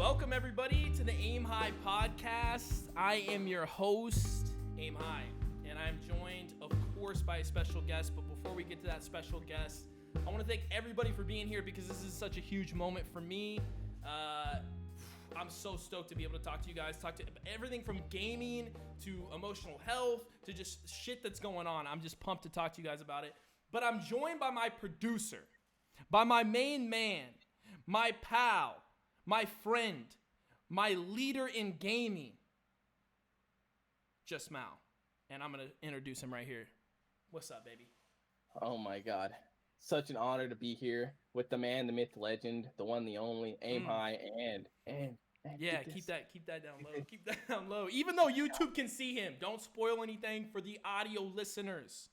Welcome everybody to the AimHigh podcast. I am your host, AimHigh, and I'm joined, of course, by a special guest. But before we get to that special guest, I want to thank everybody for being here because this is such a huge moment for me. I'm so stoked to be able to talk to you guys, talk to everything from gaming to emotional health to just shit that's going on. I'm just pumped to talk to you guys about it. But I'm joined by my producer, by my main man, my pal, my friend, my leader in gaming, Just Mal. And I'm going to introduce him right here. What's up, baby? Oh my God. Such an honor to be here with the man, the myth, legend, the one, the only, AimHigh, and yeah, keep that down low. Keep that down low. Even though YouTube can see him, don't spoil anything for the audio listeners.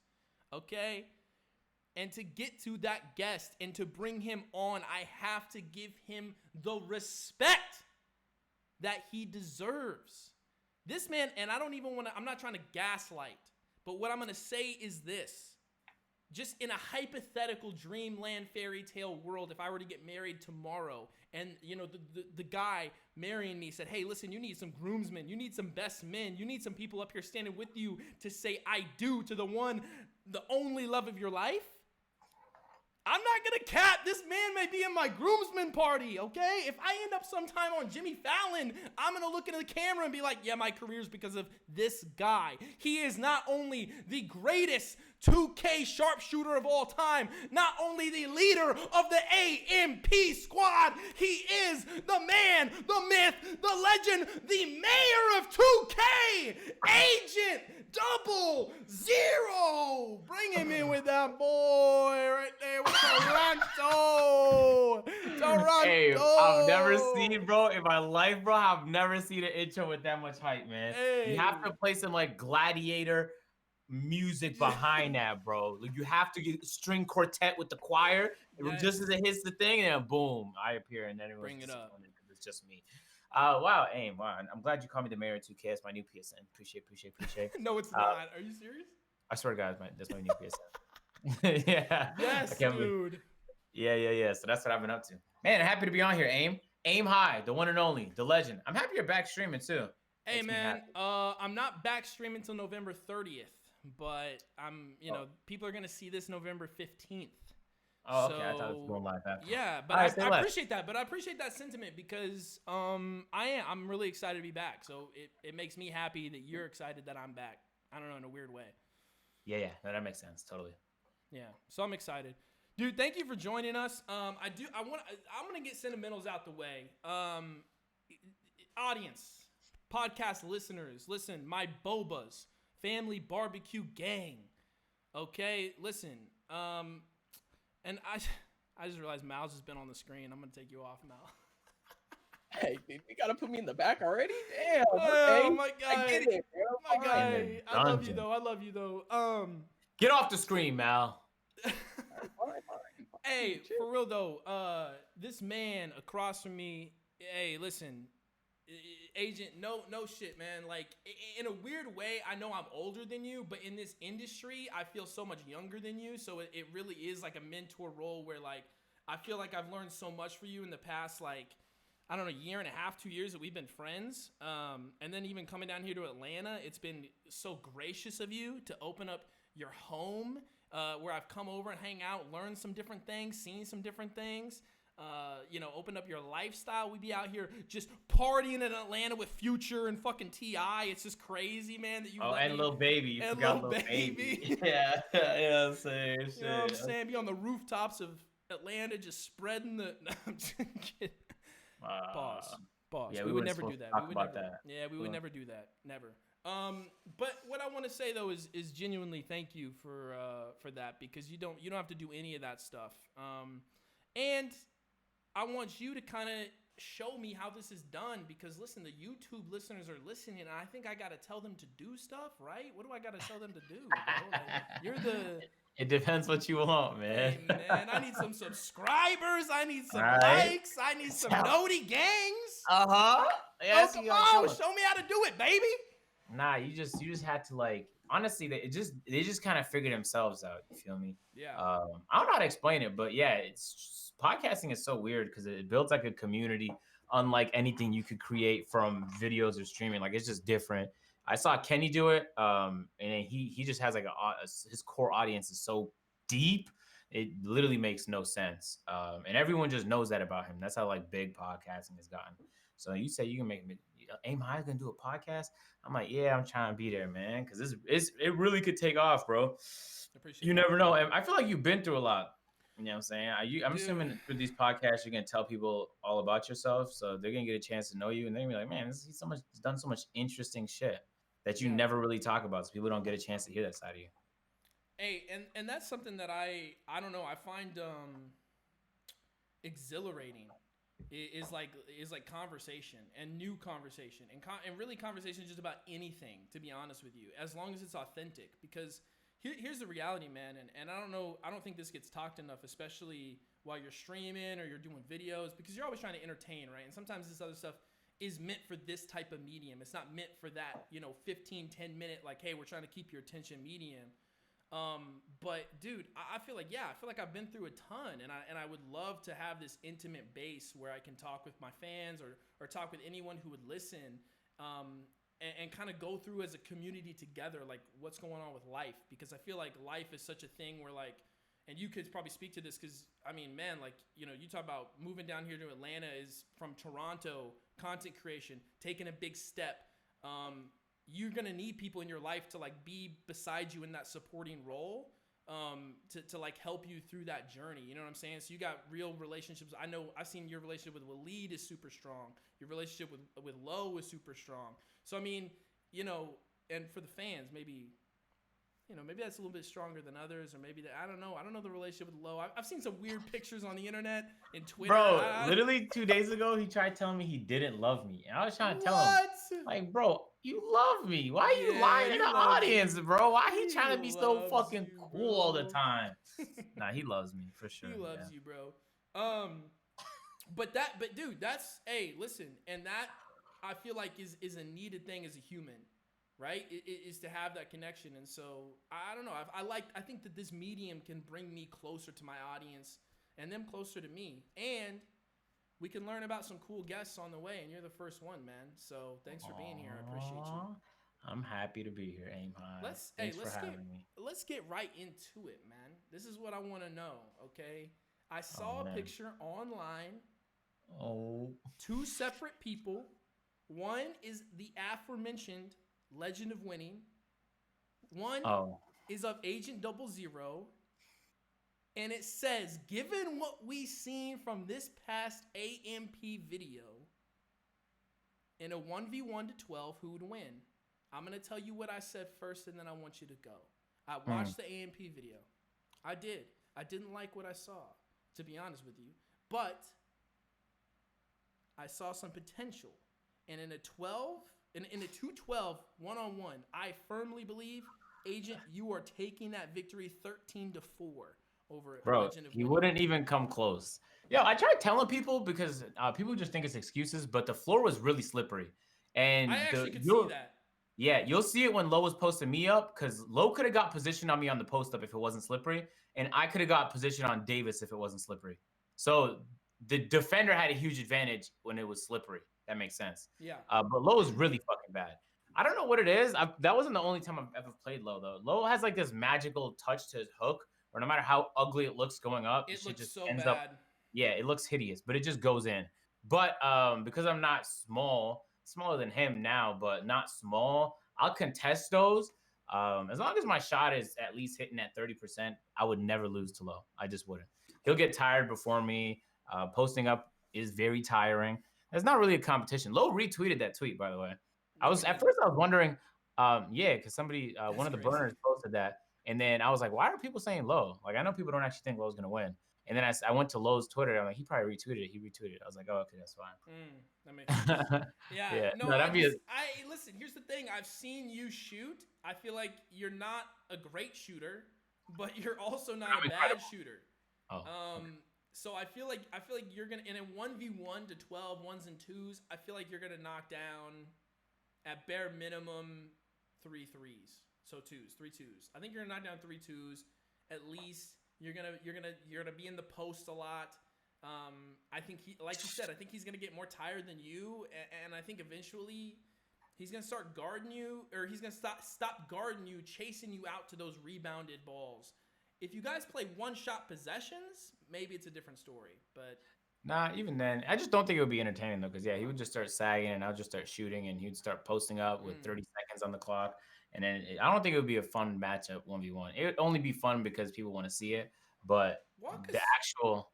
Okay? And to get to that guest and to bring him on, I have to give him the respect that he deserves. This man, and I don't even want to, I'm not trying to gaslight, but what I'm going to say is this. Just in a hypothetical dreamland fairy tale world, if I were to get married tomorrow and, you know, the guy marrying me said, hey, listen, you need some groomsmen, you need some best men, you need some people up here standing with you to say I do to the one, the only love of your life. I'm not going to cap. This man may be in my groomsmen party, okay? If I end up sometime on Jimmy Fallon, I'm going to look into the camera and be like, yeah, my career's because of this guy. He is not only the greatest 2K sharpshooter of all time, not only the leader of the A.M.P squad, he is the man, the myth, the legend, the mayor of 2K, Agent 00. Bring him in with that boy right there with Toronto. Hey, I've never seen, bro, in my life, bro, I've never seen an intro with that much hype, man. Hey. You have to play some, like, gladiator music behind that, bro. Like, you have to get string quartet with the choir. Yes. Just as it hits the thing, and then boom, I appear, and then Bring it up. It's just me. Wow, Aim, wow. I'm glad you called me the mayor of 2K. It's my new PSN. Appreciate. No, it's not. Are you serious? I swear to God, that's my new PSN. Yeah. Yes, dude. Yeah. So that's what I've been up to. Man, happy to be on here, AimHigh, the one and only, the legend. I'm happy you're back streaming too. Hey, man, I'm not back streaming until November 30th, but people are going to see this November 15th. Oh, okay. I thought it was going live after. Yeah, but I appreciate that. But I appreciate that sentiment because I'm really excited to be back. So it makes me happy that you're excited that I'm back. I don't know, in a weird way. Yeah. No, that makes sense. Totally. Yeah. So I'm excited. Dude, thank you for joining us. I'm gonna get sentimentals out the way. Audience, podcast listeners, listen, my Bobas, family barbecue gang. Okay, listen. And I just realized Mal's has been on the screen. I'm gonna take you off, Mal. Hey, dude, you gotta put me in the back already? Damn. Oh, my guy. I get it, bro. My guy. I love you though. Get off the screen, Mal. Fine. Hey, for real though, this man across from me, hey, listen, Agent, no shit, man. Like, in a weird way, I know I'm older than you, but in this industry, I feel so much younger than you. So it really is like a mentor role where, like, I feel like I've learned so much for you in the past, like, I don't know, year and a half, 2 years that we've been friends. And then even coming down here to Atlanta, it's been so gracious of you to open up your home, where I've come over and hang out, learned some different things, seen some different things. Open up your lifestyle. We be out here just partying in Atlanta with Future and fucking T.I. It's just crazy, man. That you and Lil Baby. You forgot Lil Baby. Yeah, I'm saying. You know what I'm saying? Be on the rooftops of Atlanta, just spreading the. No, I'm just kidding. Pause. Yeah, we would never do that. We would never do that. Never. But what I want to say though is genuinely thank you for that, because you don't have to do any of that stuff. And I want you to kind of show me how this is done, because listen, the YouTube listeners are listening, and I think I got to tell them to do stuff, right? What do I got to tell them to do? Like, It depends what you want, man. Hey, man, I need some subscribers. I need some likes. I need some noti gangs. Yeah, come on, show me how to do it, baby. Nah, you just had to, like, honestly, they just kind of figure themselves out. You feel me? Yeah. I don't know how to explain it, but yeah, podcasting is so weird because it builds like a community. unlike anything you could create from videos or streaming. Like it's just different. I saw Kenny do it, and he just has like his core audience is so deep, it literally makes no sense. And everyone just knows that about him. That's how like big podcasting has gotten. So you say you can make AimHigh gonna do a podcast? I'm like, yeah, I'm trying to be there, man, because it really could take off, bro. Appreciate You that. never know. And I feel like you've been through a lot. You know what I'm saying? I'm Dude. assuming through these podcasts, you're gonna tell people all about yourself, so they're gonna get a chance to know you, and they're gonna be like, "Man, he's done so much interesting shit that you Yeah. never really talk about, so people don't get a chance to hear that side of you." Hey, and that's something that I don't know. I find exhilarating. Is like conversation and new conversation and really conversation just about anything. To be honest with you, as long as it's authentic, because here's the reality, man. And I don't know. I don't think this gets talked enough, especially while you're streaming or you're doing videos, because you're always trying to entertain, right? And sometimes this other stuff is meant for this type of medium. It's not meant for that, 15, 10 minute, like, hey, we're trying to keep your attention medium. But dude, I feel like, I feel like I've been through a ton, and I would love to have this intimate base where I can talk with my fans or talk with anyone who would listen, and kind of go through as a community together, like what's going on with life, because I feel like life is such a thing where, like, and you could probably speak to this, because I mean, man, like, you talk about moving down here to Atlanta is from Toronto, content creation, taking a big step. You're gonna need people in your life to like be beside you in that supporting role, to like help you through that journey. You know what I'm saying? So you got real relationships. I know I've seen your relationship with Waleed is super strong. Your relationship with Lowe is super strong. So I mean, and for the fans, maybe that's a little bit stronger than others, or maybe I don't know. I don't know the relationship with Lowe. I've seen some weird pictures on the internet and Twitter. Bro, literally 2 days ago, he tried telling me he didn't love me, and I was trying to tell him, like, bro, you love me. Why are you lying to the audience, bro? Why he trying to be so fucking cool all the time? Nah, he loves me for sure. He loves you, bro. But dude, that's, hey, listen, and that I feel like is a needed thing as a human, right? Is to have that connection. And so I don't know. I think that this medium can bring me closer to my audience and them closer to me, and we can learn about some cool guests on the way. And you're the first one, man. So thanks for being here. I appreciate you. I'm happy to be here, AimHigh. Thanks for having me. Let's get right into it, man. This is what I want to know. Okay, I saw a picture online. Oh. Two separate people. One is the aforementioned Legend of Winning. One is of Agent 00. And it says, given what we seen from this past A.M.P video, in a 1v1 to 12, who would win? I'm going to tell you what I said first, and then I want you to go. I watched the A.M.P video. I did. I didn't like what I saw, to be honest with you. But I saw some potential. And in a 2-12 one-on-one, I firmly believe, Agent, you are taking that victory 13-4 over Legend of he Winning. wouldn't even come close. Yo, I tried telling people, because people just think it's excuses, but the floor was really slippery. And I actually could see that. Yeah, you'll see it when Lowe was posting me up, because Lowe could have got position on me on the post up if it wasn't slippery, and I could have got position on Davis if it wasn't slippery. So the defender had a huge advantage when it was slippery. That makes sense. Yeah. But Lowe is really fucking bad. I don't know what it is. That wasn't the only time I've ever played Lowe, though. Lowe has like this magical touch to his hook, where no matter how ugly it looks going up, it looks just so ends bad. up. Yeah, it looks hideous, but it just goes in. But because I'm not smaller than him now, but not small, I'll contest those. As long as my shot is at least hitting at 30%, I would never lose to Lowe. I just wouldn't. He'll get tired before me. Posting up is very tiring. It's not really a competition. Lowe retweeted that tweet, by the way. At first I was wondering, because somebody, one of the burners posted that, and then I was like, why are people saying Lowe? Like, I know people don't actually think Lowe's gonna win. And then I went to Lowe's Twitter. I'm like, he probably retweeted it. He retweeted it. I was like, oh, okay, that's fine. That makes sense. Yeah. No, listen, here's the thing. I've seen you shoot. I feel like you're not a great shooter, but you're also not a bad shooter. So I feel like you're gonna, in a 1v1 to 12 ones and twos, I feel like you're gonna knock down at bare minimum 3 threes. So 3 twos. I think you're gonna knock down 3 twos at least. You're gonna be in the post a lot. I think like you said, I think he's gonna get more tired than you, and I think eventually he's gonna start guarding you, or he's gonna stop guarding you, chasing you out to those rebounded balls. If you guys play one-shot possessions, maybe it's a different story. But Nah, even then, I just don't think it would be entertaining though, because yeah, he would just start sagging, and I'll just start shooting, and he'd start posting up with 30 seconds on the clock, and then I don't think it would be a fun matchup 1v1. It would only be fun because people want to see it, but walk the us. actual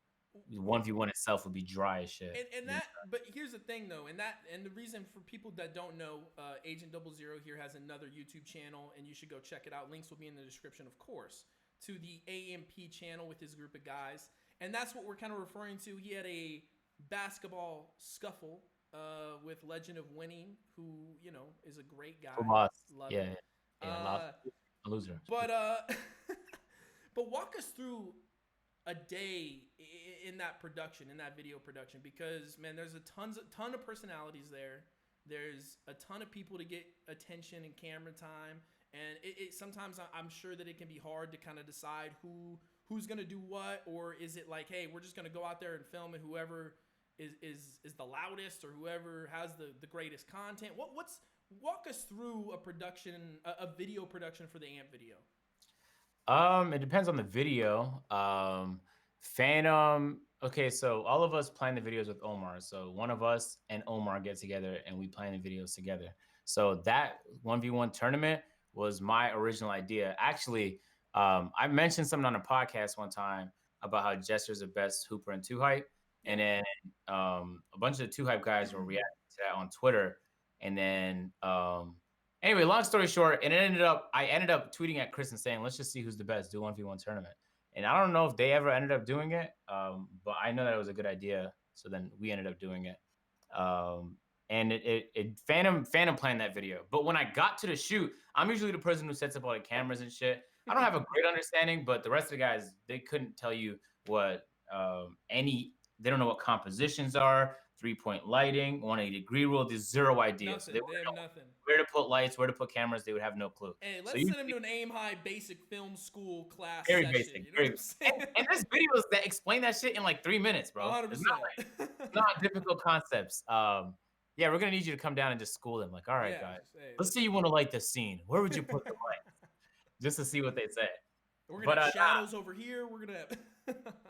1v1 itself would be dry as shit. And that, but here's the thing though, and the reason for people that don't know, Agent 00 here has another YouTube channel, and you should go check it out. Links will be in the description, of course, to the A.M.P channel with his group of guys, and that's what we're kind of referring to. He had a basketball scuffle with Legend of Winning, who is a great guy. Love yeah, it. Yeah, a loser. But but walk us through a day in that production, in that video production, because man, there's a ton of personalities there. There's a ton of people to get attention and camera time, and it sometimes I'm sure that it can be hard to kind of decide who's gonna do what, or is it like, hey, we're just gonna go out there and film, and whoever is the loudest, or whoever has the greatest content. Walk us through a video production for the AMP video. It depends on the video. Phantom. Okay, so all of us plan the videos with Omar. So one of us and Omar get together and we plan the videos together. So that 1v1 tournament was my original idea. Actually, I mentioned something on a podcast one time about how Jester's the best hooper in 2Hype. And then a bunch of the 2Hype guys were reacting to that on Twitter. And then anyway, long story short, I ended up tweeting at Chris and saying, let's just see who's the best, do 1v1 tournament. And I don't know if they ever ended up doing it, but I know that it was a good idea. So then we ended up doing it. And Phantom planned that video. But when I got to the shoot, I'm usually the person who sets up all the cameras and shit. I don't have a great understanding, but the rest of the guys, they couldn't tell you what they don't know what compositions are, 3-point lighting, 180-degree rule. There's zero idea. Nothing. So they have nothing. Where to put lights, where to put cameras, they would have no clue. Hey, let's send them to an AimHigh basic film school class very session. Basic, you know very what I'm saying? And there's videos that explain that shit in like 3 minutes, bro. 100%. It's not difficult concepts. Yeah, we're gonna need you to come down and just school them. Like, all right, guys, let's say you want to light the scene. Where would you put the lights? Just to see what they say. We're gonna have shadows over here. We're gonna have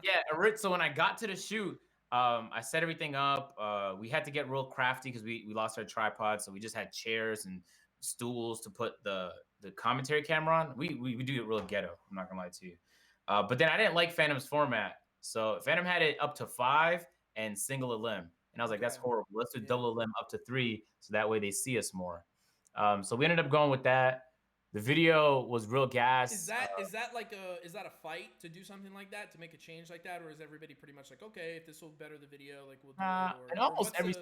yeah, so when I got to the shoot, I set everything up. We had to get real crafty because we lost our tripod, so we just had chairs and stools to put the commentary camera on. We do it real ghetto. I'm not gonna lie to you. But then I didn't like Phantom's format, so Phantom had it up to 5 and single a limb, and I was like, that's horrible. Let's do double a limb up to 3, so that way they see us more. So we ended up going with that. The video was real gas. Is that a fight to do something like that, to make a change like that, or is everybody pretty much like, okay, if this will better the video, like we'll do it? Or, in almost every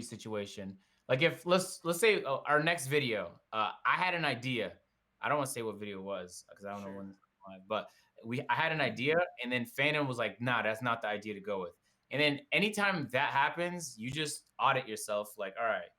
situation, like if let's say our next video, I had an idea. I don't want to say what video it was because I don't know when it's live, but I had an idea, and then Phantom was like, nah, that's not the idea to go with. And then anytime that happens, you just audit yourself, like, all right,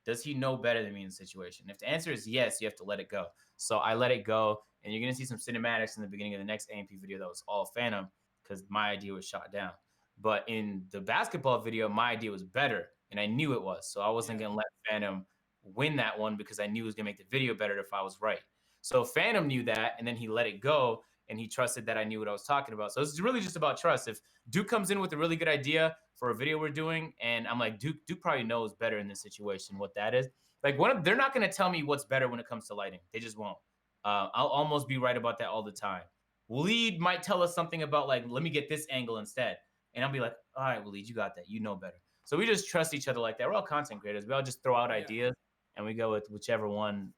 does he know better than me in the situation? If the answer is yes, you have to let it go. So I let it go, and you're going to see some cinematics in the beginning of the next A.M.P video that was all Phantom because my idea was shot down. But in the basketball video, my idea was better, and I knew it was. So I wasn't going to let Phantom win that one because I knew it was going to make the video better if I was right. So Phantom knew that, and then he let it go, and he trusted that I knew what I was talking about. So it's really just about trust. If Duke comes in with a really good idea for a video we're doing, and I'm like, Duke probably knows better in this situation what that is. Like, they're not going to tell me what's better when it comes to lighting. They just won't. I'll almost be right about that all the time. Waleed might tell us something about, like, let me get this angle instead. And I'll be like, all right, Waleed, you got that. You know better. So we just trust each other like that. We're all content creators. We all just throw out ideas, and we go with whichever one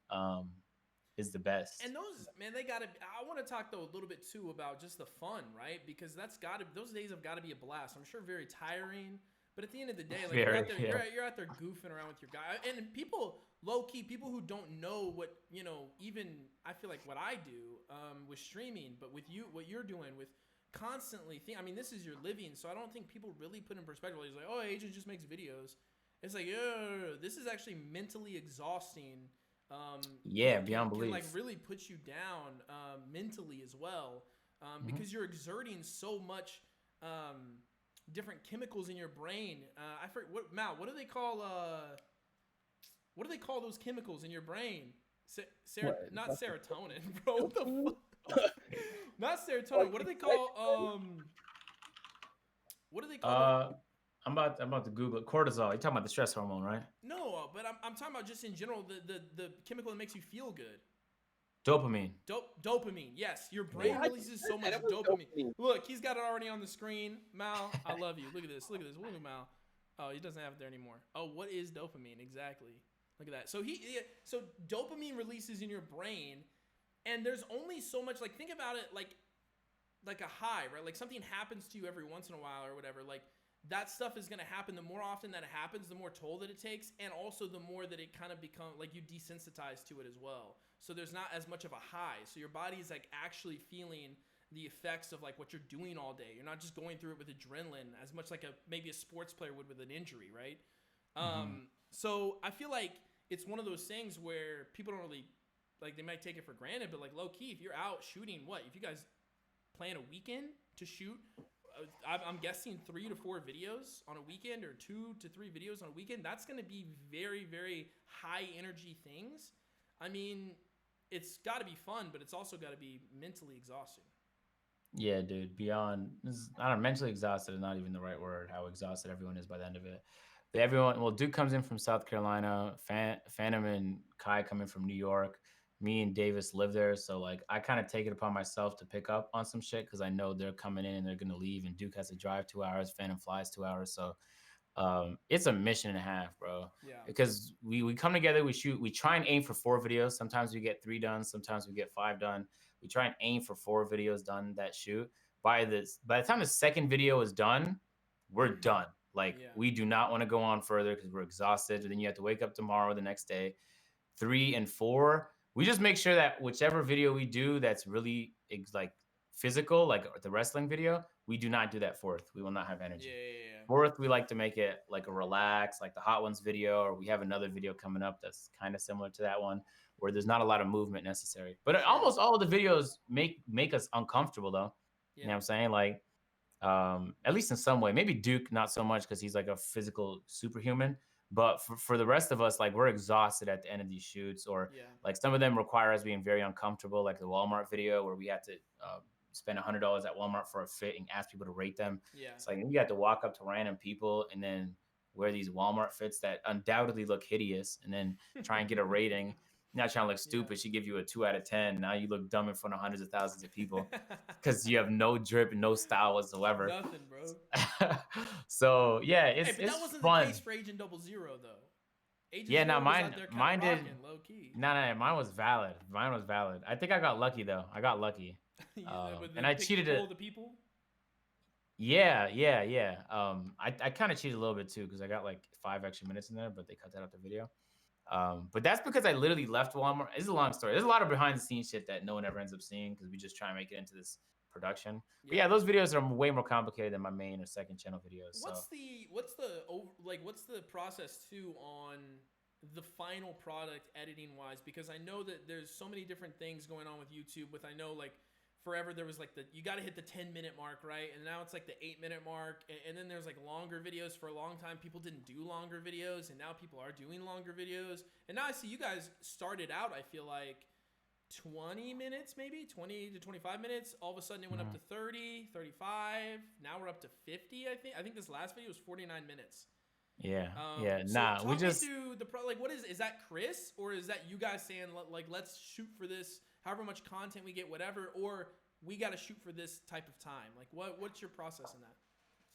is the best. And those, man, I want to talk though a little bit too about just the fun, right? Because those days have got to be a blast. I'm sure very tiring, but at the end of the day, like you're out there goofing around with your guy, and people low key, people who don't know what, even I feel like what I do with streaming, but with you, what you're doing with constantly I mean, this is your living, so I don't think people really put in perspective. It's like, oh, Agent just makes videos. It's like, this is actually mentally exhausting. Beyond belief. Can like really put you down mentally as well, because you're exerting so much different chemicals in your brain. I forget what Mal. What do they call those chemicals in your brain? Not serotonin, bro. What the fuck? Not serotonin. What do they call What do they call I'm about to Google it. Cortisol. You're talking about the stress hormone, right? No, but I'm talking about just in general the chemical that makes you feel good. Dopamine. Dopamine. Yes, your brain releases so much dopamine. Look, he's got it already on the screen. Mal, I love you. Look at this. Look at Mal. Oh, he doesn't have it there anymore. Oh, what is dopamine exactly? Look at that. So so dopamine releases in your brain, and there's only so much. Like, think about it like a high, right? Like something happens to you every once in a while or whatever. Like that stuff is gonna happen. The more often that it happens, the more toll that it takes, and also the more that it kind of becomes like you desensitize to it as well. So there's not as much of a high. So your body is like actually feeling the effects of like what you're doing all day. You're not just going through it with adrenaline as much like maybe a sports player would with an injury, right? So I feel like it's one of those things where people don't really like, they might take it for granted, but like low key, if you're out shooting, if you guys plan a weekend to shoot, I'm guessing 3 to 4 videos on a weekend or 2 to 3 videos on a weekend, that's going to be very, very high energy things. I mean, it's got to be fun, but it's also got to be mentally exhausting. Yeah, dude. Beyond, I don't know, mentally exhausted is not even the right word. How exhausted everyone is by the end of it. Duke comes in from South Carolina. Phantom and Kai coming from New York. Me and Davis live there, so like I kind of take it upon myself to pick up on some shit because I know they're coming in and they're gonna leave, and Duke has to drive 2 hours. Phantom flies 2 hours, so it's a mission and a half, bro. Yeah. Because we come together, we shoot, we try and aim for 4 videos. Sometimes we get 3 done, sometimes we get 5 done. We try and aim for 4 videos done that shoot. By the time the second video is done, we're done. Like we do not want to go on further because we're exhausted. And then you have to wake up tomorrow, the next day. 3 and 4, we just make sure that whichever video we do that's really like physical, like the wrestling video, we do not do that 4th. We will not have energy. Yeah. 4th, we like to make it like a relax, like the Hot Ones video, or we have another video coming up that's kind of similar to that one, where there's not a lot of movement necessary. But almost all of the videos make us uncomfortable, though. Yeah. You know what I'm saying? Like, at least in some way. Maybe Duke, not so much because he's like a physical superhuman. But for the rest of us, like we're exhausted at the end of these shoots, or like some of them require us being very uncomfortable, like the Walmart video where we had to spend $100 at Walmart for a fit and ask people to rate them. Yeah. It's like you have to walk up to random people and then wear these Walmart fits that undoubtedly look hideous and then try and get a rating. You're not trying to look stupid. She give you a 2 out of 10. Now you look dumb in front of hundreds of thousands of people because you have no drip and no style whatsoever. Nothing, bro. So yeah, it's but that wasn't fun. The case for Agent 00 though. Agent mine did. Low key. No, mine was valid. I think I got lucky though. And I cheated it. The people? Yeah. I kind of cheated a little bit too because I got like 5 extra minutes in there, but they cut that out the video. But that's because I literally left Walmart. It's a long story. There's a lot of behind the scenes shit that no one ever ends up seeing because we just try and make it into this production. Yeah. But yeah, those videos are way more complicated than my main or second channel videos. What's the process too on the final product editing wise? Because I know that there's so many different things going on with YouTube. I know like forever there was like you got to hit the 10-minute mark, right? And now it's like the 8-minute mark, and then there's like longer videos. For a long time people didn't do longer videos, and now people are doing longer videos. And now I see you guys started out, I feel like 20 minutes, maybe 20 to 25 minutes. All of a sudden it went up to 30, 35. Now we're up to 50. I think this last video was 49 minutes. Yeah. So we just through the like, what is that Chris, or is that you guys saying like, let's shoot for this, however much content we get, whatever, or we got to shoot for this type of time? Like what's your process in that?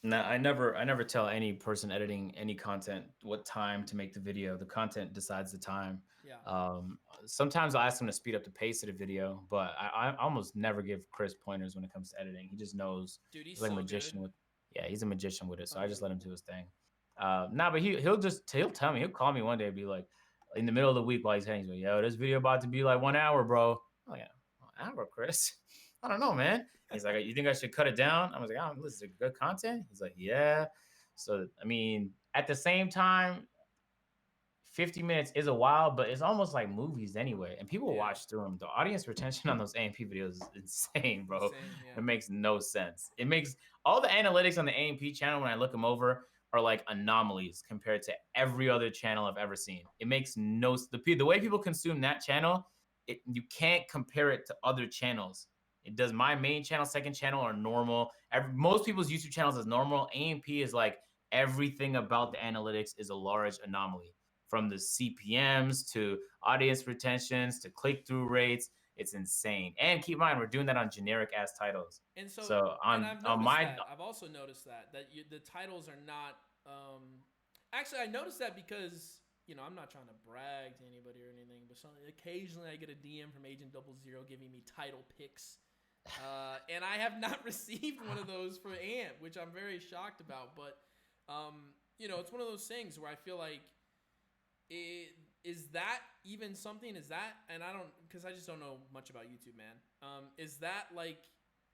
No, I never tell any person editing any content what time to make the video. The content decides the time. Yeah. Sometimes I'll ask them to speed up the pace of the video, but I almost never give Chris pointers when it comes to editing. He just knows. Dude, he's like so a magician good. He's a magician with it. So I just let him do his thing. But he'll tell me. He'll call me one day and be like, in the middle of the week while he's editing, he's like, yo, this video about to be like 1 hour, bro. I'm like, 1 hour, Chris? I don't know, man. He's like, you think I should cut it down? I was like, this is good content. He's like, yeah. So, I mean, at the same time, 50 minutes is a while, but it's almost like movies anyway. And people Yeah. watch through them. The audience retention on those A.M.P videos is insane, bro. Insane. Yeah. It makes no sense. It makes all the analytics on the A.M.P channel, when I look them over, are like anomalies compared to every other channel I've ever seen. It makes no the way people consume that channel, you can't compare it to other channels. It does. My main channel, second channel are normal. Most people's YouTube channels is normal. A.M.P is like everything about the analytics is a large anomaly, from the CPMs to audience retentions to click through rates. It's insane. And keep in mind, we're doing that on generic ass titles. And so, So and on I've on noticed my that. I've also noticed that the titles are not. Actually, I noticed that because I'm not trying to brag to anybody or anything, but occasionally I get a DM from Agent 00 giving me title picks, and I have not received one of those for AMP, which I'm very shocked about. But it's one of those things where I feel like, is that even something? Is that, and I don't, because I just don't know much about YouTube, man. Is that like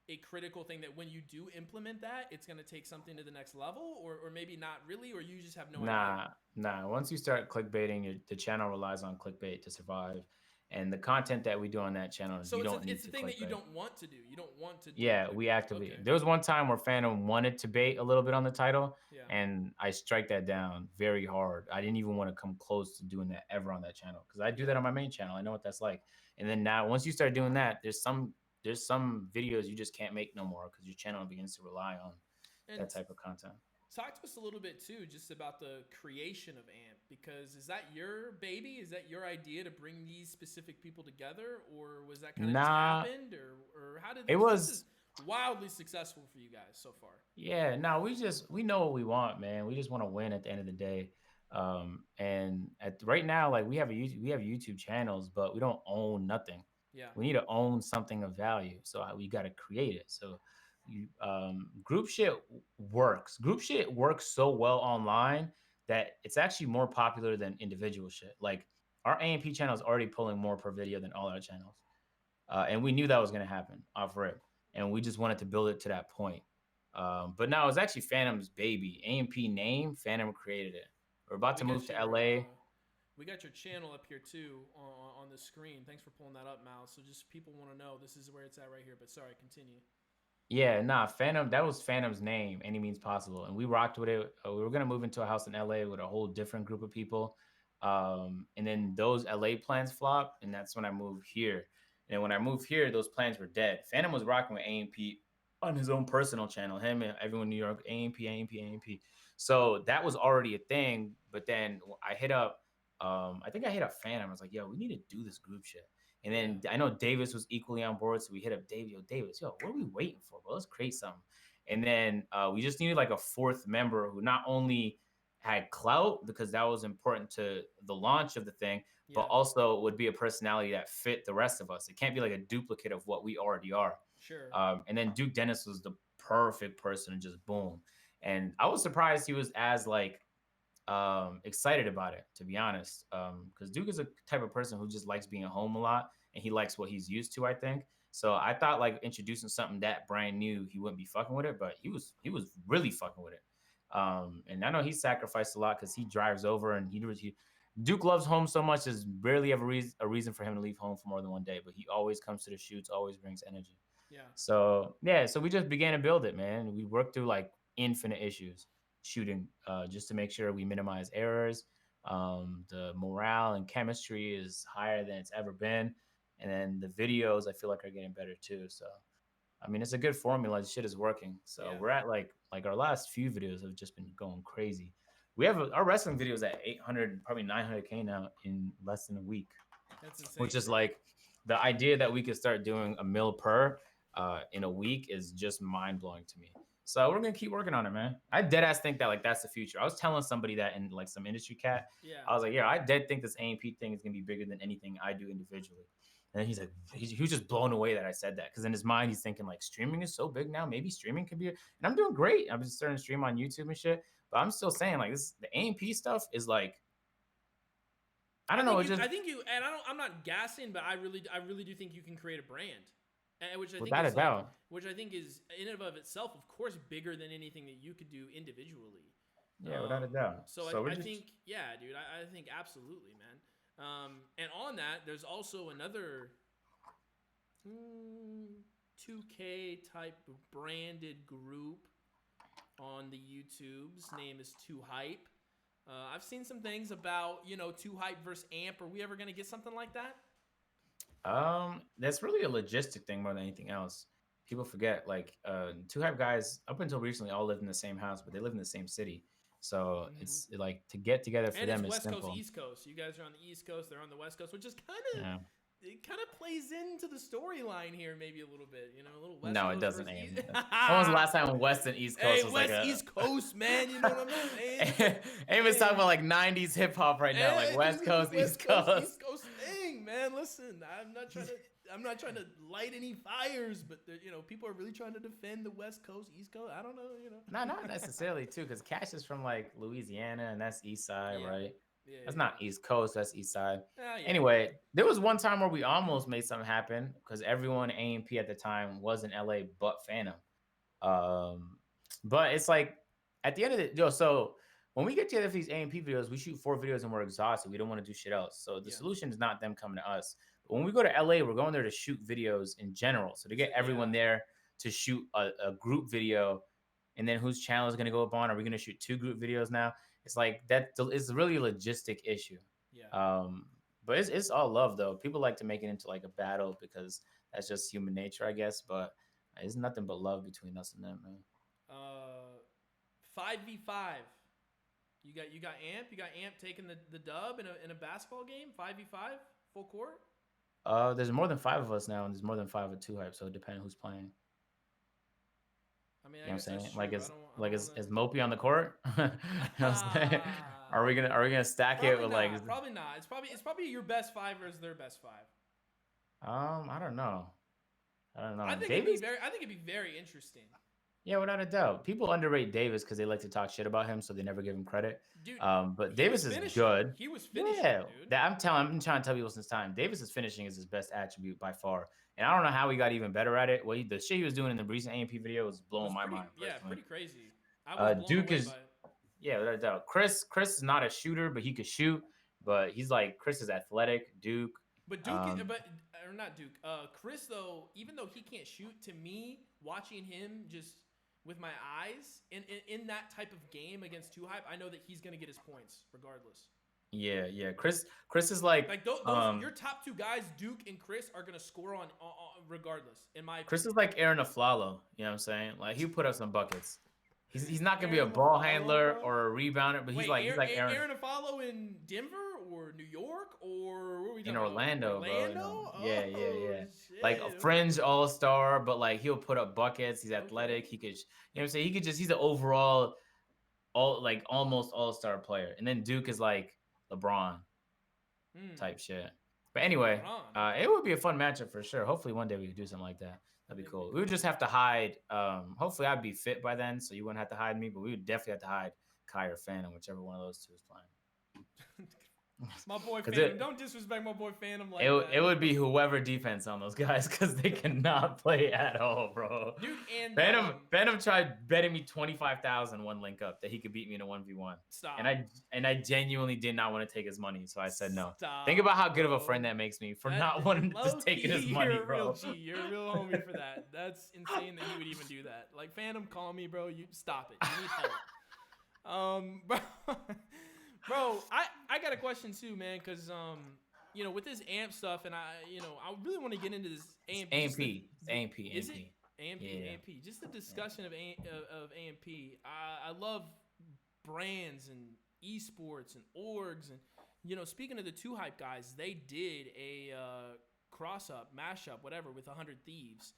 a critical thing that when you do implement that, it's going to take something to the next level, or maybe not really, or you just have no idea? Nah. Once you start clickbaiting, the channel relies on clickbait to survive. And the content that we do on that channel, So you it's don't need it's the to thing that you clickbait. don't want to do. You don't want to do Yeah, we clickbait. actively. Okay. There was one time where Phantom wanted to bait a little bit on the title, Yeah. and I strike that down very hard. I didn't even want to come close to doing that ever on that channel, because I do that on my main channel. I know what that's like. And then now, once you start doing that, there's some videos you just can't make no more because your channel begins to rely on And that type of content. talk to us a little bit too, just about the creation of AMP, because is that your baby? Is that your idea to bring these specific people together, or was that kind of just Nah, happened, or how did it this was. is wildly successful for you guys so far? Yeah, no, we know what we want, man. We just want to win at the end of the day. And at right now, like we have YouTube channels, but we don't own nothing. Yeah. We need to own something of value, so we got to create it. So, group shit works. Group shit works so well online that it's actually more popular than individual shit. Like our A.M.P channel is already pulling more per video than all our channels, and we knew that was going to happen off rip, and we just wanted to build it to that point. But now it's actually Phantom's baby. A.M.P name, Phantom created it. We're about We to move got to your LA. we got your channel up here too on the screen. Thanks for pulling that up, Mal. So just people want to know, this is where it's at right here. But sorry, continue. Yeah, nah, Phantom, that was Phantom's name, Any Means Possible. And we rocked with it. We were going to move into a house in LA with a whole different group of people. And then those LA plans flopped, and that's when I moved here. And when I moved here, those plans were dead. Phantom was rocking with A.M.P on his own personal channel, him and everyone in New York, A.M.P, A.M.P, A.M.P. So that was already a thing. But then I hit up, I think I hit up Phantom. I was like, yo, we need to do this group shit. And then I know Davis was equally on board, so we hit up Dave. Yo, Davis, what are we waiting for, bro? Let's create something. And then we just needed like a fourth member who not only had clout, because that was important to the launch of the thing, but also would be a personality that fit the rest of us. It can't be like a duplicate of what we already are. Sure. And then Duke Dennis was the perfect person to just boom. And I was surprised he was as like excited about it, to be honest, because Duke is a type of person who just likes being at home a lot, and he likes what he's used to, I think. So I thought like introducing something that brand new, he wouldn't be fucking with it, but he was really fucking with it. And I know he sacrificed a lot because he drives over, and he Duke loves home so much. There's barely ever a reason for him to leave home for more than one day, but he always comes to the shoots, always brings energy. Yeah. So yeah, so we just began to build it, man. We worked through like infinite issues shooting, just to make sure we minimize errors. The morale and chemistry is higher than it's ever been, and then the videos I feel like are getting better too. So I mean, it's a good formula. This shit is working. So we're at like our last few videos have just been going crazy. We have our wrestling videos at 800, probably 900K now in less than a week. That's insane. Which is bro. like the idea that we could start doing a mil per in a week is just mind blowing to me. So we're gonna keep working on it, man. I dead ass think that like that's the future. I was telling somebody that in like some industry cat. Yeah. I was like, yeah, I dead think this A.M.P thing is gonna be bigger than anything I do individually. And then he's like, he was just blown away that I said that, because in his mind he's thinking like streaming is so big now. Maybe streaming could be. And I'm doing great. I'm just starting to stream on YouTube and shit. But I'm still saying like this, the A.M.P stuff is like, I don't know. I think you, and I'm not gassing, but I really do think you can create a brand, and which I think without a is like, doubt. which I think is in and of itself, of course, bigger than anything that you could do individually. Yeah, without a doubt. So So we're I just think, yeah, dude, I think absolutely, man. And on that, there's also another 2K type branded group on the YouTube's name is Too Hype. I've seen some things about, Too Hype versus AMP. Are we ever gonna get something like that? that's really a logistic thing more than anything else. People forget like two hype guys up until recently all lived in the same house, but they live in the same city. So Mm-hmm. it's like to get together for And it's them is West Coast, simple. East Coast. You guys are on the East Coast; they're on the West Coast, which is Yeah. it kind of plays into the storyline here, maybe a little bit. A little West No, it Coast doesn't versus East. aim. When was the last time West and East Hey, Coast was like West a East Coast, man. You know what I'm saying? Aim is talking about like 90s hip hop right now, like Hey, West this is Coast, the West East Coast, Coast. East Coast thing, man. Listen, I'm not trying to light any fires, but people are really trying to defend the West Coast, East Coast. I don't know. No, not necessarily too, because Cash is from like Louisiana and that's East Side, Yeah. right? Yeah, That's yeah. not East Coast, that's East Side. Yeah, Anyway, there was one time where we almost made something happen because everyone A.M.P at the time was in LA but Phantom. Um, but it's like at the end of the so when we get together for these A&P videos, we shoot 4 videos and we're exhausted. We don't want to do shit else. So the Yeah. solution is not them coming to us. But when we go to LA, we're going there to shoot videos in general. So to get everyone there to shoot a group video, and then whose channel is going to go up on? Are we going to shoot 2 group videos now? It's like that. It's really a logistic issue. Yeah. But it's all love though. People like to make it into like a battle because that's just human nature, I guess. But it's nothing but love between us and them, man. 5v5. You got AMP. You got AMP taking the dub in a basketball game. 5v5, full court. There's more than 5 of us now, and there's more than 5 with 2 hype. So it depends who's playing. I mean, You know what I'm saying? that's true. Like is I don't is Mopey on the court? You know what I'm saying? Are we gonna stack it with like? Probably not. It's probably your best 5 versus their best 5. I don't know. I think Davis? it'd be very interesting. Yeah, without a doubt. People underrate Davis because they like to talk shit about him, so they never give him credit. Dude, but Davis is good. He was finishing, Yeah, dude. I've been trying to tell people since time. Davis's finishing is his best attribute by far, and I don't know how he got even better at it. Well, the shit he was doing in the recent A.M.P video was blowing my mind. Yeah, pretty crazy. I was blown Duke away is, by it. yeah, without a doubt. Chris is not a shooter, but he could shoot. But he's like Chris is athletic. Duke. But not Duke. Chris though, even though he can't shoot, to me, watching him just with my eyes in that type of game against 2 hype, I know that he's gonna get his points regardless. Yeah. Chris is like those your top 2 guys, Duke and Chris, are gonna score on regardless. In my opinion. Chris is like Aaron Aflalo. You know what I'm saying? Like he'll put up some buckets. He's not gonna be a ball handler or a rebounder, but he's like Aaron. Aaron Aflalo in Denver or New York or where are we in Orlando, bro. You know? Yeah. Shit. Like a fringe all-star, but like he'll put up buckets. He's athletic. He could, you know what I'm saying? He's an overall almost all-star player. And then Duke is like LeBron type shit. But anyway, it would be a fun matchup for sure. Hopefully one day we could do something like that. That'd be cool. We would just have to hide. Hopefully I'd be fit by then, so you wouldn't have to hide me, but we would definitely have to hide Kai or Phantom, whichever one of those 2 is playing. My boy Phantom. Don't disrespect my boy Phantom like that. It would be whoever defense on those guys because they cannot play at all, bro. Dude, and Phantom tried betting me 25,000 one link up that he could beat me in a 1v1. Stop. And I genuinely did not want to take his money, so I said no. Stop, Think about how good of a friend that makes me for not wanting to just take his money, you're bro. You're a real homie for that. That's insane that he would even do that. Like Phantom, call me, bro. You stop it. You need help. Bro, I got a question too, man, because with this AMP stuff, and I really want to get into this AMP. AMP. Is it AMP? Yeah. AMP. Just the discussion of AMP. I love brands and esports and orgs, and speaking of the 2 hype guys, they did a cross up, mashup, whatever, with 100 Thieves.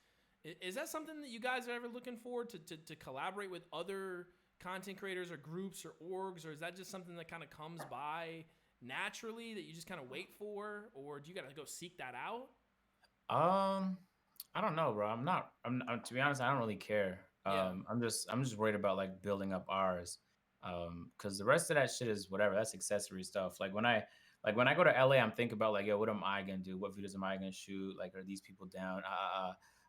Is that something that you guys are ever looking forward to collaborate with other content creators or groups or orgs, or is that just something that kind of comes by naturally that you just kind of wait for, or do you gotta go seek that out? I don't know, bro. I'm to be honest, I don't really care. I'm just worried about like building up ours. Because the rest of that shit is whatever. That's accessory stuff. Like when I go to LA, I'm thinking about like, yo, what am I gonna do? What videos am I gonna shoot? Like, are these people down?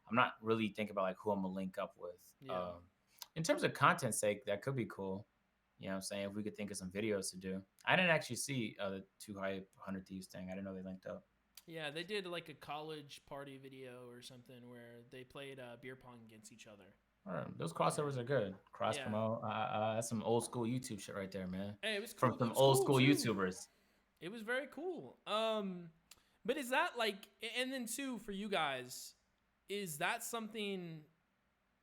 I'm not really thinking about like who I'm gonna link up with. Yeah. In terms of content sake, that could be cool. You know what I'm saying? If we could think of some videos to do. I didn't actually see the Too Hype 100 Thieves thing. I didn't know they linked up. Yeah, they did like a college party video or something where they played beer pong against each other. Those crossovers are good. Cross Yeah. promote. That's some old school YouTube shit right there, man. Hey, it was From cool. It some was old cool school too. YouTubers. It was very cool. But is that like, and then too for you guys, is that something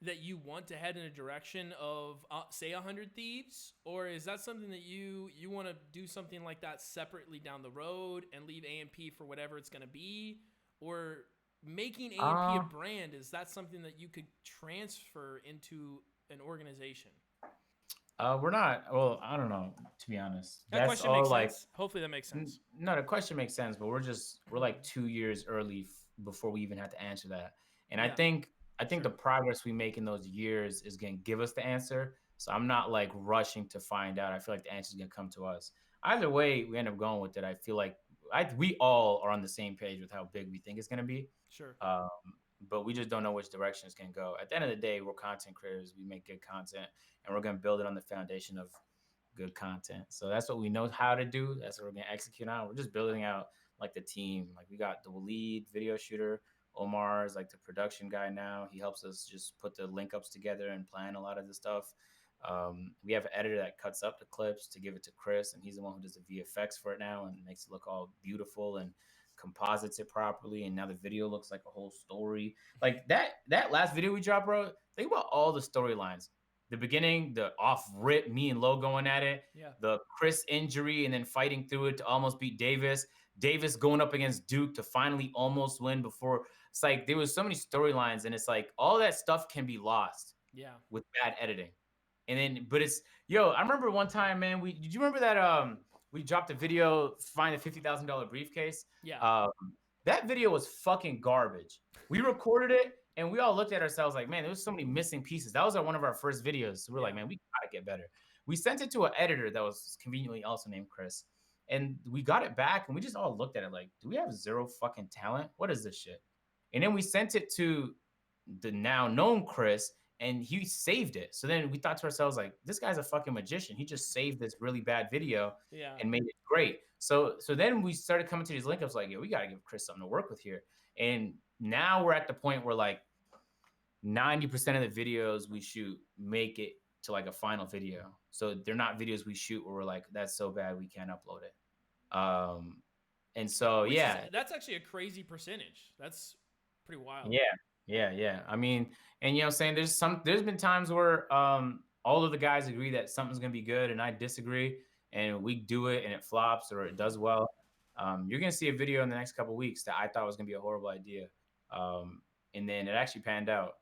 that you want to head in a direction of say 100 Thieves, or is that something that you want to do something like that separately down the road and leave A.M.P for whatever it's going to be, or making A.M.P a brand, is that something that you could transfer into an organization? We're not. Well, I don't know. To be honest, That that's question all makes like. sense. Hopefully that makes sense. No, the question makes sense, but we're like 2 years early before we even have to answer that. And I think Sure. the progress we make in those years is gonna give us the answer. So I'm not like rushing to find out. I feel like the answer is gonna come to us. Either way, we end up going with it. I feel like we all are on the same page with how big we think it's gonna be. Sure. But we just don't know which direction it's gonna go. At the end of the day, we're content creators. We make good content, and we're gonna build it on the foundation of good content. So that's what we know how to do. That's what we're gonna execute on. We're just building out like the team. Like we got the lead video shooter. Omar is like the production guy now. He helps us just put the link ups together and plan a lot of the stuff. We have an editor that cuts up the clips to give it to Chris, and he's the one who does the VFX for it now and makes it look all beautiful and composites it properly. And now the video looks like a whole story. Like that last video we dropped, bro. Think about all the storylines. The beginning, the off rip, me and Lo going at it, the Chris injury, and then fighting through it to almost beat Davis. Davis going up against Duke to finally almost win before. It's like there was so many storylines, and it's like all that stuff can be lost. Yeah. With bad editing, and then but it's I remember one time, man. Did you remember that we dropped a video, find a $50,000 briefcase? Yeah. That video was fucking garbage. We recorded it. And we all looked at ourselves like, man, there was so many missing pieces. That was one of our first videos. So we're like, man, we gotta get better. We sent it to an editor that was conveniently also named Chris. And we got it back and we just all looked at it like, do we have zero fucking talent? What is this shit? And then we sent it to the now known Chris and he saved it. So then we thought to ourselves like, this guy's a fucking magician. He just saved this really bad video and made it great. So then we started coming to these link ups like, we gotta give Chris something to work with here. And now we're at the point where like 90% of the videos we shoot make it to like a final video. So they're not videos we shoot where we're like, that's so bad we can't upload it. And so that's actually a crazy percentage. That's pretty wild. Yeah. I mean, and you know what I'm saying, there's been times where all of the guys agree that something's gonna be good and I disagree, and we do it and it flops or it does well. You're gonna see a video in the next couple of weeks that I thought was gonna be a horrible idea. And then it actually panned out.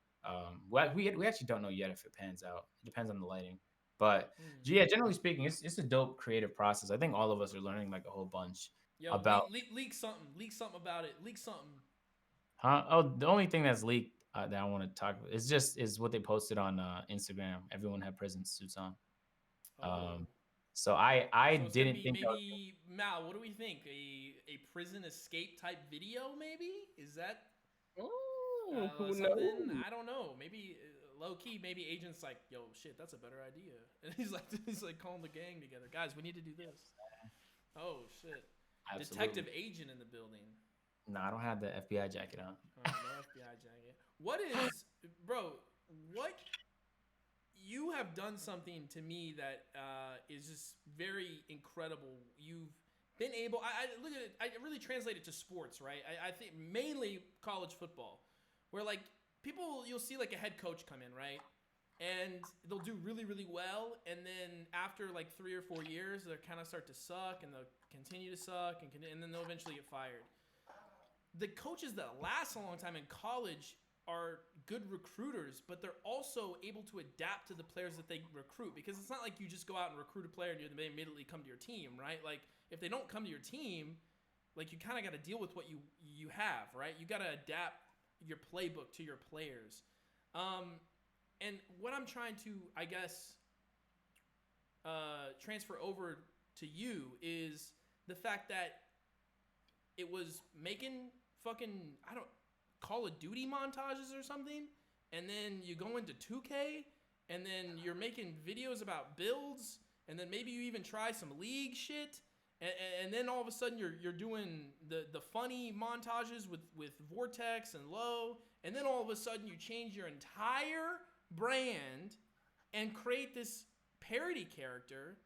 We actually don't know yet if it pans out. It depends on the lighting. But yeah, generally speaking, it's a dope creative process. I think all of us are learning like a whole bunch about leak something about it. Leak something. Huh? Oh, the only thing that's leaked that I want to talk about is what they posted on Instagram. Everyone had prison suits on. So I didn't think maybe Mal, what do we think? A prison escape type video, maybe? Is that something? I don't know. Maybe low key, maybe agent's like, yo, shit, that's a better idea. And he's like calling the gang together. Guys, we need to do this. Oh shit. Absolutely. Detective agent in the building. No, I don't have the FBI jacket on. No FBI jacket. What you have done something to me that is just very incredible. You've been able. I look at it. I really translate it to sports, right? I think mainly college football, where like you'll see like a head coach come in, right, and they'll do really, really well, and then after like 3 or 4 years, they'll kind of start to suck, and they'll continue to suck, and then they'll eventually get fired. The coaches that last a long time in college are good recruiters, but they're also able to adapt to the players that they recruit, because it's not like you just go out and recruit a player and they immediately come to your team, right? Like if they don't come to your team, like you kind of got to deal with what you have, right? You got to adapt your playbook to your players. And what I'm trying to, I guess, transfer over to you is the fact that it was making fucking, Call of Duty montages or something, and then you go into 2K, and then you're making videos about builds, and then maybe you even try some league shit, and then all of a sudden you're doing the funny montages with Vortex and Low, and then all of a sudden you change your entire brand and create this parody character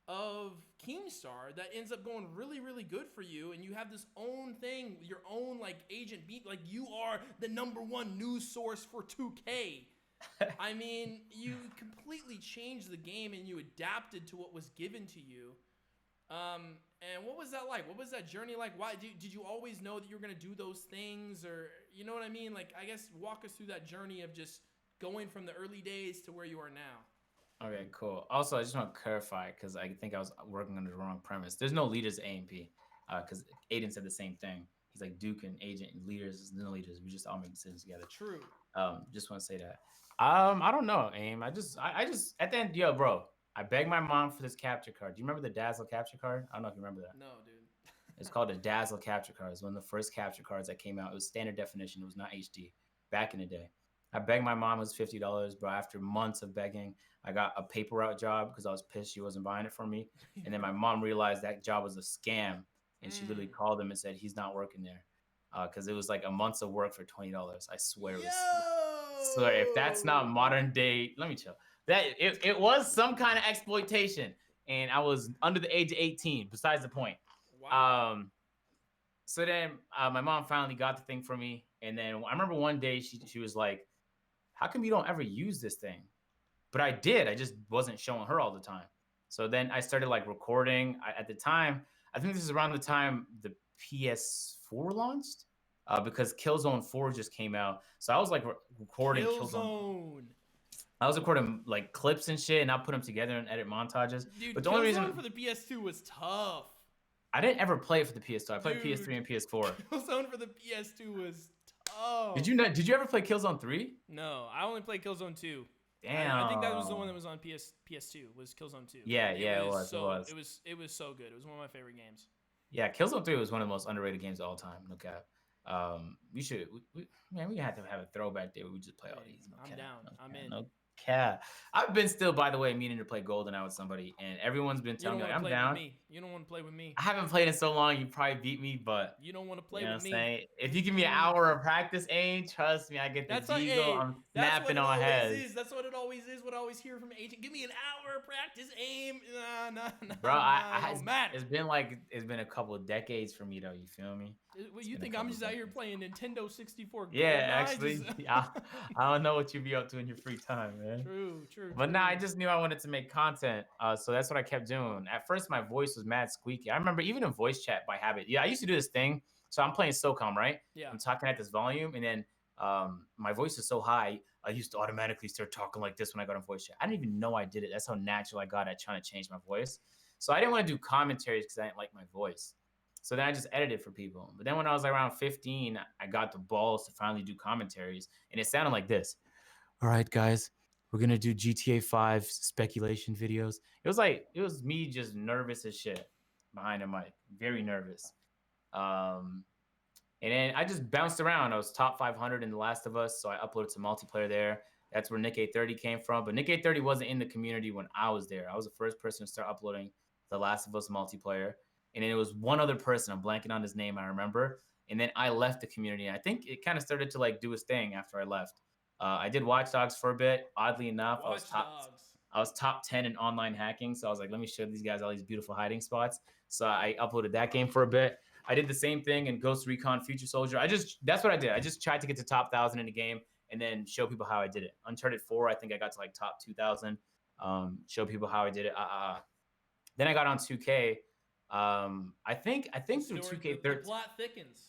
of Keemstar that ends up going really, really good for you, and you have this own thing, your own like agent beat, like you are the #1 news source for 2K. I mean, you completely changed the game and you adapted to what was given to you. And what was that like? What was that journey like? Why did you always know that you were gonna do those things, or you know what I mean? Like, I guess walk us through that journey of just going from the early days to where you are now. Okay, cool. Also, I just want to clarify because I think I was working under the wrong premise. There's no leaders at A.M.P. Because Aiden said the same thing. He's like Duke and Agent and leaders. There's no leaders. We just all make decisions together. True. Just want to say that. I don't know, Aim. I just at the end, yo, bro. I begged my mom for this capture card. Do you remember the Dazzle capture card? I don't know if you remember that. No, dude. It's called a Dazzle capture card. It's one of the first capture cards that came out. It was standard definition. It was not HD back in the day. I begged my mom. It was $50, bro. After months of begging, I got a paper route job because I was pissed she wasn't buying it for me. And then my mom realized that job was a scam, and she literally called him and said he's not working there because it was like a month's of work for $20. I swear it was. So if that's not modern day, let me chill. That it was some kind of exploitation, and I was under the age of 18. Besides the point. Wow. So then my mom finally got the thing for me, and then I remember one day she was like, "How come you don't ever use this thing?" But I did. I just wasn't showing her all the time. So then I started like recording. At the time, I think this is around the time the PS4 launched, because Killzone 4 just came out. So I was like recording Killzone. I was recording like clips and shit, and I'll put them together and edit montages. Dude, but the only reason for the PS2 was tough. I didn't ever play it for the PS2. I played PS3 and PS4. Killzone for the PS2 was tough. Did you ever play Killzone 3? No, I only played Killzone 2. Damn. I think that was the one that was on PS2. Was Killzone 2. Yeah, it was. It was so good. It was one of my favorite games. Yeah, Killzone 3 was one of the most underrated games of all time. No cap. We have to have a throwback day where we just play all these. I'm down. I'm in. No cap. I've been still, by the way, meaning to play GoldenEye with somebody, and everyone's been telling me I'm down. You don't want to play with me. I haven't played in so long. You probably beat me, but you don't want to play with me. Saying? If you give me an hour of practice, trust me, I get the deagle. I'm snapping on heads. That's what it always is. What I always hear from Agent. Give me an hour of practice aim. Nah. Bro, it's been a couple of decades for me though. You feel me? You think I'm just out here playing Nintendo 64? Yeah, actually, I don't know what you be up to in your free time, man. True. But nah, I just knew I wanted to make content, so that's what I kept doing. At first, my voice was mad squeaky. I remember even in voice chat by habit. Yeah, I used to do this thing. So I'm playing SOCOM, right? Yeah. I'm talking at this volume, and then my voice is so high, I used to automatically start talking like this when I got on voice chat. I didn't even know I did it. That's how natural I got at trying to change my voice. So I didn't want to do commentaries because I didn't like my voice. So then I just edited for people. But then when I was around 15, I got the balls to finally do commentaries. And it sounded like this. All right, guys, we're going to do GTA 5 speculation videos. It was me just nervous as shit behind a mic. Very nervous. And then I just bounced around. I was top 500 in The Last of Us. So I uploaded some multiplayer there. That's where Nick 830 came from. But Nick 830 wasn't in the community when I was there. I was the first person to start uploading The Last of Us multiplayer. And then it was one other person. I'm blanking on his name, I remember. And then I left the community. I think it kind of started to like do its thing after I left. I did Watch Dogs for a bit. Oddly enough, I was top 10 in online hacking. So I was like, let me show these guys all these beautiful hiding spots. So I uploaded that game for a bit. I did the same thing in Ghost Recon Future Soldier. That's what I did. I just tried to get to top 1,000 in the game and then show people how I did it. Uncharted 4, I think I got to like top 2,000. Show people how I did it. Then I got on 2K. I think through 2K13. The plot thickens.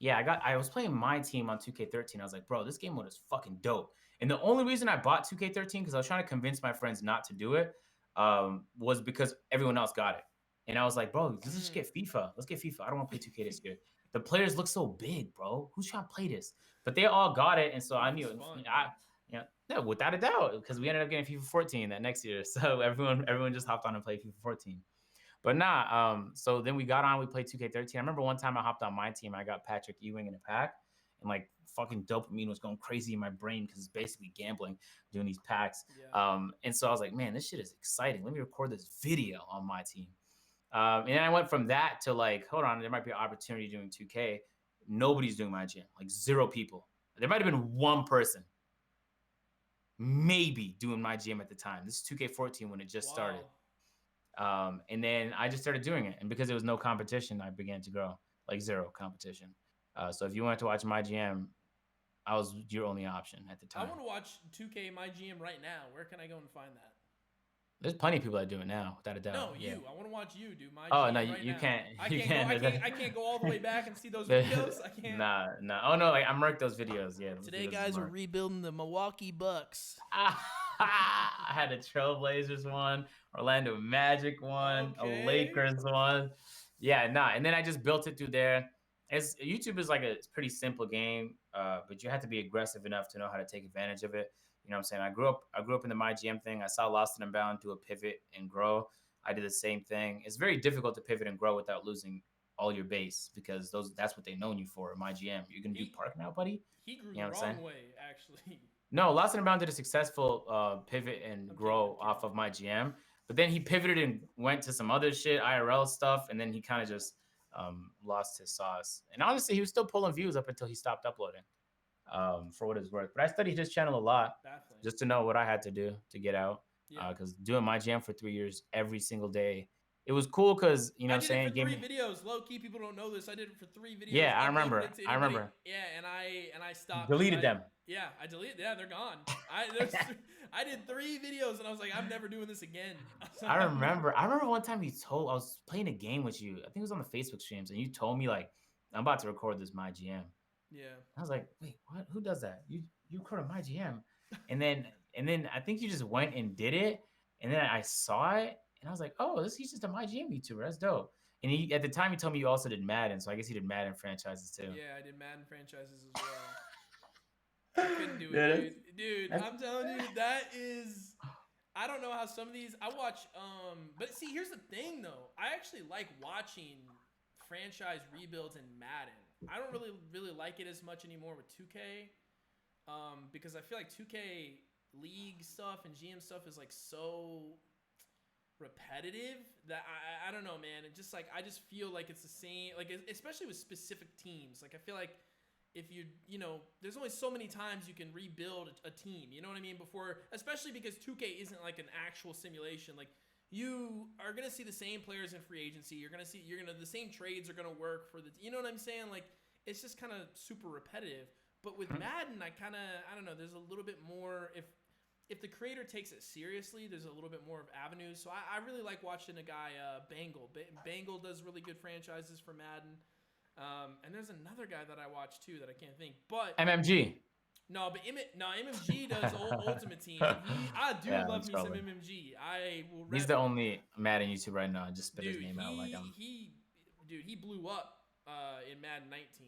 Yeah, I was playing my team on 2K13. I was like, bro, this game mode is fucking dope. And the only reason I bought 2K13 because I was trying to convince my friends not to do it, was because everyone else got it. And I was like, bro, let's just get FIFA. Let's get FIFA. I don't want to play 2K this year. The players look so big, bro. Who's trying to play this? But they all got it, and so I knew it. Without a doubt, because we ended up getting FIFA 14 that next year. So everyone just hopped on and played FIFA 14. But so then we got on, we played 2K13. I remember one time I hopped on my team, I got Patrick Ewing in a pack, and like fucking dopamine was going crazy in my brain because it's basically gambling, doing these packs. Yeah. And so I was like, man, this shit is exciting. Let me record this video on my team. And then I went from that to like, hold on, there might be an opportunity doing 2K. Nobody's doing my gym, like 0 people. There might have been 1 person maybe doing my gym at the time. This is 2K14 when it just started. And then I just started doing it. And because there was no competition, I began to grow, like 0 competition. So if you wanted to watch my GM, I was your only option at the time. I want to watch 2K my GM right now. Where can I go and find that? There's plenty of people that do it now, without a doubt. No, you. I want to watch you do my. Oh GM no, right you now. can't. I can't go all the way back and see those videos. I can't. Nah. Oh no, like I marked those videos. Yeah. Today, guys, we're rebuilding the Milwaukee Bucks. I had a Trailblazers one, Orlando Magic one, a Lakers one. Yeah, nah. And then I just built it through there. YouTube is like it's pretty simple game, but you have to be aggressive enough to know how to take advantage of it. You know what I'm saying? I grew up in the My GM thing. I saw Lost and Unbound do a pivot and grow. I did the same thing. It's very difficult to pivot and grow without losing all your base because that's what they've known you for. My GM, you're gonna do park now, buddy. He grew the wrong way, actually. No, Lost and Unbound did a successful pivot and grow off of My GM, but then he pivoted and went to some other shit, IRL stuff, and then he kind of just lost his sauce. And honestly, he was still pulling views up until he stopped uploading. For what it's worth. But I studied his channel a lot just to know what I had to do to get out. Because doing my jam for 3 years every single day, it was cool because, you know what I'm saying? I did it for 3 videos. Low key, people don't know this. I did it for 3 videos. Yeah, I remember. Yeah, and I stopped. Deleted them. Yeah, I deleted. Yeah, they're gone. I did 3 videos and I was like, I'm never doing this again. I remember one time I was playing a game with you. I think it was on the Facebook streams, and you told me like, I'm about to record this my GM. Yeah. I was like, wait, what? Who does that? You recorded my GM, and then I think you just went and did it, and then I saw it, and I was like, oh, he's just a my GM YouTuber. That's dope. And at the time, he told me you also did Madden, so I guess he did Madden franchises too. Yeah, I did Madden franchises as well. I couldn't do it, dude. I'm telling you, that is. I don't know how some of these I watch. But see, here's the thing though. I actually like watching franchise rebuilds in Madden. I don't really like it as much anymore with 2K, because I feel like 2K league stuff and GM stuff is like so repetitive that I don't know, man. It just like I just feel like it's the same, like especially with specific teams. Like I feel like if you know, there's only so many times you can rebuild a team. You know what I mean? Before, especially because 2K isn't like an actual simulation. Like you are gonna see the same players in free agency. The same trades are gonna work for the. You know what I'm saying? Like it's just kind of super repetitive. But with Madden, I don't know. There's a little bit more if the creator takes it seriously. There's a little bit more of avenues. So I really like watching a guy Bangle. Bangle does really good franchises for Madden. And there's another guy that I watch too that I can't think. But MMG. No, but MMG does Ultimate Team. I do love me some MMG. He's the only Madden YouTuber right now. I just spit his name out like I'm. He blew up in Madden 19.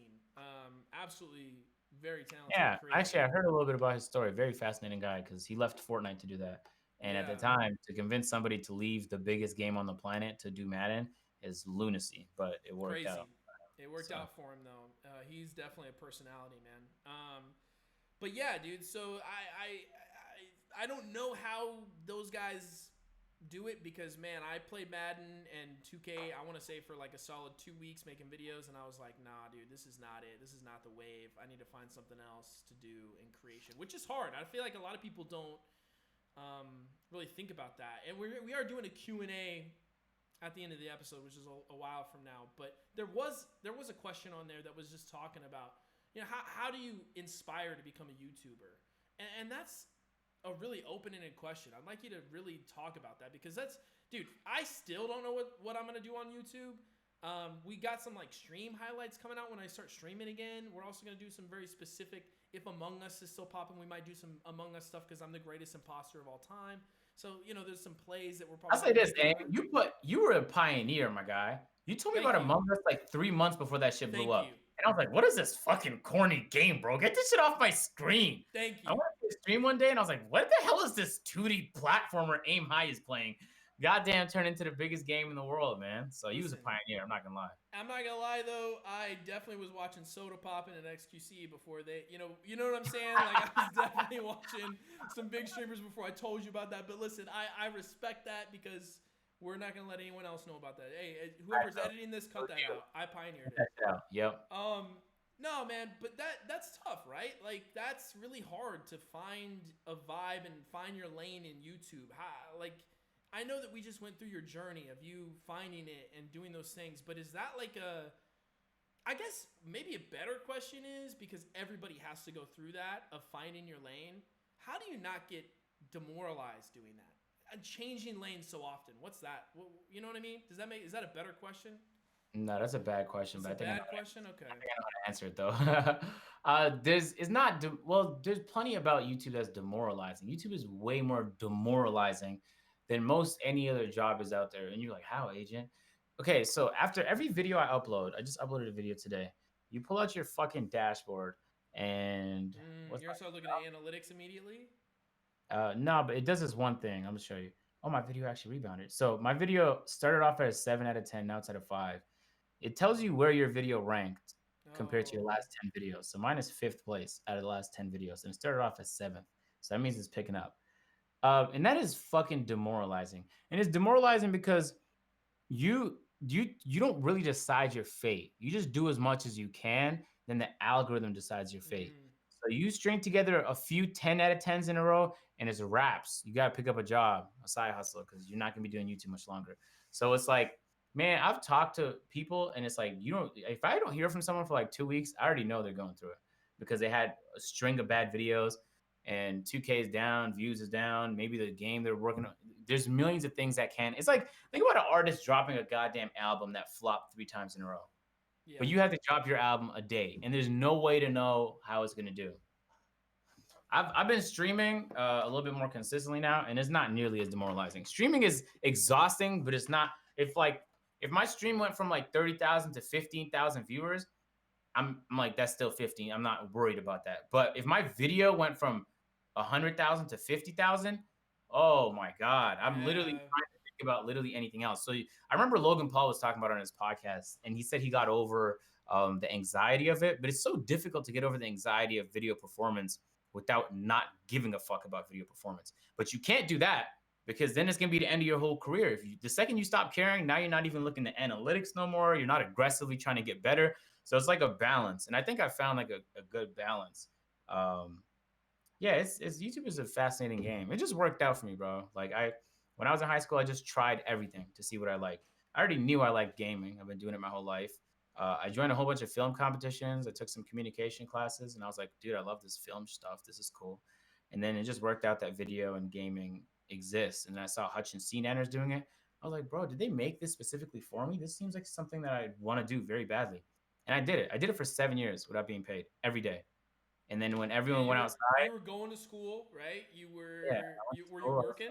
Absolutely very talented. Yeah, creator. actually, I heard a little bit about his story. Very fascinating guy because he left Fortnite to do that. And at the time, to convince somebody to leave the biggest game on the planet to do Madden is lunacy. But it worked out. It worked out for him though. He's definitely a personality, man. But yeah, dude. So I don't know how those guys do it because man, I played Madden and 2K. I want to say for like a solid 2 weeks making videos, and I was like, nah, dude, this is not it. This is not the wave. I need to find something else to do in creation, which is hard. I feel like a lot of people don't really think about that. And we are doing a Q&A at the end of the episode, which is a while from now. But there was a question on there that was just talking about, you know, how do you inspire to become a YouTuber? And that's a really open-ended question. I'd like you to really talk about that because dude, I still don't know what I'm going to do on YouTube. We got some like stream highlights coming out when I start streaming again. We're also going to do some very specific, if Among Us is still popping, we might do some Among Us stuff because I'm the greatest imposter of all time. So, you know, there's some plays that we're probably. I'll say this, Aim. You were a pioneer, my guy. You told me about Among Us like 3 months before that shit blew up. And I was like, what is this fucking corny game, bro? Get this shit off my screen. Thank you. I went to the stream one day and I was like, what the hell is this 2D platformer AimHigh is playing? goddamn turned into the biggest game in the world, man. So you was a Listen, pioneer. I'm not gonna lie. I'm not gonna lie though, I definitely was watching Soda Poppin' and XQC before they, you know what I'm saying? Like I was definitely watching some big streamers before I told you about that. But listen, I respect that because we're not gonna let anyone else know about that. Hey, whoever's editing this, cut that out. I pioneered it. Yep. No, man, but that's tough, right? Like that's really hard to find a vibe and find your lane in YouTube. Like I know that we just went through your journey of you finding it and doing those things, but is that like I guess maybe a better question is because everybody has to go through that of finding your lane. How do you not get demoralized doing that? And changing lanes so often. What's that? You know what I mean? Is that a better question? No, that's a bad question, It's but a bad question. Okay. I think I know how to answer it though. There's plenty about YouTube that's demoralizing. YouTube is way more demoralizing than most any other job is out there. And you're like, how, agent? Okay, so after every video I upload, I just uploaded a video today. You pull out your fucking dashboard and You're gonna start looking at analytics immediately. no, but it does this one thing. I'm gonna show you. Oh, my video actually rebounded. So my video started off at a 7 out of 10. Now it's at a 5. It tells you where your video ranked compared to your Oh, last 10 videos. So mine is 5th place out of the last 10 videos, and it started off as 7th. So that means it's picking up. And that is fucking demoralizing. And it's demoralizing because you don't really decide your fate. You just do as much as you can, then the algorithm decides your fate. mm, So you string together a few 10 out of 10s in a row, and it's wraps. You gotta pick up a job, a side hustle, because you're not gonna be doing YouTube much longer. So it's like, man, I've talked to people, and it's like, if I don't hear from someone for like 2 weeks, I already know they're going through it because they had a string of bad videos and 2K is down, views is down, maybe the game they're working on. There's millions of things that can. It's like, think about an artist dropping a goddamn album that flopped 3 times in a row. yeah. But you have to drop your album a day, and there's no way to know how it's gonna do. I've been streaming a little bit more consistently now, and it's not nearly as demoralizing. Streaming is exhausting, but it's not. If my stream went from like 30,000 to 15,000 viewers, I'm like, that's still 15. I'm not worried about that. But if my video went from 100,000 to 50,000, oh my god, I'm literally trying to think about literally anything else. So I remember Logan Paul was talking about it on his podcast, and he said he got over the anxiety of it, but it's so difficult to get over the anxiety of video performance without not giving a fuck about video performance. But you can't do that because then it's gonna be the end of your whole career. The second you stop caring, now you're not even looking at analytics no more. You're not aggressively trying to get better. So it's like a balance, and I think I found like a good balance. Yeah, it's YouTube is a fascinating game. It just worked out for me, bro. Like when I was in high school, I just tried everything to see what I liked. I already knew I liked gaming. I've been doing it my whole life. I joined a whole bunch of film competitions. I took some communication classes, and I was like, dude, I love this film stuff. This is cool. And then it just worked out that video and gaming exists. And I saw Hutch and Nanners doing it. I was like, bro, did they make this specifically for me? This seems like something that I want to do very badly. And I did it. I did it for 7 years without being paid every day. And then when everyone went outside, you were going to school, right? Were you working?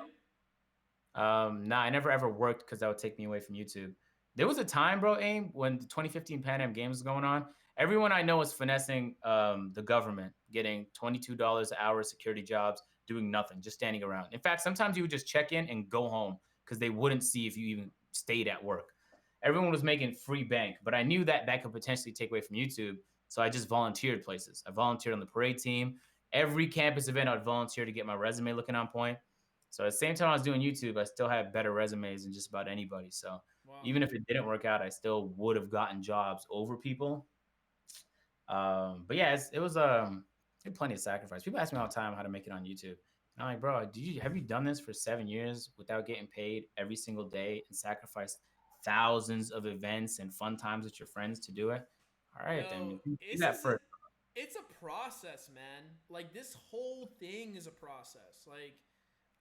Nah, I never ever worked because that would take me away from YouTube. There was a time, bro, AIM, when the 2015 Pan Am Games was going on. Everyone I know was finessing the government, getting $22 an hour security jobs, doing nothing, just standing around. In fact, sometimes you would just check in and go home because they wouldn't see if you even stayed at work. Everyone was making free bank, but I knew that that could potentially take away from YouTube. So I just volunteered places. I volunteered on the parade team. Every campus event, I'd volunteer to get my resume looking on point. So at the same time I was doing YouTube, I still had better resumes than just about anybody. So even if it didn't work out, I still would have gotten jobs over people. But yeah, it was plenty of sacrifice. People ask me all the time how to make it on YouTube. And I'm like, bro, have you done this for 7 years without getting paid every single day and sacrificed thousands of events and fun times with your friends to do it? All right, then do that for. It's a process, man. Like this whole thing is a process. Like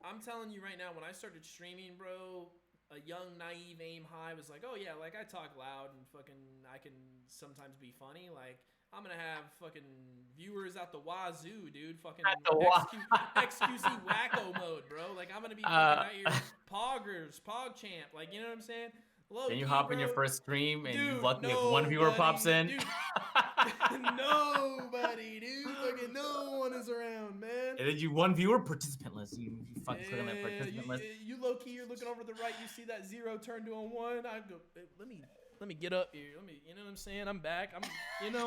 I'm telling you right now, when I started streaming, bro, a young, naive AimHigh was like, oh yeah, like I talk loud and fucking I can sometimes be funny. Like I'm gonna have fucking viewers out the wazoo, dude. Fucking XQC wacko mode, bro. Like I'm gonna be fucking out here poggers, PogChamp. Like you know what I'm saying? Then you hop in your first stream and dude, you lucky if one viewer pops in. Dude, Nobody, dude. Fucking no one is around, man. And then you one viewer, participant list. You fucking click on that Yeah, participant list. you low key, you're looking over the right, you see that 0 turn to a 1. I go, let me get up here. You know what I'm saying? I'm back. Let me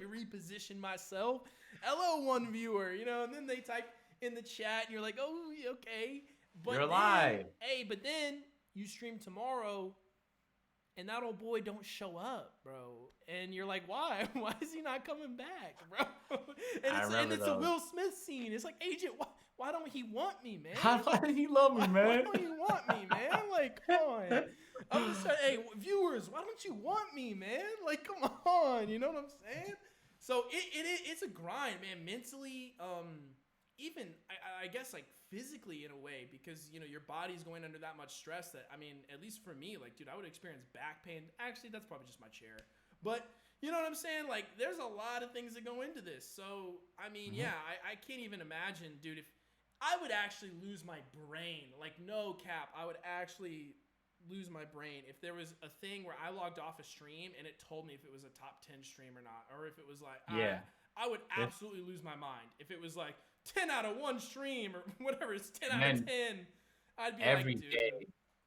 reposition myself. Hello, one viewer, and then they type in the chat, and you're like, oh, okay. But You're alive. But then you stream tomorrow, and that old boy don't show up, bro. And you're like, why? Why is he not coming back, bro? And it's a Will Smith scene. It's like, Agent, why don't he want me, man? Why did he love me, man? Why don't you want me, man? Like, come on. I'm just saying, hey, viewers, why don't you want me, man? Like, come on. You know what I'm saying? So it's a grind, man. Mentally, even I guess like physically in a way, because your body's going under that much stress that, I mean, at least for me, like, dude, I would experience back pain. Actually, that's probably just my chair. But you know what I'm saying? Like, there's a lot of things that go into this. So, I mean, yeah, I can't even imagine, dude, if I would actually lose my brain. Like, no cap, I would actually lose my brain if there was a thing where I logged off a stream and it told me if it was a top 10 stream or not, or if it was like, I would absolutely lose my mind. If it was like 10 out of 1 stream or whatever, it's 10 out of 10, I'd be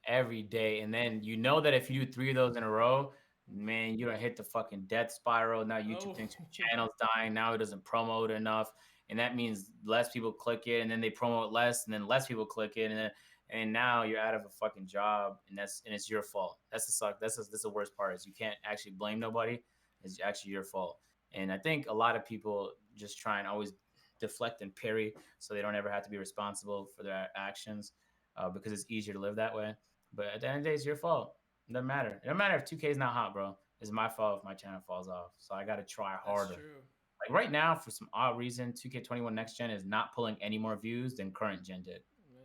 every day. And then that if you do 3 of those in a row, man, you don't hit the fucking death spiral. Now YouTube thinks your channel's dying. Now it doesn't promote enough. And that means less people click it, and then they promote less, and then less people click it, and now you're out of a fucking job, and it's your fault. That's the worst part, is you can't actually blame nobody. It's actually your fault. And I think a lot of people just try and always deflect and parry, so they don't ever have to be responsible for their actions, because it's easier to live that way. But at the end of the day, it's your fault. It doesn't matter. It doesn't matter if 2K is not hot, bro. It's my fault if my channel falls off. So I got to try harder. That's true. Like right now, for some odd reason, 2K21 Next Gen is not pulling any more views than current gen did.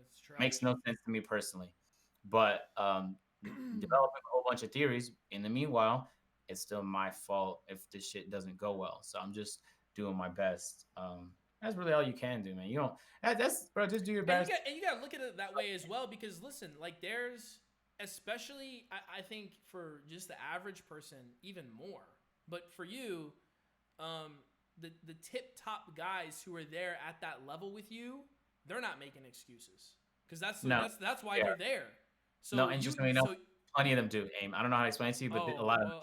That's true. Makes no sense to me personally. But developing a whole bunch of theories. In the meanwhile, it's still my fault if this shit doesn't go well. So I'm just doing my best. That's really all you can do, man. You don't. That's bro. Just do your best. And you gotta look at it that way as well, because listen, like there's, especially I think for just the average person, even more. But for you, the tip top guys who are there at that level with you, they're not making excuses, because that's why they're there. So and just so you know, plenty of them do. AIM. I don't know how to explain it to you, but a lot of them.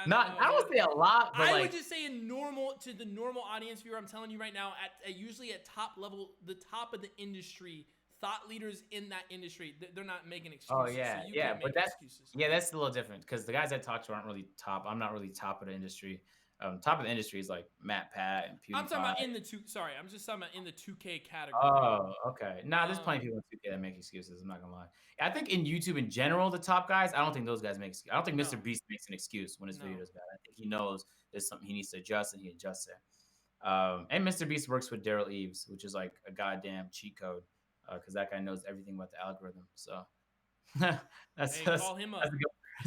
I would say a lot, but I would just say to the normal audience viewer, I'm telling you right now, at usually at top level, the top of the industry, thought leaders in that industry, they're not making excuses. Oh yeah, so but that's a little different, because the guys I talk to aren't really top. I'm not really top of the industry. Top of the industry is like Matt Pat and PewDiePie. I'm talking about I'm just talking about in the 2K category. Oh, okay. There's plenty of people in 2K that make excuses. I'm not gonna lie. I think in YouTube in general, the top guys, I don't think those guys make excuses. I don't think Mr. Beast makes an excuse when his video is bad. I think he knows there's something he needs to adjust, and he adjusts it. And Mr. Beast works with Daryl Eves, which is like a goddamn cheat code, because that guy knows everything about the algorithm. So call him up.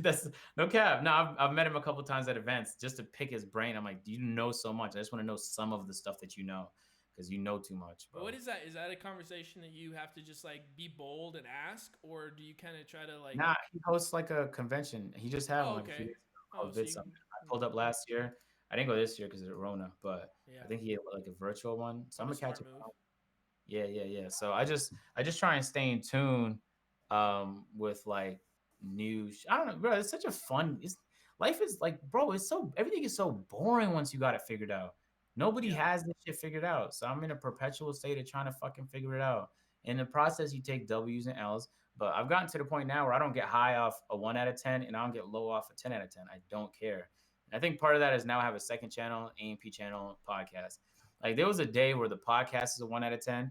That's no cap. No, I've met him a couple times at events just to pick his brain. I'm like, you know so much. I just want to know some of the stuff that you know, because you know too much. Bro. What is that? Is that a conversation that you have to just like be bold and ask, or do you kind of try to like? Nah, he hosts like a convention. He just had one. Okay. I pulled up last year. I didn't go this year because of Rona, but I think he had like a virtual one. So I'm gonna catch him. Yeah. So I just try and stay in tune with like news. I don't know, bro. It's such a fun. Life is like, bro. Everything is so boring once you got it figured out. Nobody has this shit figured out. So I'm in a perpetual state of trying to fucking figure it out. In the process, you take W's and L's. But I've gotten to the point now where I don't get high off a 1 out of 10, and I don't get low off a 10 out of 10. I don't care. And I think part of that is now I have a second channel, A.M.P channel, podcast. Like there was a day where the podcast is a 1 out of 10,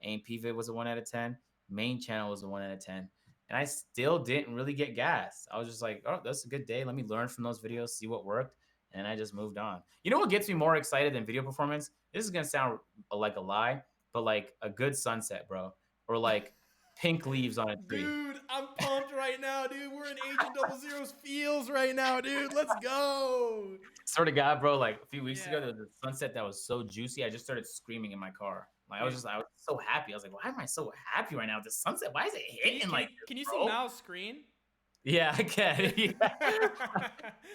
A.M.P vid was a 1 out of 10, main channel was a 1 out of 10. And I still didn't really get gas. I was just like, oh, that's a good day. Let me learn from those videos, see what worked. And I just moved on. You know what gets me more excited than video performance? This is going to sound like a lie, but like a good sunset, bro. Or like pink leaves on a tree. Dude, I'm pumped right now, dude. We're in Agent 00's feels right now, dude. Let's go. Sort of guy, bro. Like a few weeks ago, there was a sunset that was so juicy. I just started screaming in my car. Like I was so happy. I was like, why am I so happy right now with the sunset? Why is it hitting like this, can you bro? see Mal's screen? Yeah, I can. Yeah.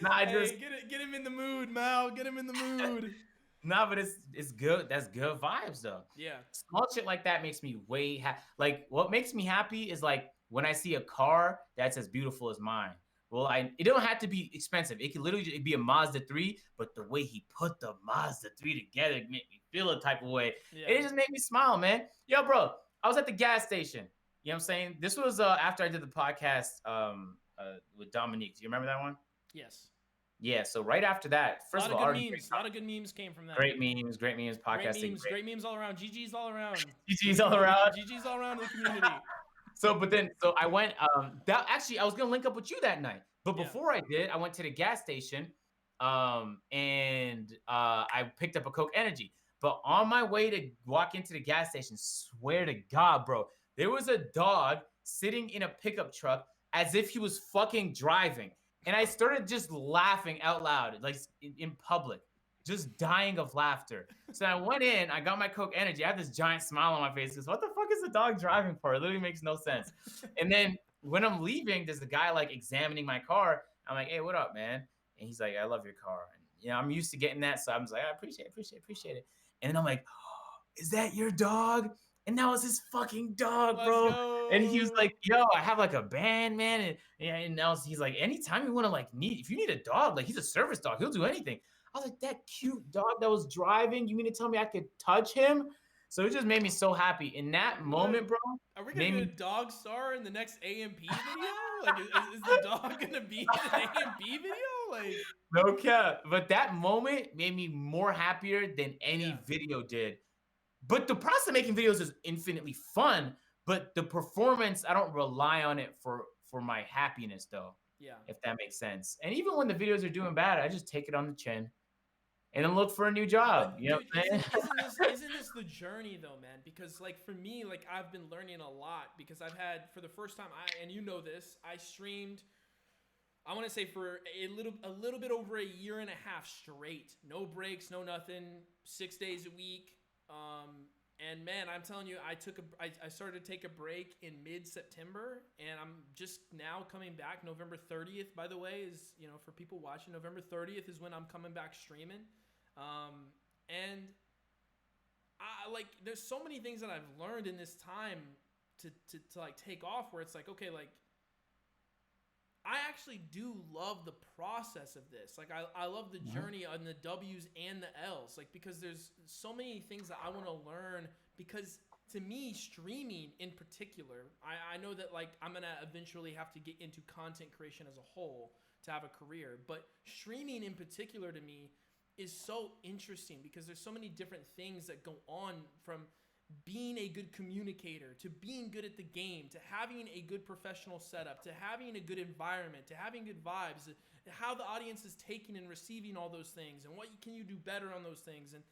No, I just Hey, get him in the mood, Mal. Get him in the mood. no, but it's good. That's good vibes though. Yeah. Small shit like that makes me way like what makes me happy is like when I see a car that's as beautiful as mine. Well, it don't have to be expensive. It could literally just be a Mazda 3, but the way he put the Mazda 3 together made me feel a type of way. Yeah. It just made me smile, man. Yo, bro, I was at the gas station. You know what I'm saying? This was after I did the podcast with Dominique. Do you remember that one? Yes. Yeah, so right after that, A first lot of of all, good memes. A lot of good memes came from that. great memes, podcasting, Great memes all around. GG's all around. GG's all around. GG's all around in the community. So I went that actually I was gonna link up with you that night. But Yeah. before I did, I went to the gas station and I picked up a Coke Energy. But on my way to walk into the gas station, swear to God, bro, there was a dog sitting in a pickup truck as if he was fucking driving. And I started just laughing out loud, like in public, just dying of laughter. So I went in, I got my Coke Energy. I had this giant smile on my face because what the fuck is the dog driving for? It literally makes no sense. And then when I'm leaving, there's a guy like examining my car. I'm like, hey, what up, man? And he's like, I love your car. And, you know, I'm used to getting that. So I'm just like, I appreciate it. And then I'm like, oh, is that your dog? And that was his fucking dog, bro. And he was like, yo, I have like a band, man. And now he's like, anytime you want to like if you need a dog, like he's a service dog, he'll do anything. I was like, that cute dog that was driving, you mean to tell me I could touch him? So it just made me so happy. In that moment, bro. Are we gonna get a dog star in the next A.M.P video? Like, is the dog gonna be in an A.M.P video? Like, no cap. But that moment made me more happier than any video did. But the process of making videos is infinitely fun. But the performance, I don't rely on it for my happiness, though. Yeah. If that makes sense. And even when the videos are doing bad, I just take it on the chin. And then look for a new job. But, you know dude, what I'm saying? Isn't this the journey though, man? Because like for me, like I've been learning a lot because I've had for the first time and you know this, I streamed I want to say for a little bit over a year and a half straight. No breaks, no nothing, 6 days a week. And man, I'm telling you, I started to take a break in mid-September, and I'm just now coming back. November 30th, by the way, is, you know, for people watching, November 30th is when I'm coming back streaming. And I like, there's so many things that I've learned in this time to like take off where it's like, okay, like I actually do love the process of this. Like I love the journey on the W's and the L's, like, because there's so many things that I want to learn, because to me, streaming in particular, I know that like I'm going to eventually have to get into content creation as a whole to have a career, but streaming in particular to me is so interesting because there's so many different things that go on, from being a good communicator, to being good at the game, to having a good professional setup, to having a good environment, to having good vibes, how the audience is taking and receiving all those things, and what can you do better on those things. And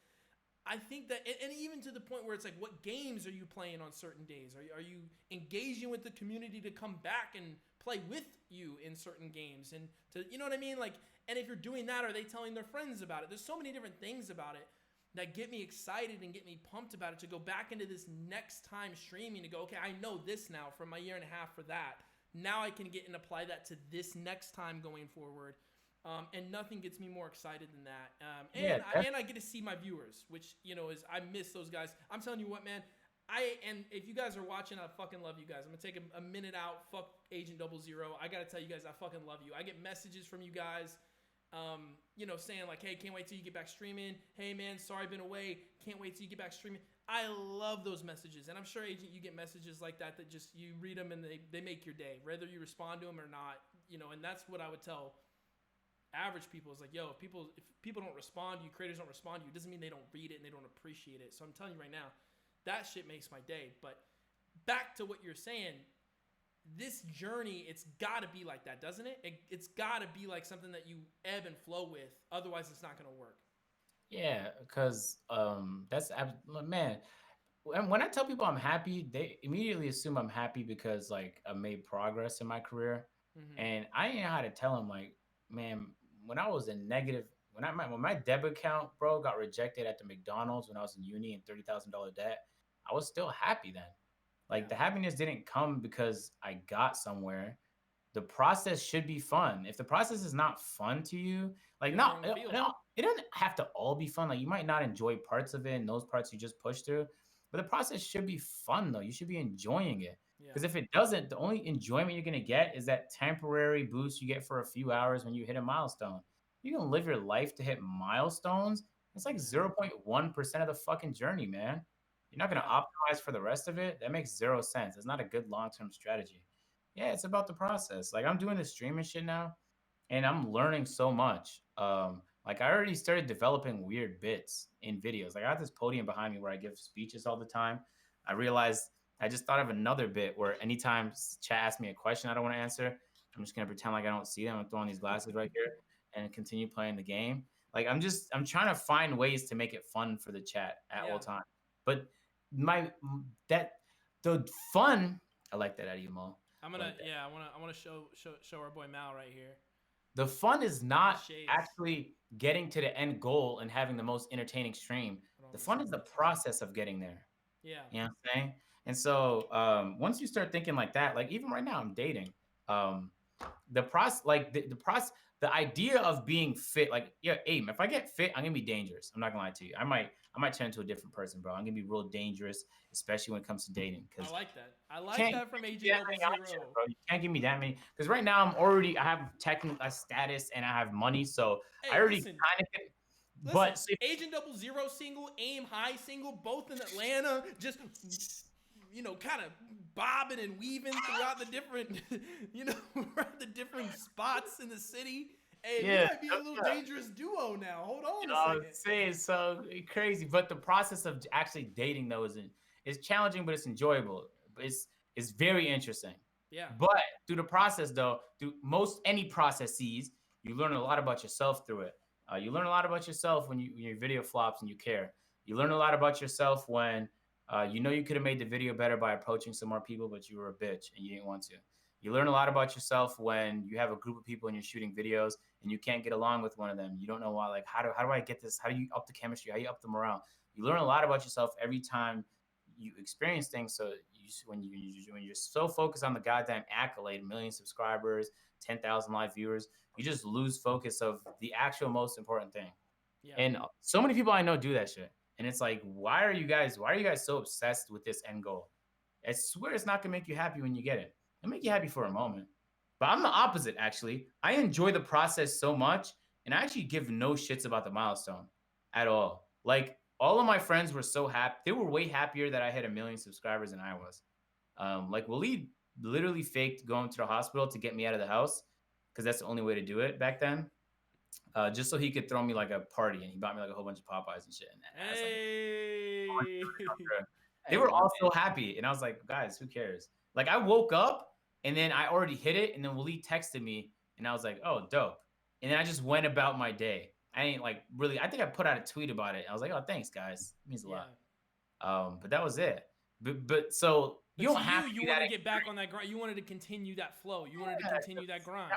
I think that, and even to the point where it's like, what games are you playing on certain days? Are you engaging with the community to come back and play with you in certain games? And to, you know what I mean? Like, and if you're doing that, are they telling their friends about it? There's so many different things about it that get me excited and get me pumped about it, to go back into this next time streaming, to go, okay, I know this now from my year and a half for that. Now I can get and apply that to this next time going forward. And nothing gets me more excited than that. And I get to see my viewers, which, you know, is, I miss those guys. I'm telling you what, man, and if you guys are watching, I fucking love you guys. I'm gonna take a minute out. Fuck Agent 00. I gotta tell you guys, I fucking love you. I get messages from you guys, you know, saying like, hey, can't wait till you get back streaming. Hey man, sorry I've been away. Can't wait till you get back streaming. I love those messages. And I'm sure, Agent, you get messages like that just, you read them and they make your day, whether you respond to them or not, you know. And that's what I would tell average people, is like, yo, if people don't respond to you, creators don't respond to you, it doesn't mean they don't read it and they don't appreciate it. So I'm telling you right now, that shit makes my day. But back to what you're saying, this journey, it's got to be like that, doesn't it? It's got to be like something that you ebb and flow with. Otherwise, it's not going to work. Yeah, because man, when I tell people I'm happy, they immediately assume I'm happy because like I made progress in my career. Mm-hmm. And I didn't know how to tell them, like, man, when I was in negative, when my debit account, bro, got rejected at the McDonald's when I was in uni and $30,000 debt, I was still happy then. Like, the happiness didn't come because I got somewhere. the process should be fun. If the process is not fun to you, like Get not thrown in the field. it doesn't have to all be fun. Like you might not enjoy parts of it, and those parts you just push through. But the process should be fun though. You should be enjoying it. Yeah. Because if it doesn't, the only enjoyment you're gonna get is that temporary boost you get for a few hours when you hit a milestone. You can live your life to hit milestones. It's like 0.1% of the fucking journey, man. You're not gonna Yeah. optimize for the rest of it. That makes zero sense. It's not a good long-term strategy. Yeah, it's about the process. Like I'm doing the streaming shit now, and I'm learning so much. Like I already started developing weird bits in videos. Like I got this podium behind me where I give speeches all the time. I realized I just thought of another bit where anytime chat asks me a question I don't want to answer, I'm just gonna pretend like I don't see them. I'm throwing these glasses right here and continue playing the game. Like I'm trying to find ways to make it fun for the chat at all times. But my that the fun, I like that out of you, Mo. I wanna show our boy Mal right here. The fun is not Shades. actually getting to the end goal and having the most entertaining stream. The fun is the process of getting there. Yeah. You know what I'm saying? And so once you start thinking like that, like even right now I'm dating. The process, like the process, the idea of being fit, like yeah, Aim, if I get fit, I'm gonna be dangerous. I'm not gonna lie to you. I might turn into a different person, bro. I'm gonna be real dangerous, especially when it comes to dating. I like that. I like that from Agent Zero. Bro. You can't give me that many. Because right now I have technical status and I have money, so Hey, I already listen, kind of get. Listen, But Agent 00 single, AimHigh single, both in Atlanta, just kind of bobbing and weaving throughout the different, around the different spots in the city. Hey, we might be a little dangerous duo now. Hold on a second. I'm saying so crazy, but the process of actually dating though is challenging, but it's enjoyable. It's very interesting. Yeah. But through the process though, through most any processes, you learn a lot about yourself through it. You learn a lot about yourself when your video flops and you care. You learn a lot about yourself when you could have made the video better by approaching some more people, but you were a bitch and you didn't want to. You learn a lot about yourself when you have a group of people and you're shooting videos and you can't get along with one of them. You don't know why. Like, how do I get this? How do you up the chemistry? How do you up the morale? You learn a lot about yourself every time you experience things. So when you're so focused on the goddamn accolade, 1 million subscribers, 10,000 live viewers, you just lose focus of the actual most important thing. Yeah. And so many people I know do that shit. And it's like, why are you guys so obsessed with this end goal? I swear it's not gonna make you happy when you get it. It'll make you happy for a moment. But I'm the opposite, actually. I enjoy the process so much, and I actually give no shits about the milestone at all. Like, all of my friends were so happy. They were way happier that I had 1 million subscribers than I was. Like, Waleed literally faked going to the hospital to get me out of the house because that's the only way to do it back then. Just so he could throw me like a party, and he bought me like a whole bunch of Popeyes and shit. And hey. They were all so happy, and I was like, guys, who cares? Like, I woke up, and then I already hit it, and then Waleed texted me, and I was like, oh, dope. And then I just went about my day. I ain't like really. I think I put out a tweet about it. I was like, oh, thanks, guys. It means a lot. But that was it. But so you don't have to. You wanted to get back on that grind. You wanted to continue that flow. You wanted to continue that grind.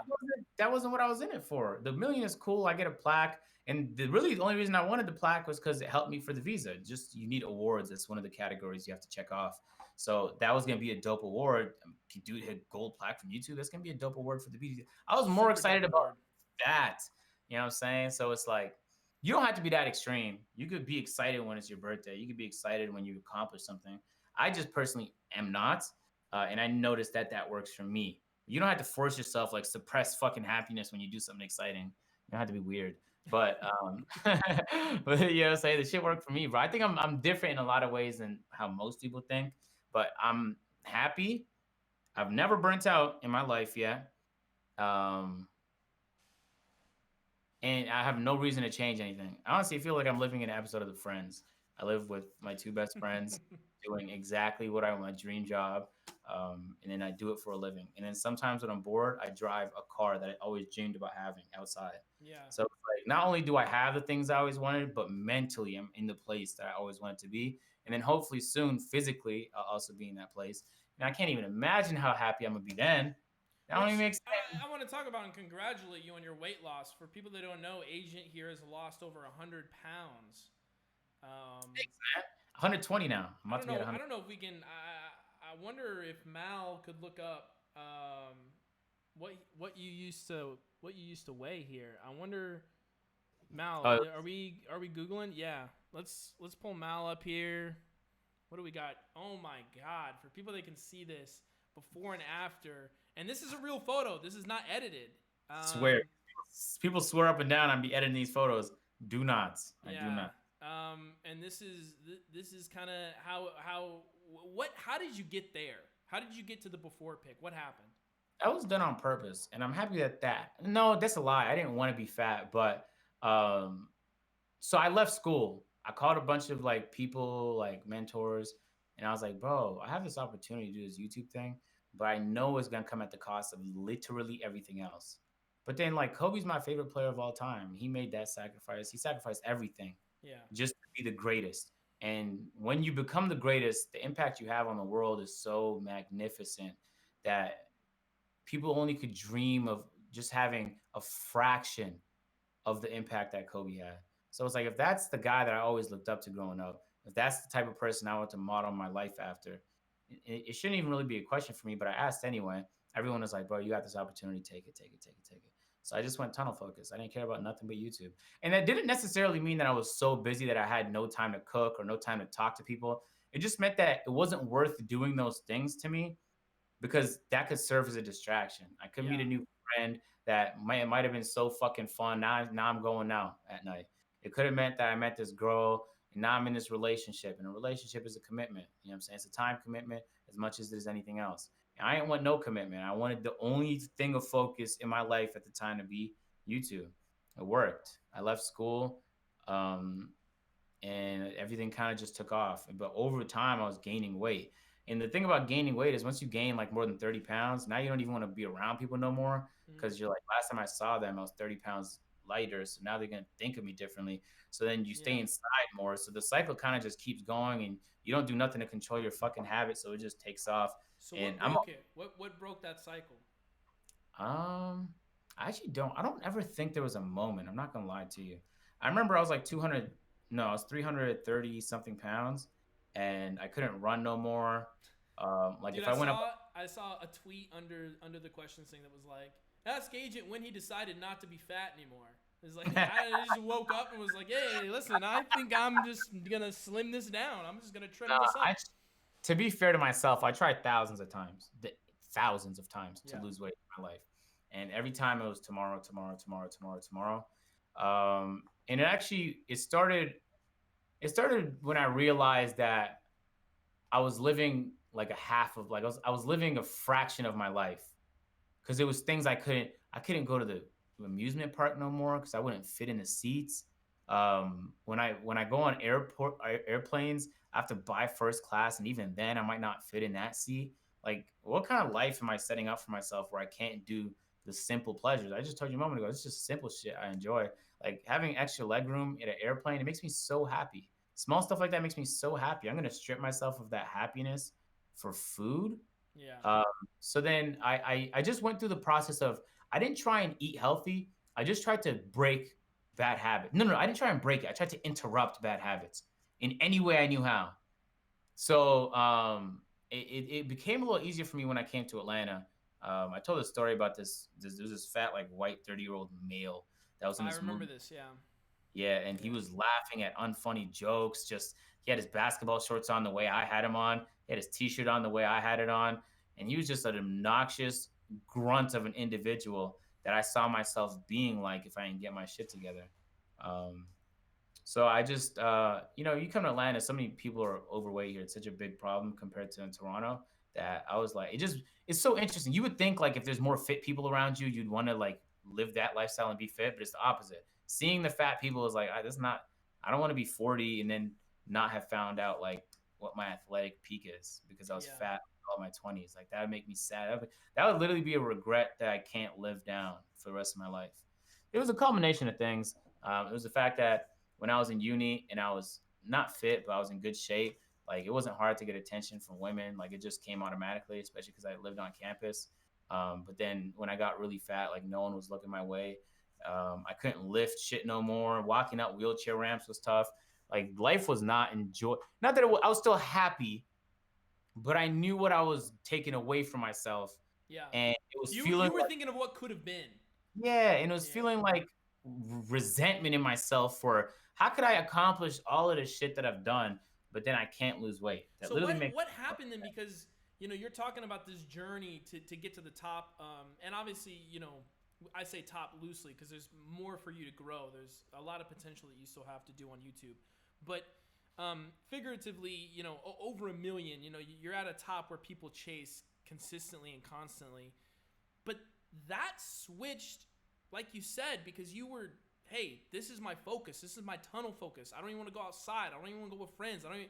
That wasn't what I was in it for. The 1 million is cool. I get a plaque. And the only reason I wanted the plaque was because it helped me for the visa. Just you need awards. That's one of the categories you have to check off. So that was gonna be a dope award. Dude hit gold plaque from YouTube. That's gonna be a dope award for the visa. I was more excited about that. You know what I'm saying? So it's like you don't have to be that extreme. You could be excited when it's your birthday. You could be excited when you accomplish something. I just personally am not, and I noticed that works for me. You don't have to force yourself, like suppress fucking happiness when you do something exciting. You don't have to be weird. But but you know, say the shit worked for me, bro. I think I'm different in a lot of ways than how most people think. But I'm happy. I've never burnt out in my life yet. And I have no reason to change anything. I honestly feel like I'm living in an episode of The Friends. I live with my 2 best friends, doing exactly what I want, my dream job. And then I do it for a living. And then sometimes when I'm bored, I drive a car that I always dreamed about having outside. Yeah. So like, not only do I have the things I always wanted, but mentally I'm in the place that I always wanted to be. And then hopefully soon, physically, I'll also be in that place. And I can't even imagine how happy I'm gonna be then. That don't even make sense. I want to talk about and congratulate you on your weight loss. For people that don't know, Agent here has lost over 100 pounds. Thanks, man. 120 now. I'm about to be at 100. I don't know if we can. I wonder if Mal could look up what you used to weigh here. I wonder, Mal, Uh, are we googling? Yeah, let's pull Mal up here. What do we got? Oh my God! For people that can see this before and after, and this is a real photo. This is not edited. swear. People swear up and down I'd be editing these photos. Do not. I do Yeah. not. And this is kind of how did you get there? How did you get to the before pic? What happened? That was done on purpose, and I'm happy that. No, that's a lie. I didn't want to be fat, but um, so I left school. I called a bunch of like people, like mentors, and I was like, bro, I have this opportunity to do this YouTube thing, but I know it's gonna come at the cost of literally everything else. But then, like, Kobe's my favorite player of all time. He made that sacrifice. He sacrificed everything Yeah. just to be the greatest. And when you become the greatest, the impact you have on the world is so magnificent that people only could dream of just having a fraction of the impact that Kobe had. So it's like if that's the guy that I always looked up to growing up, if that's the type of person I want to model my life after, it shouldn't even really be a question for me. But I asked anyway. Everyone was like, "Bro, you got this opportunity. Take it, take it, take it, take it." So I just went tunnel focus. I didn't care about nothing but YouTube, and that didn't necessarily mean that I was so busy that I had no time to cook or no time to talk to people. It just meant that it wasn't worth doing those things to me because that could serve as a distraction. I could meet Yeah. a new friend that might have been so fucking fun. Now I'm going out at night. It could have meant that I met this girl and now I'm in this relationship. And a relationship is a commitment. You know what I'm saying? It's a time commitment as much as there's anything else. And I didn't want no commitment. I wanted the only thing of focus in my life at the time to be YouTube. It worked. I left school. Um, and everything kind of just took off. But over time, I was gaining weight. And the thing about gaining weight is once you gain like more than 30 pounds, now you don't even want to be around people no more Mm. because you're like, last time I saw them, I was 30 pounds lighter. So now they're going to think of me differently. So then you stay Yeah. inside more. So the cycle kind of just keeps going and you don't do nothing to control your fucking habit. So it just takes off. So And what broke it? What broke that cycle? um, I actually don't. I don't ever think there was a moment. I'm not gonna lie to you. I remember I was like 200. No, I was 330 something pounds, and I couldn't run no more. Like Dude, if I went up, I saw a tweet under the questions thing that was like, ask agent when he decided not to be fat anymore. It's like I just woke up and was like, hey, listen, I think I'm just gonna slim this down. I'm just gonna trim this I, up. to be fair to myself, I tried thousands of times to Yeah. lose weight in my life, and every time it was tomorrow, tomorrow, tomorrow, tomorrow, tomorrow. And it started when I realized that I was living like a half of like I was living a fraction of my life because it was things I couldn't go to the amusement park no more because I wouldn't fit in the seats. When I go on airplanes, I have to buy first class, and even then, I might not fit in that seat. Like, what kind of life am I setting up for myself where I can't do the simple pleasures? I just told you a moment ago. It's just simple shit I enjoy. Like having extra leg room in an airplane, it makes me so happy. Small stuff like that makes me so happy. I'm gonna strip myself of that happiness for food. Yeah. Um, so then I just went through the process of I didn't try and eat healthy. I just tried to break bad habits. No, I didn't try and break it. I tried to interrupt bad habits in any way I knew how. So it became a little easier for me when I came to Atlanta. I told a story about there was this fat like white 30-year-old male that was in I this remember movie. this. Yeah. Yeah, and he Yeah. was laughing at unfunny jokes. Just he had his basketball shorts on the way I had him on. He had his t-shirt on the way I had it on, and he was just an obnoxious grunt of an individual that I saw myself being like if I didn't get my shit together. Um, so I just, you come to Atlanta, so many people are overweight here. It's such a big problem compared to in Toronto that I was like, it's so interesting. You would think like if there's more fit people around you, you'd want to like live that lifestyle and be fit, but it's the opposite. Seeing the fat people is like, that's not, I don't want to be 40 and then not have found out like what my athletic peak is because I was Yeah. fat all my 20s. Like that would make me sad. That would literally be a regret that I can't live down for the rest of my life. It was a culmination of things. It was the fact that when I was in uni and I was not fit, but I was in good shape. Like it wasn't hard to get attention from women. Like it just came automatically, especially because I lived on campus. But then when I got really fat, like no one was looking my way. I couldn't lift shit no more. Walking out wheelchair ramps was tough. Like life was not enjoy. Not that I was still happy, but I knew what I was taking away from myself. Yeah. And it was You feeling were like, thinking of what could have been. yeah, and it was Yeah. feeling like resentment in myself for how could I accomplish all of the shit that I've done, but then I can't lose weight. That So literally makes what happened then? Because you're talking about this journey to get to the top, and obviously I say top loosely because there's more for you to grow. There's a lot of potential that you still have to do on YouTube, but figuratively, over a million. You're at a top where people chase consistently and constantly, but that switched, like you said, because you were, hey, this is my focus. This is my tunnel focus. I don't even want to go outside. I don't even want to go with friends. I don't even,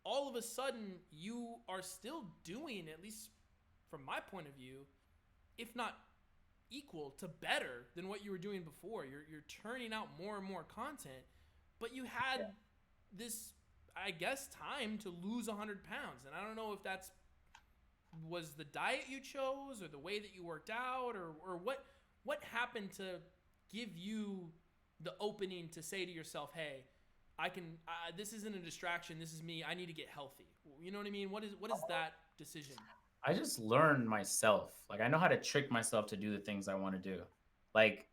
all of a sudden you are still doing, at least from my point of view, if not equal to better than what you were doing before. You're turning out more and more content, but you had this, I guess, time to lose 100 pounds. And I don't know if that's was the diet you chose or the way that you worked out or what happened to give you the opening to say to yourself, hey, I can. This isn't a distraction. This is me. I need to get healthy. You know what I mean? What is that decision? I just learned myself. Like I know how to trick myself to do the things I want to do. Like,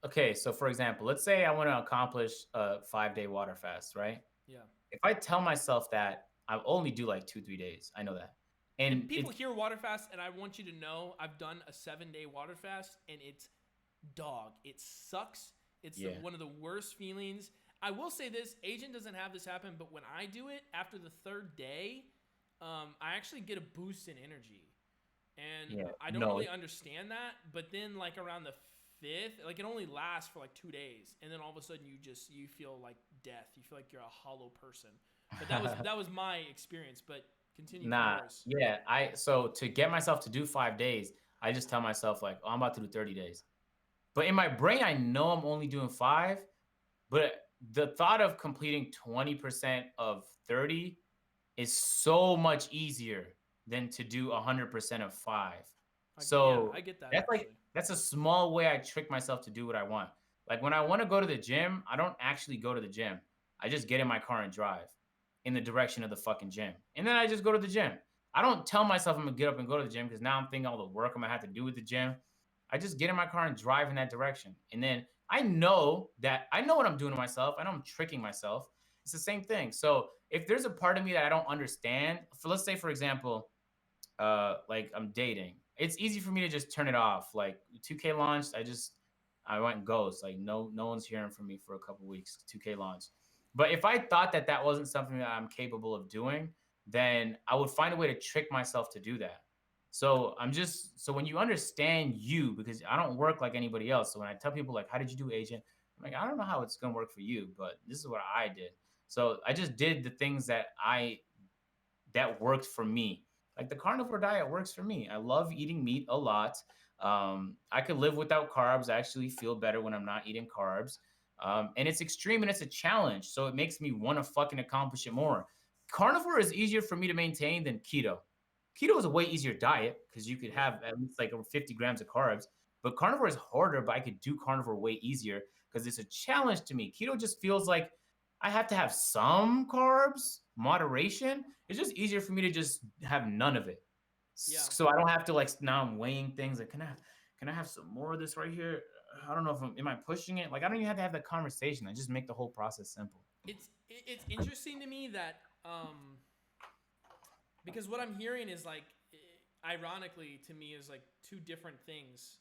okay, so for example, let's say I want to accomplish a 5 day water fast, right? Yeah. If I tell myself that I'll only do like 2, 3 days, I know that. And And people hear water fast, and I want you to know I've done a 7-day water fast, and it's dog. It sucks. It's one of the worst feelings. I will say this: Agent doesn't have this happen, but when I do it after the 3rd day, I actually get a boost in energy, and I don't really understand that. But then, like around the 5th, like it only lasts for like 2 days, and then all of a sudden you feel like death. You feel like you're a hollow person. But that was my experience. But continue with nah, yours. yeah. So to get myself to do 5 days, I just tell myself like, oh, I'm about to do 30 days. But in my brain, I know I'm only doing 5. But the thought of completing 20% of 30 is so much easier than to do 100% of 5. So I get that that's like actually. that's a small way I trick myself to do what I want. Like when I want to go to the gym, I don't actually go to the gym. I just get in my car and drive in the direction of the fucking gym. And then I just go to the gym. I don't tell myself I'm gonna get up and go to the gym because now I'm thinking all the work I'm gonna have to do with the gym. I just get in my car and drive in that direction. And then I know what I'm doing to myself. I know I'm tricking myself. It's the same thing. So if there's a part of me that I don't understand, for let's say for example, like I'm dating, it's easy for me to just turn it off. Like 2K launched, I went ghost. Like no one's hearing from me for a couple weeks. 2K launched. But if I thought that wasn't something that I'm capable of doing, then I would find a way to trick myself to do that. So when you understand you, because I don't work like anybody else. So when I tell people like, how did you do, Agent? I'm like, I don't know how it's gonna work for you, but this is what I did. So I just did the things that worked for me. Like the carnivore diet works for me. I love eating meat a lot. I could live without carbs. I actually feel better when I'm not eating carbs. And it's extreme and it's a challenge. So it makes me want to fucking accomplish it more. Carnivore is easier for me to maintain than keto. Keto is a way easier diet because you could have at least like over 50 grams of carbs. But carnivore is harder, but I could do carnivore way easier because it's a challenge to me. Keto just feels like I have to have some carbs, moderation. It's just easier for me to just have none of it. Yeah. So I don't have to like now I'm weighing things like can I have some more of this right here? I don't know if am I pushing it? Like I don't even have to have that conversation. I just make the whole process simple. It's interesting to me that because what I'm hearing is like ironically to me is like two different things,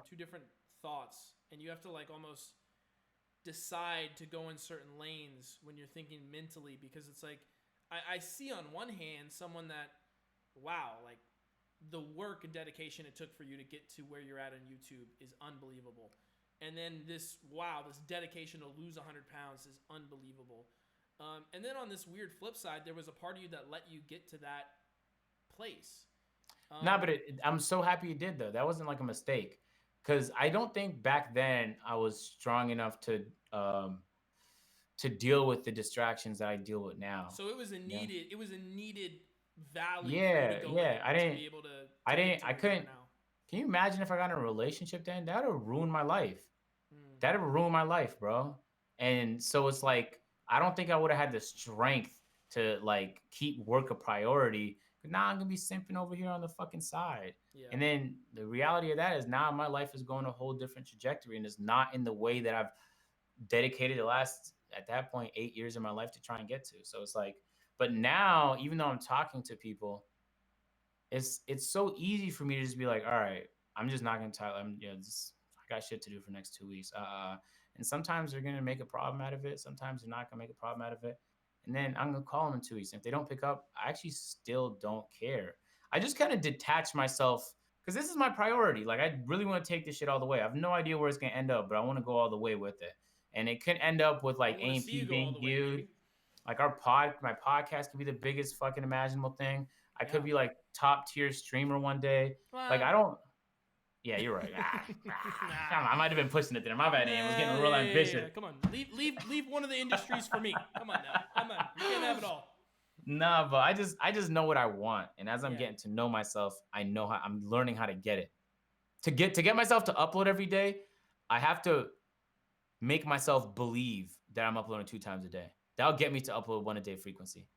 two different thoughts, and you have to like almost decide to go in certain lanes when you're thinking mentally because it's like I see on one hand someone that wow, like the work and dedication it took for you to get to where you're at on YouTube is unbelievable. And then this dedication to lose 100 pounds is unbelievable. And then on this weird flip side, there was a part of you that let you get to that place. Nah, but I'm so happy you did though. That wasn't like a mistake, because I don't think back then I was strong enough to deal with the distractions that I deal with now. So it was a Yeah. needed valley for you Yeah, to go yeah. in to be able to I get didn't, to I where you are couldn't. now. Can you imagine if I got in a relationship then? That would have ruined my life. Mm. That would have ruined my life, bro. And so it's like, I don't think I would have had the strength to like keep work a priority But now I'm gonna be simping over here on the fucking side. Yeah. And then the reality of that is now my life is going a whole different trajectory, and it's not in the way that I've dedicated the last, at that point, 8 years of my life to try and get to. So it's like, but now, even though I'm talking to people, it's so easy for me to just be like, all right, I'm just not gonna tell. I got shit to do for the next 2 weeks. And sometimes they're gonna make a problem out of it. Sometimes they're not gonna make a problem out of it. And then I'm gonna call them in 2 weeks. And if they don't pick up, I actually still don't care. I just kind of detach myself because this is my priority. Like I really want to take this shit all the way. I have no idea where it's gonna end up, but I want to go all the way with it. And it could end up with like I wanna see A.M.P you go all being the way, viewed. baby. Like my podcast could be the biggest fucking imaginable thing. I Yeah. could be like top tier streamer one day. Like I don't. Yeah, you're right. I might have been pushing it there. My bad, Aim. I was getting real ambitious. Yeah. Come on, leave one of the industries for me. Come on now, come on. You can't have it all. Nah, but I just know what I want, and as I'm Yeah. getting to know myself, I know how I'm learning how to get it. To get myself to upload every day, I have to make myself believe that I'm uploading 2 times a day. That'll get me to upload 1 a day frequency.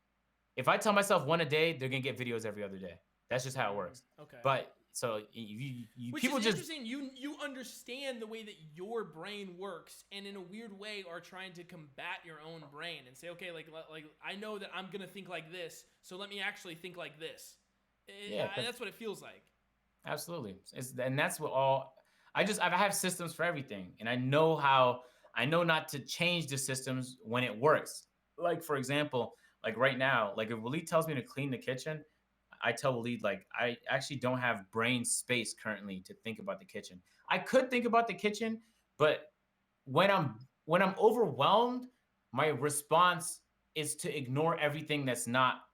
If I tell myself 1 a day, they're gonna get videos every other day. That's just how it works. Okay. But so Which people is just interesting. You understand the way that your brain works, and in a weird way are trying to combat your own brain and say, okay, like I know that I'm gonna think like this, so let me actually think like this. That's what it feels like. Absolutely, and that's what all I have systems for everything, and I know not to change the systems when it works. Like for example, like right now, like if Waleed tells me to clean the kitchen, I tell Waleed like I actually don't have brain space currently to think about the kitchen. I could think about the kitchen, but when I'm overwhelmed, my response is to ignore everything that's not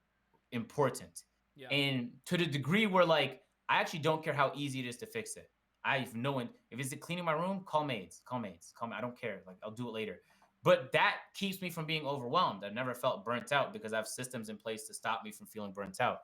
important. Yeah. And to the degree where like I actually don't care how easy it is to fix it. I've known if it's cleaning my room, call maids. I don't care. Like I'll do it later. But that keeps me from being overwhelmed. I've never felt burnt out because I have systems in place to stop me from feeling burnt out.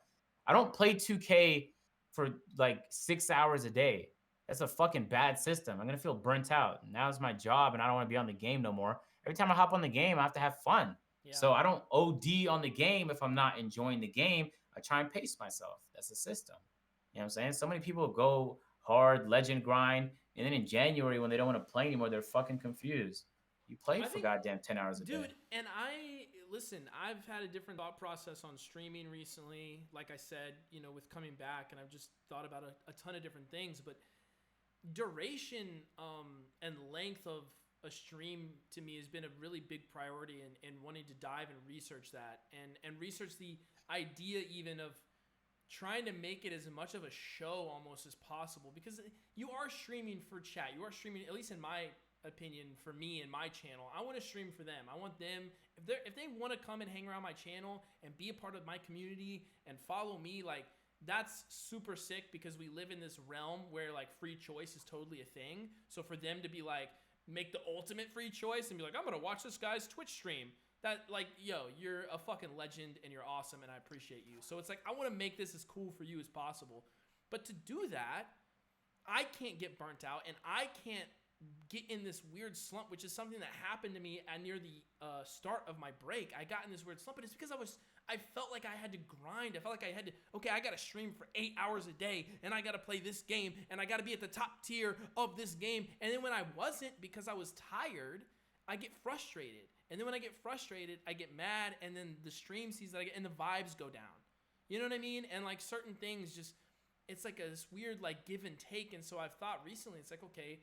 I don't play 2K for like 6 hours a day. That's a fucking bad system. I'm gonna feel burnt out. Now it's my job, and I don't want to be on the game no more. Every time I hop on the game, I have to have fun. Yeah. So I don't OD on the game if I'm not enjoying the game. I try and pace myself. That's a system. You know what I'm saying? So many people go hard, legend grind, and then in January when they don't want to play anymore, they're fucking confused. You played for goddamn 10 hours a day. Dude, and listen, I've had a different thought process on streaming recently. Like I said, with coming back, and I've just thought about a ton of different things. But duration and length of a stream to me has been a really big priority in wanting to dive and research that and research the idea even of trying to make it as much of a show almost as possible, because you are streaming for chat. You are streaming, at least in my opinion, for me and my channel. I want to stream for them. I want them, if they want to come and hang around my channel and be a part of my community and follow me, like that's super sick, because we live in this realm where like free choice is totally a thing. So for them to be like, make the ultimate free choice and be like, I'm gonna watch this guy's Twitch stream, that like, yo, you're a fucking legend and you're awesome and I appreciate you. So it's like, I want to make this as cool for you as possible. But to do that, I can't get burnt out and I can't get in this weird slump, which is something that happened to me near the start of my break. I got in this weird slump, but it's because I felt like I had to grind. I felt like I had to, okay, I got to stream for 8 hours a day and I got to play this game and I got to be at the top tier of this game. And then when I wasn't, because I was tired, I get frustrated. And then when I get frustrated, I get mad, and then the stream sees that I get, and the vibes go down. You know what I mean? And like certain things just, it's like this weird like give and take. And so I've thought recently, it's like, okay,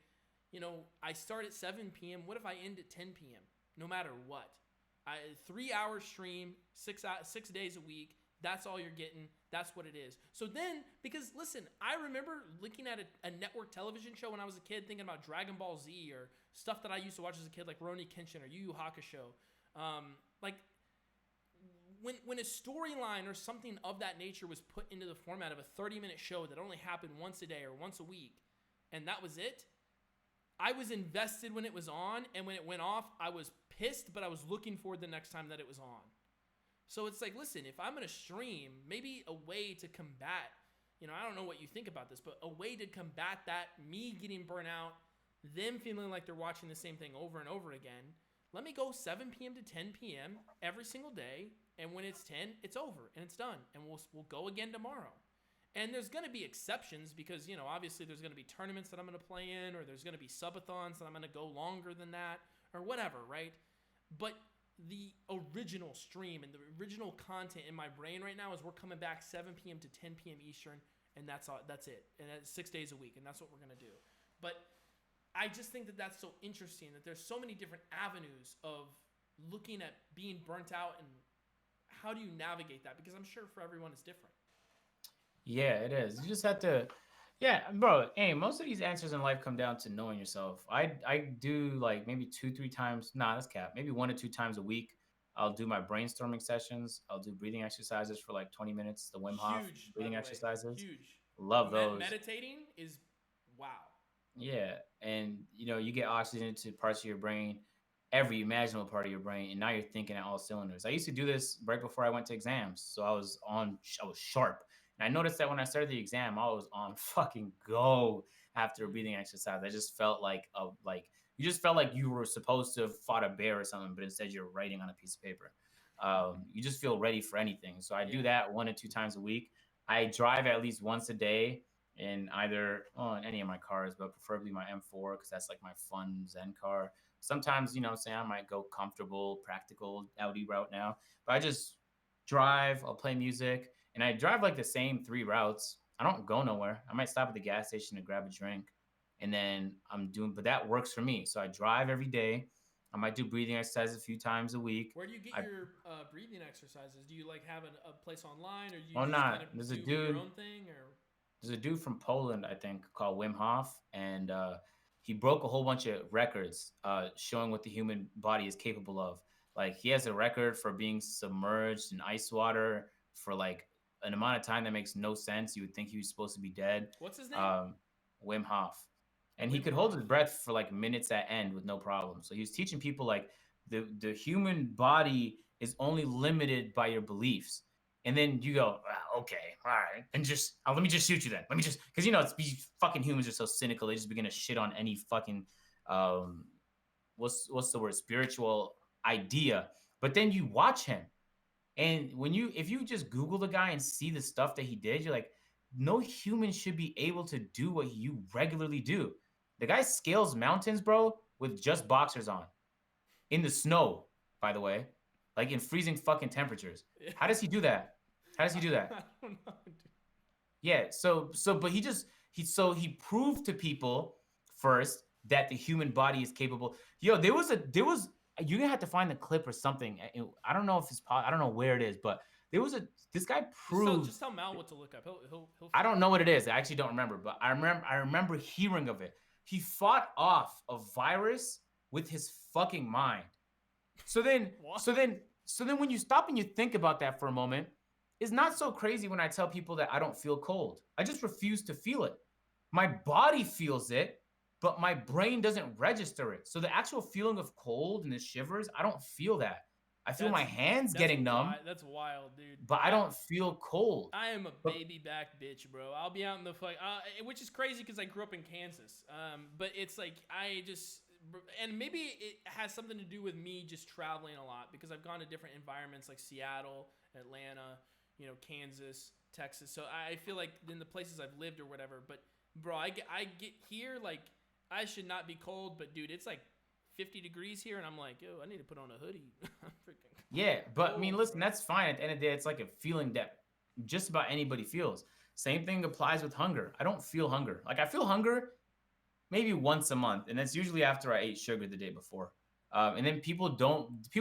I start at 7 p.m. What if I end at 10 p.m.? No matter what. 3 hour stream, 6 days a week. That's all you're getting. That's what it is. So then, because listen, I remember looking at a network television show when I was a kid, thinking about Dragon Ball Z or stuff that I used to watch as a kid, like Rurouni Kenshin or Yu Yu Hakusho. Like when a storyline or something of that nature was put into the format of a 30-minute show that only happened once a day or once a week, and that was it, I was invested when it was on, and when it went off, I was pissed, but I was looking forward the next time that it was on. So it's like, listen, if I'm going to stream, maybe a way to combat, I don't know what you think about this, but a way to combat that, me getting burnt out, them feeling like they're watching the same thing over and over again, Let me go 7 p.m. to 10 p.m. every single day, and when it's 10, it's over and it's done, and we'll go again tomorrow. And there's going to be exceptions because, obviously there's going to be tournaments that I'm going to play in, or there's going to be subathons that I'm going to go longer than that, or whatever, right? But the original stream and the original content in my brain right now is we're coming back 7 p.m. to 10 p.m. Eastern, and that's it. And that's 6 days a week, and that's what we're going to do. But I just think that that's so interesting that there's so many different avenues of looking at being burnt out, and how do you navigate that? Because I'm sure for everyone it's different. Yeah, it is. You just have to, yeah, bro. Hey, most of these answers in life come down to knowing yourself. I do like maybe 2-3 times. Nah, that's cap. Maybe 1 to 2 times a week. I'll do my brainstorming sessions. I'll do breathing exercises for like 20 minutes. The Wim Hof Huge, breathing by the way. exercises. Huge. Love those. Meditating is wow. Yeah, and you get oxygen to parts of your brain, every imaginable part of your brain, and now you're thinking at all cylinders. I used to do this right before I went to exams, so I was sharp. And I noticed that when I started the exam, I was on fucking go after a breathing exercise. I just felt like you just felt like you were supposed to have fought a bear or something, but instead you're writing on a piece of paper. You just feel ready for anything. So I do that 1 to 2 times a week. I drive at least once a day in in any of my cars, but preferably my M4 because that's like my fun Zen car. Sometimes, say I might go comfortable, practical Audi route now, but I just drive, I'll play music, and I drive like the same 3 routes. I don't go nowhere. I might stop at the gas station to grab a drink, and then but that works for me. So I drive every day. I might do breathing exercises a few times a week. Where do you get your breathing exercises? Do you like have a place online, or do you kind of do your own thing? Or there's a dude from Poland, I think, called Wim Hof, and he broke a whole bunch of records showing what the human body is capable of. Like he has a record for being submerged in ice water for like an amount of time that makes no sense. You would think he was supposed to be dead. What's his name? Wim Hof. And he could hold his breath for like minutes at end with no problem. So he was teaching people like the human body is only limited by your beliefs. And then you go, okay, all right, and just let me just shoot you then. Let me just because these fucking humans are so cynical. They just begin to shit on any fucking what's the word, spiritual idea. But then you watch him, and if you just Google the guy and see the stuff that he did, you're like, no human should be able to do what you regularly do. The guy scales mountains, bro, with just boxers on, in the snow, by the way, like in freezing fucking temperatures. How does he do that? How does he do that? I don't know, dude. Yeah, but he proved to people first that the human body is capable. Yo, you're gonna have to find the clip or something. I don't know if I don't know where it is, but this guy proved. Just tell Mal what to look up. He'll I don't know what it is. I actually don't remember, but I remember hearing of it. He fought off a virus with his fucking mind. So then, What? so then when you stop and you think about that for a moment, it's not so crazy when I tell people that I don't feel cold. I just refuse to feel it. My body feels it, but my brain doesn't register it. So the actual feeling of cold and the shivers, I don't feel that. I feel my hands getting numb. That's wild, dude. But I don't feel cold. I am a baby back bitch, bro. I'll be out in the which is crazy because I grew up in Kansas. But it's like and maybe it has something to do with me just traveling a lot because I've gone to different environments like Seattle, Atlanta, Kansas, Texas. So I feel like in the places I've lived or whatever. But bro, I get here like I should not be cold, but dude, it's like 50 degrees here, and I'm like, yo, I need to put on a hoodie. I'm freaking cold. Yeah, but I mean, listen, that's fine. At the end of the day, it's like a feeling that just about anybody feels. Same thing applies with hunger. I don't feel hunger. Like I feel hunger maybe once a month, and that's usually after I ate sugar the day before. And then people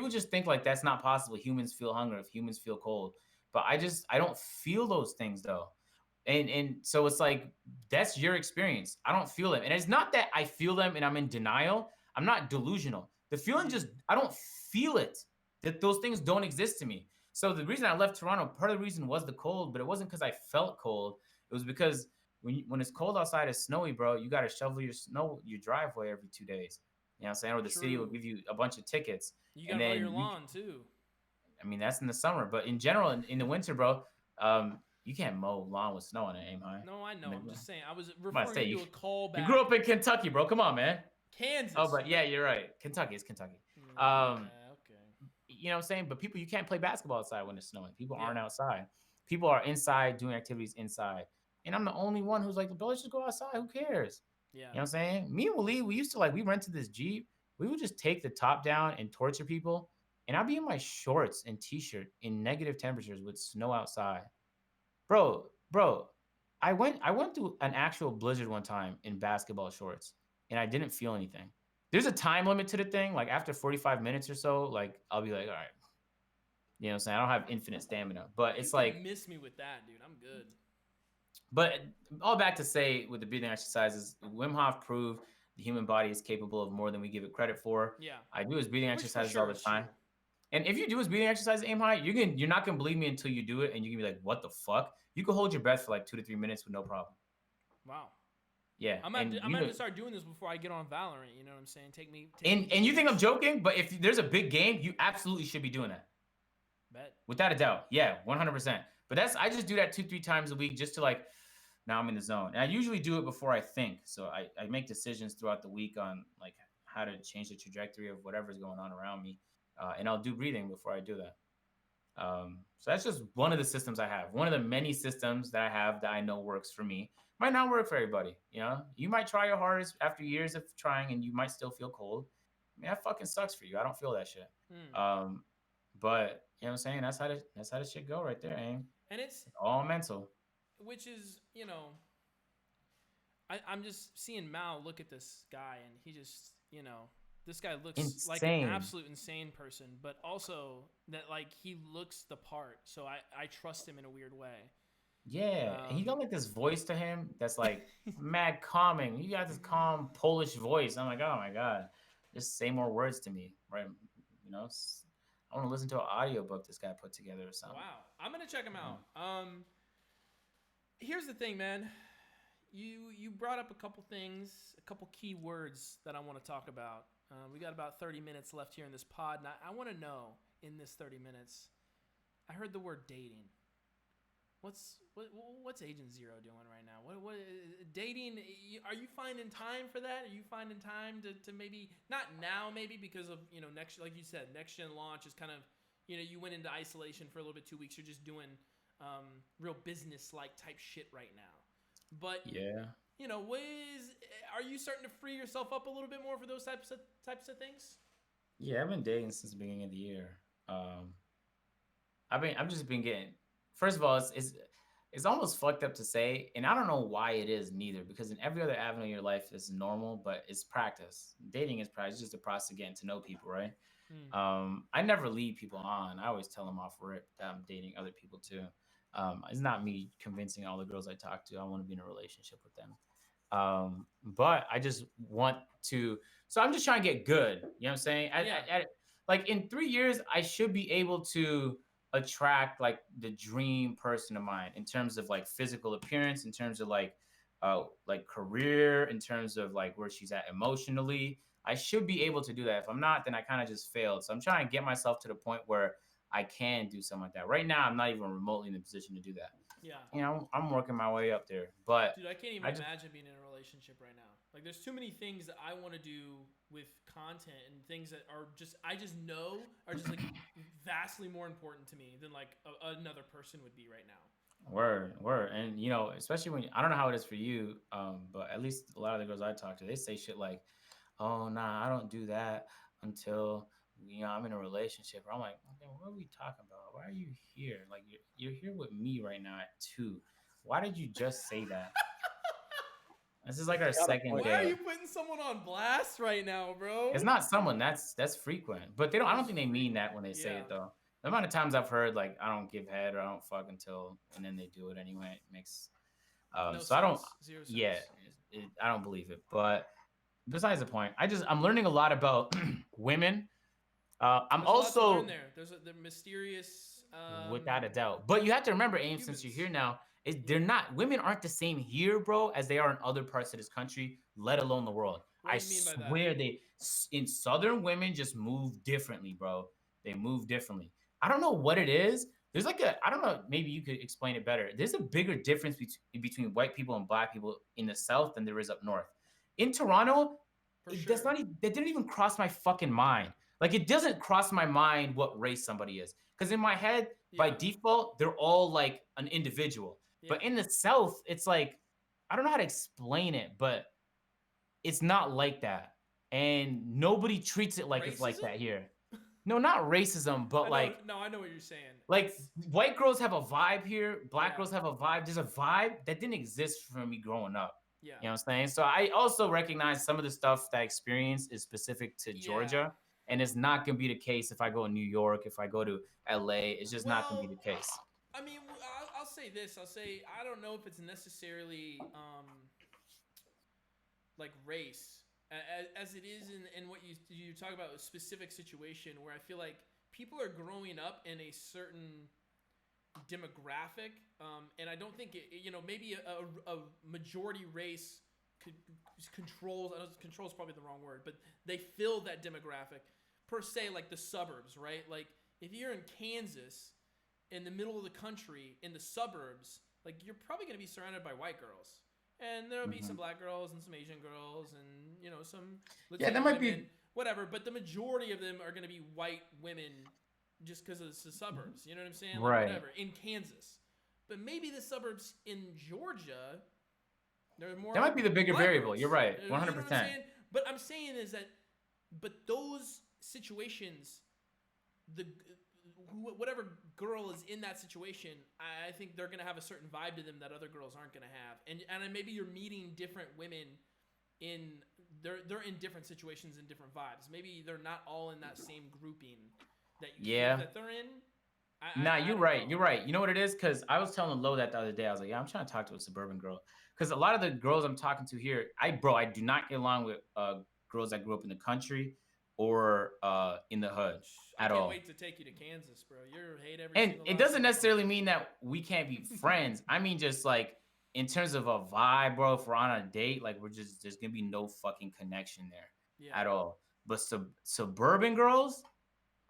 just think like that's not possible. Humans feel hunger if humans feel cold. But I don't feel those things though. And so it's like, that's your experience. I don't feel them. And it's not that I feel them and I'm in denial. I'm not delusional. The feeling I don't feel it. That those things don't exist to me. So the reason I left Toronto, part of the reason was the cold, but it wasn't because I felt cold. It was because when it's cold outside, it's snowy, bro, you got to shovel your driveway every 2 days. You know what I'm saying? Or the city will give you a bunch of tickets. You got to mow your lawn too. I mean, that's in the summer, but in general, in the winter, bro, you can't mow lawn with snow on it, AimHigh. No, I know. I'm just saying. I was referring to a callback. You grew up in Kentucky, bro. Come on, man. Kansas. Oh, but yeah, you're right. Kentucky is Kentucky. Um, Yeah, okay. you know what I'm saying? But people, you can't play basketball outside when it's snowing. People Yeah. aren't outside. People are inside doing activities inside. And I'm the only one who's like, bro, let's just go outside. Who cares? Yeah. You know what I'm saying? Me and Waleed, we used to we rented this Jeep. We would just take the top down and torture people. And I'd be in my shorts and t-shirt in negative temperatures with snow outside. Bro, I went through an actual blizzard one time in basketball shorts and I didn't feel anything. There's a time limit to the thing. Like after 45 minutes or so, like I'll be like, all right, you know what I'm saying? I don't have infinite stamina. But You it's can like, miss me with that, dude. I'm good. but all back to say with the breathing exercises, Wim Hof proved the human body is capable of more than we give it credit for. Yeah. I do his breathing Which for exercises all sure the is time. true. And if you do his breathing exercise, aim high, you're not gonna believe me until you do it, and you can be like, "What the fuck?" You can hold your breath for like 2 to 3 minutes with no problem. Wow. Yeah, I'm and gonna have to start doing this before I get on Valorant. You know what I'm saying? Take me. and you think I'm joking, but if there's a big game, you absolutely should be doing that, Bet. without a doubt. Yeah, 100%. But I just do that 2 3 times a week just to like, now I'm in the zone. And I usually do it before I think, so I make decisions throughout the week on like how to change the trajectory of whatever's going on around me, and I'll do breathing before I do that. So that's just one of the systems I have. One of the many systems that I have that I know works for me. Might not work for everybody. You know, you might try your hardest after years of trying, and you might still feel cold. I mean, that fucking sucks for you. I don't feel that shit. Hmm. But you know what I'm saying? That's how the shit go right there, aim. And it's All mental. which is I'm just seeing Mao look at this guy and he just this guy looks like an Insane. absolute insane person, but also that like he looks the part, so I trust him in a weird way. Yeah, and he Um, got like this voice to him that's like mad calming. You got this calm Polish voice. I'm like, oh my god, just say more words to me, right? You know, I want to listen to an audiobook this guy put together or something. wow, I'm gonna check him Yeah. out. Here's the thing, man. You brought up a couple things, a couple key words that I want to talk about. We got about 30 minutes left here in this pod, and I want to know in this 30 minutes. I heard the word dating. What's Agent Zero doing right now? What dating? Are you finding time for that? Are you finding time to maybe not now, maybe because of next, like you said, next gen launch is kind of you went into isolation for a little bit, 2 weeks. You're just doing real business like type shit right now. But Yeah. are you starting to free yourself up a little bit more for those types of things? Yeah, I've been dating since the beginning of the year. I've just been getting. First of all, it's almost fucked up to say, and I don't know why it is neither. Because in every other avenue of your life, it's normal, but it's practice. Dating is practice. It's just a process of getting to know people, right? I never lead people on. I always tell them off rip that I'm dating other people too. It's not me convincing all the girls I talk to I want to be in a relationship with them. But I just want to. So I'm just trying to get good. You know what I'm saying? Yeah. Like in 3 years, I should be able to attract like the dream person of mine in terms of like physical appearance, in terms of like career, in terms of like where she's at emotionally. I should be able to do that. If I'm not, then I kind of just failed. So I'm trying to get myself to the point where I can do something like that. Right now, I'm not even remotely in the position to do that. Yeah. You know, I'm working my way up there. But Dude, I can't even imagine being in a relationship right now. Like, there's too many things that I want to do with content and things that are I just know are just like vastly more important to me than like another person would be right now. word. And you know, especially when I don't know how it is for you, but at least a lot of the girls I talk to, they say shit like, "Oh nah, I don't do that until I'm in a relationship." Or I'm like, okay, what are we talking about? Why are you here? Like you're here with me right now at 2. Why did you just say that? This is like our second Why day. are you putting someone on blast right now, bro? It's not someone that's frequent, but they don't. I don't think they mean that when they say it though. The amount of times I've heard like I don't give head or I don't fuck until, and then they do it anyway. It makes No so sense. I don't. Zero sense. Yeah, I don't believe it. But besides the point, I'm learning a lot about women. I'm There's a lot to also learn there. There's the mysterious. without a doubt. But you have to remember, Aim, since you're here now, they're not women aren't the same here, bro, as they are in other parts of this country, let alone the world. What I do you mean by that? swear they in Southern women just move differently, bro. They move differently. I don't know what it is. There's like I don't know, maybe you could explain it better. There's a bigger difference between white people and black people in the South than there is up north. In Toronto, For sure. that's not even, that didn't even cross my fucking mind. Like it doesn't cross my mind what race somebody is. Because in my head, by Yeah. default, they're all like an individual. Yeah. But in the South, it's like, I don't know how to explain it, but it's not like that. And nobody treats it like it's like Racism? that here. No, not racism, but I know what you're saying. like It's- white girls have a vibe here, black Yeah. girls have a vibe. There's a vibe that didn't exist for me growing up. yeah. You know what I'm saying? So I also recognize some of the stuff that I experience is specific to Yeah. Georgia. And it's not gonna be the case if I go to New York, if I go to LA. It's just not gonna be the case. I mean, I'll say this. I'll say I don't know if it's necessarily like race as it is in what you talk about a specific situation where I feel like people are growing up in a certain demographic, and I don't think maybe a majority race controls. I know control is probably the wrong word, but they fill that demographic per se, like the suburbs, right? Like if you're in Kansas, in the middle of the country, in the suburbs, like you're probably going to be surrounded by white girls, and there'll be some black girls and some Asian girls, and some Latino that might women, be whatever. But the majority of them are going to be white women, just because it's the suburbs. You know what I'm saying? Like, Right. whatever in Kansas, but maybe the suburbs in Georgia, there are more. That might be the bigger black variable. girls. You're right. You know what I'm 100%. saying? But I'm saying is that, but those situations, whatever girl is in that situation, I think they're gonna have a certain vibe to them that other girls aren't gonna have, and maybe you're meeting different women they're in different situations and different vibes. Maybe they're not all in that same grouping that you think that they're in. You're right. You're right. You know what it is? Because I was telling Lo that the other day. I was like, yeah, I'm trying to talk to a suburban girl. Because a lot of the girls I'm talking to here, I do not get along with girls that grew up in the country or in the hood at all. I can't wait to take you to Kansas, bro. You hate every And single it last doesn't one. necessarily mean that we can't be friends. I mean, just like in terms of a vibe, bro, if we're on a date, like there's going to be no fucking connection there at all. But suburban girls,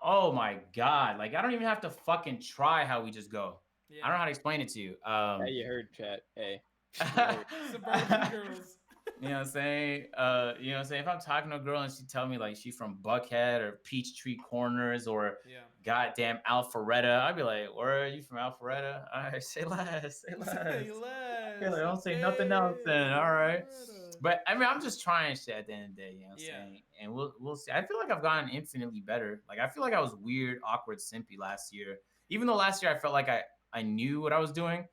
oh my God. Like, I don't even have to fucking try how we just go. Yeah. I don't know how to explain it to you. Hey, you heard, chat. Hey. Suburban girls. You know what I'm saying? If I'm talking to a girl and she tell me like she from Buckhead or Peachtree Corners or goddamn Alpharetta, I'd be like, where are you from, Alpharetta? All right, say less. Say less. Like, don't say nothing else then. All right. But I mean, I'm just trying shit at the end of the day, you know what I'm saying? And we'll see. I feel like I've gotten infinitely better. Like I feel like I was weird, awkward, simpy last year. Even though last year I felt like I knew what I was doing.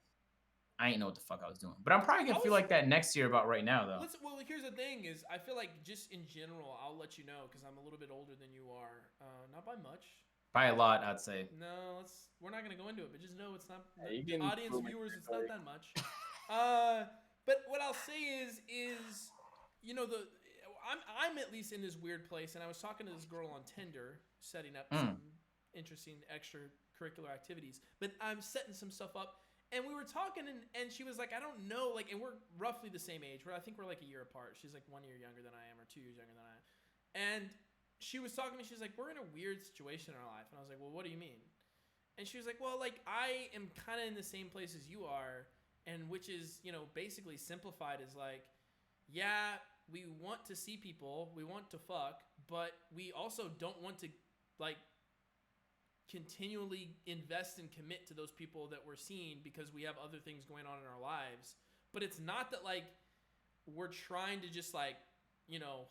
I ain't know what the fuck I was doing. But I'm probably gonna feel like that next year about right now though. Well, here's the thing is I feel like just in general, I'll let you know because I'm a little bit older than you are. Not by much. By a lot, I'd say. No, we're not gonna go into it, but just know it's not audience viewers. It's not that much. But what I'll say is I'm at least in this weird place, and I was talking to this girl on Tinder, setting up some interesting extracurricular activities. But I'm setting some stuff up, and we were talking, and she was like, I don't know, like, and we're roughly the same age. I think we're like a year apart. She's like 1 year younger than I am, or 2 years younger than I am, and she was talking to me. She was like, we're in a weird situation in our life, and I was like, well, what do you mean? And she was like, well, like, I am kind of in the same place as you are, and which is, basically simplified is like, yeah, we want to see people, we want to fuck, but we also don't want to, like, continually invest and commit to those people that we're seeing because we have other things going on in our lives. But it's not that, like, we're trying to just, like,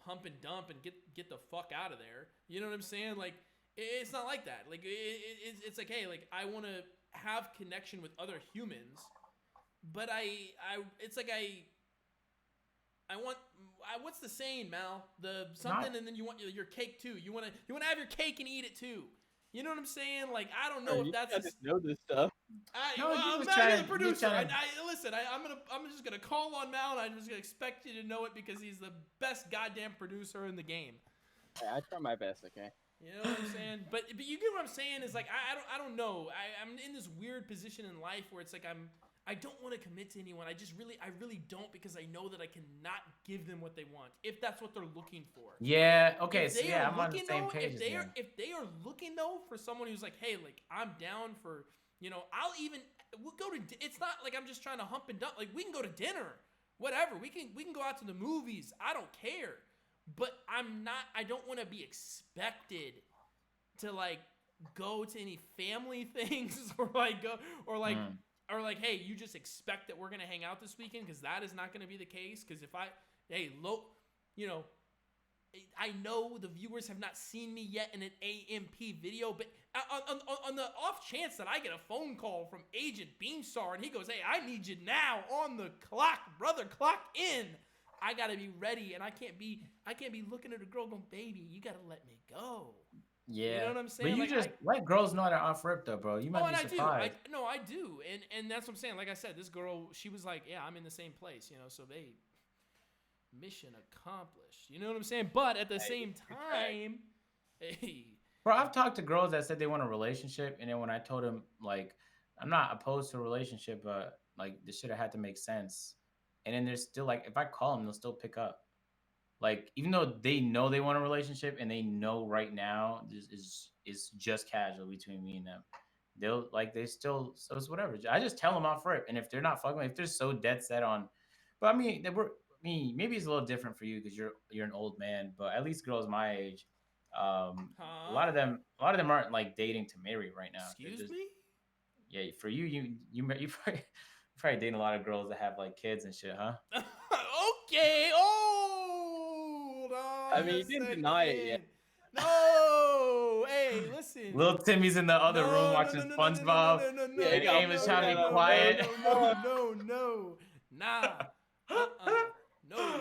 hump and dump and get the fuck out of there. You know what I'm saying? Like, it's not like that. Like, it's like, hey, like, I want to have connection with other humans, but it's like I want what's the saying, Mal? And then you want your cake too. You want to have your cake and eat it too. You know what I'm saying? Like, I don't know if that's just know this stuff. I'm not the producer. Listen. I'm just gonna call on Mal, and I'm just gonna expect you to know it because he's the best goddamn producer in the game. Hey, I try my best, okay? You know what I'm saying? But you get what I'm saying? Is like I don't know. I'm in this weird position in life where it's like I don't want to commit to anyone. I really don't, because I know that I cannot give them what they want if that's what they're looking for. Yeah. Okay. So yeah, I'm on the same page. If they are looking though for someone who's like, hey, like, I'm down for, we'll go to. It's not like I'm just trying to hump and dump. Like, we can go to dinner, whatever. We can go out to the movies. I don't care. But I don't want to be expected to like go to any family things or like go or like or like, hey, you just expect that we're gonna hang out this weekend, because that is not gonna be the case. Because if I, hey, you know, I know the viewers have not seen me yet in an A.M.P video, but on the off chance that I get a phone call from Agent Beamstar and he goes, hey, I need you now on the clock, brother, clock in. I gotta be ready, and I can't be looking at a girl going, baby, you gotta let me go. Yeah, you know what I'm saying? But you like, just let girls know they're off rip though, bro. You might be surprised. I do, and that's what I'm saying. Like I said, this girl, she was like, yeah, I'm in the same place, you know. So they mission accomplished. You know what I'm saying? But at the same time, hey, bro, I've talked to girls that said they want a relationship, and then when I told them like I'm not opposed to a relationship, but like this shit had to make sense, and then they're still like, if I call them, they'll still pick up. Like, even though they know they want a relationship and they know right now this is just casual between me and them, they still, so it's whatever. I just tell them off rip, and if they're not fucking, if they're so dead set on, but I mean, maybe it's a little different for you because you're an old man, but at least girls my age, a lot of them aren't like dating to marry right now. Excuse me? Yeah, for you probably dating a lot of girls that have like kids and shit, huh? Okay. Hold on. I mean, you didn't deny it yet. No. Hey, listen. Little Timmy's in the other room watching SpongeBob. And Aim is trying to be quiet. No. Nah. No.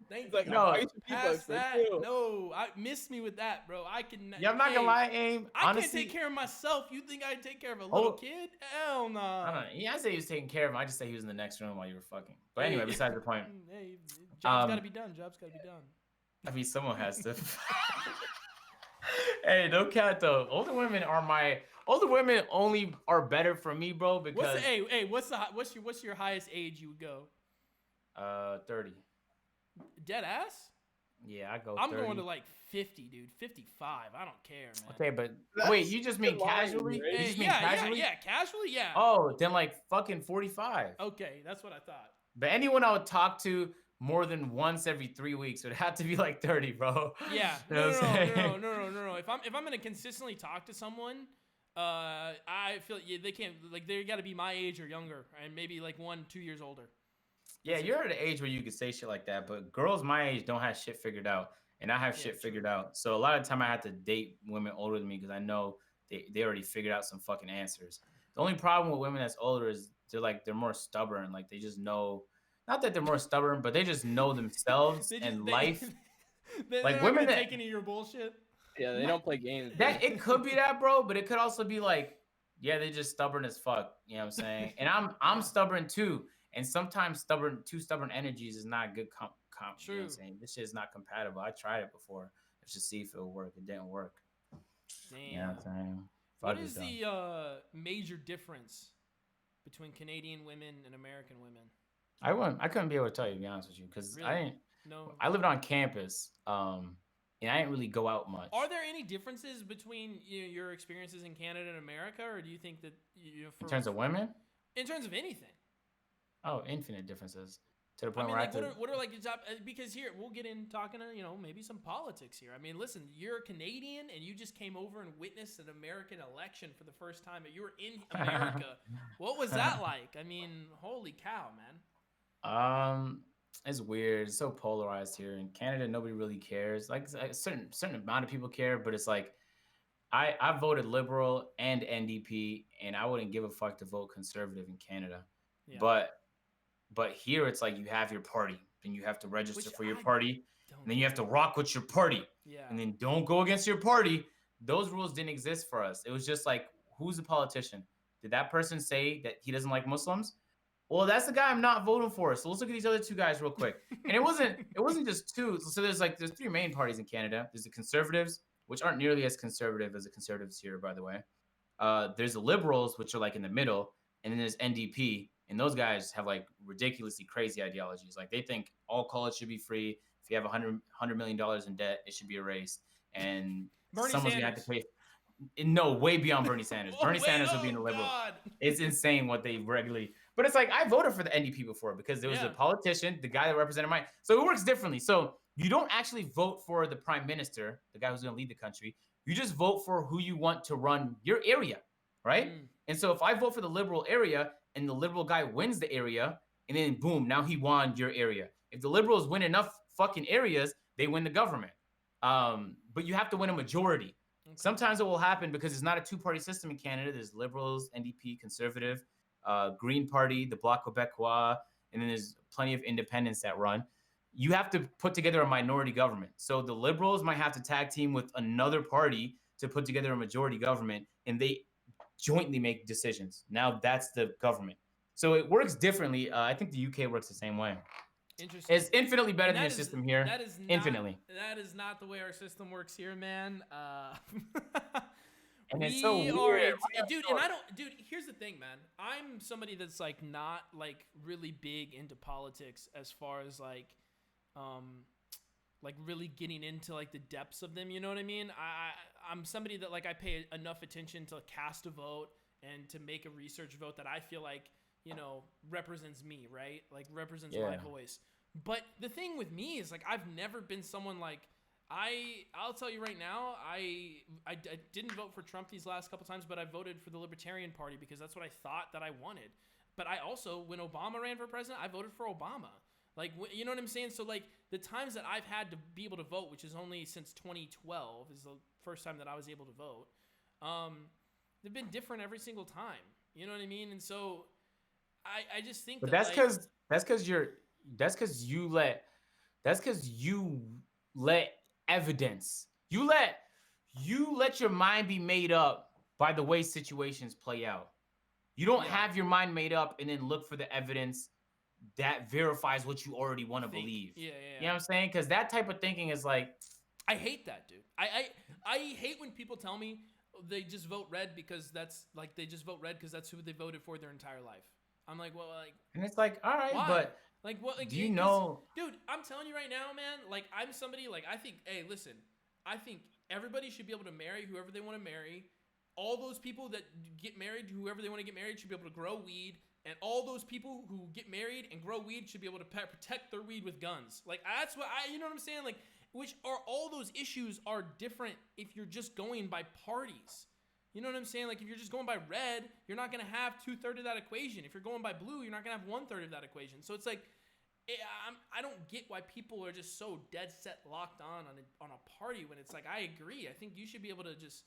Thank like, you. no, past that. No, miss me with that, bro. I can. Yeah, I'm not gonna lie, Aim. I can't take care of myself. You think I take care of a little kid? Hell no. I don't know. Yeah, I say he was taking care of him. I just say he was in the next room while you were fucking. But anyway, besides the point. Hey, job's gotta be done. I mean, someone has to. Hey, no cat though. Older women only are better for me, bro. Because what's your highest age you would go? 30. Dead ass? Yeah, I go. I'm 30. going to like 50, dude. 55. I don't care, man. Okay, but wait, you just mean casually? Yeah, casually, yeah. Oh, then like fucking 45. Okay, that's what I thought. But anyone I would talk to more than once every 3 weeks would have to be like 30, bro. Yeah. No. If I'm gonna consistently talk to someone, I feel they can't, like, they got to be my age or younger, and maybe like 1-2 years older. Yeah, you're at an age where you could say shit like that, but girls my age don't have shit figured out, and I have shit figured out. So a lot of the time I have to date women older than me because I know they already figured out some fucking answers. The only problem with women that's older is they're more stubborn. Like, they just know, not that they're more stubborn, but they just know themselves and life. Like, women that take any of your bullshit. Yeah, they don't play games. That it could be that, bro, but it could also be like, yeah, they're just stubborn as fuck. You know what I'm saying? And I'm stubborn too. And sometimes two stubborn energies is not good comp. True. You know what I'm saying? This shit is not compatible. I tried it before just to see if it would work. It didn't work. Damn. You know what I'm saying? What is the major difference between Canadian women and American women? I couldn't be able to tell you, to be honest with you, because really? I lived on campus, and I didn't really go out much. Are there any differences between your experiences in Canada and America, or do you think that in terms of women? In terms of anything. Oh, infinite differences. To the point I mean, where like, what are like your top? Because here we'll get in talking to maybe some politics here. I mean, listen, you're a Canadian and you just came over and witnessed an American election for the first time. You were in America. What was that like? I mean, holy cow, man. It's weird. It's so polarized here. In Canada, nobody really cares. Like a certain amount of people care, but it's like I voted Liberal and NDP, and I wouldn't give a fuck to vote Conservative in Canada. Yeah. But here it's like you have your party, and you have to register for your party, and then you have to rock with your party. Yeah. And then don't go against your party. Those rules didn't exist for us. It was just like, who's the politician? Did that person say that he doesn't like Muslims? Well, that's the guy I'm not voting for. So let's look at these other two guys real quick. And it wasn't just two. So there's three main parties in Canada. There's the Conservatives, which aren't nearly as conservative as the Conservatives here, by the way. There's the Liberals, which are like in the middle, and then there's NDP. And those guys have like ridiculously crazy ideologies. Like, they think all college should be free. If you have $100 million in debt, it should be erased. And someone's gonna have to pay. No, way beyond Bernie Sanders. Bernie Sanders would be in the Liberal. God. It's insane what they regularly. But it's like, I voted for the NDP before because there was a politician, the guy that represented my. So it works differently. So you don't actually vote for the prime minister, the guy who's going to lead the country. You just vote for who you want to run your area, right? And so if I vote for the liberal area and the liberal guy wins the area, and then boom, now he won your area. If the liberals win enough fucking areas, they win the government. But you have to win a majority. Okay. Sometimes it will happen because it's not a two-party system in Canada. There's Liberals, NDP, Conservative, Green Party, the Bloc Québécois, and then there's plenty of independents that run. You have to put together a minority government. So the Liberals might have to tag team with another party to put together a majority government, and they jointly make decisions. Now that's the government. So it works differently. I think the UK works the same way. Interesting. It's infinitely better than your system here. That is not, infinitely. That is not the way our system works here, man. And it's so weird. Dude, here's the thing, man. I'm somebody that's like not like really big into politics as far as like really getting into like the depths of them, you know what I mean? I'm somebody that like I pay enough attention to cast a vote and to make a research vote that I feel like, you know, represents me, right? Like represents my voice. But the thing with me is like I've never been someone like I'll tell you right now, I didn't vote for Trump these last couple times, but I voted for the Libertarian Party because that's what I thought that I wanted. But I also, when Obama ran for president, I voted for Obama. Like, you know what I'm saying? So like the times that I've had to be able to vote, which is only since 2012 is the first time that I was able to vote. They've been different every single time. You know what I mean? And so I just think but that's because you let evidence. You let your mind be made up by the way situations play out. You don't have your mind made up and then look for the evidence that verifies what you already want to believe. Yeah. You know what I'm saying? Because that type of thinking is like, I hate that, dude. I hate when people tell me they just vote red because that's like they just vote red because that's who they voted for their entire life. I'm like, well, like, and it's like, all right, why? but like, what? Like, do you know, dude? I'm telling you right now, man. Like, I'm somebody like I think. Hey, listen, I think everybody should be able to marry whoever they want to marry. All those people that get married to whoever they want to get married should be able to grow weed. And all those people who get married and grow weed should be able to protect their weed with guns. Like, that's what you know what I'm saying? Like, which are all those issues are different if you're just going by parties. You know what I'm saying? Like, if you're just going by red, you're not going to have 2/3 of that equation. If you're going by blue, you're not going to have 1/3 of that equation. So it's like, I don't get why people are just so dead set locked on a party when it's like, I agree. I think you should be able to just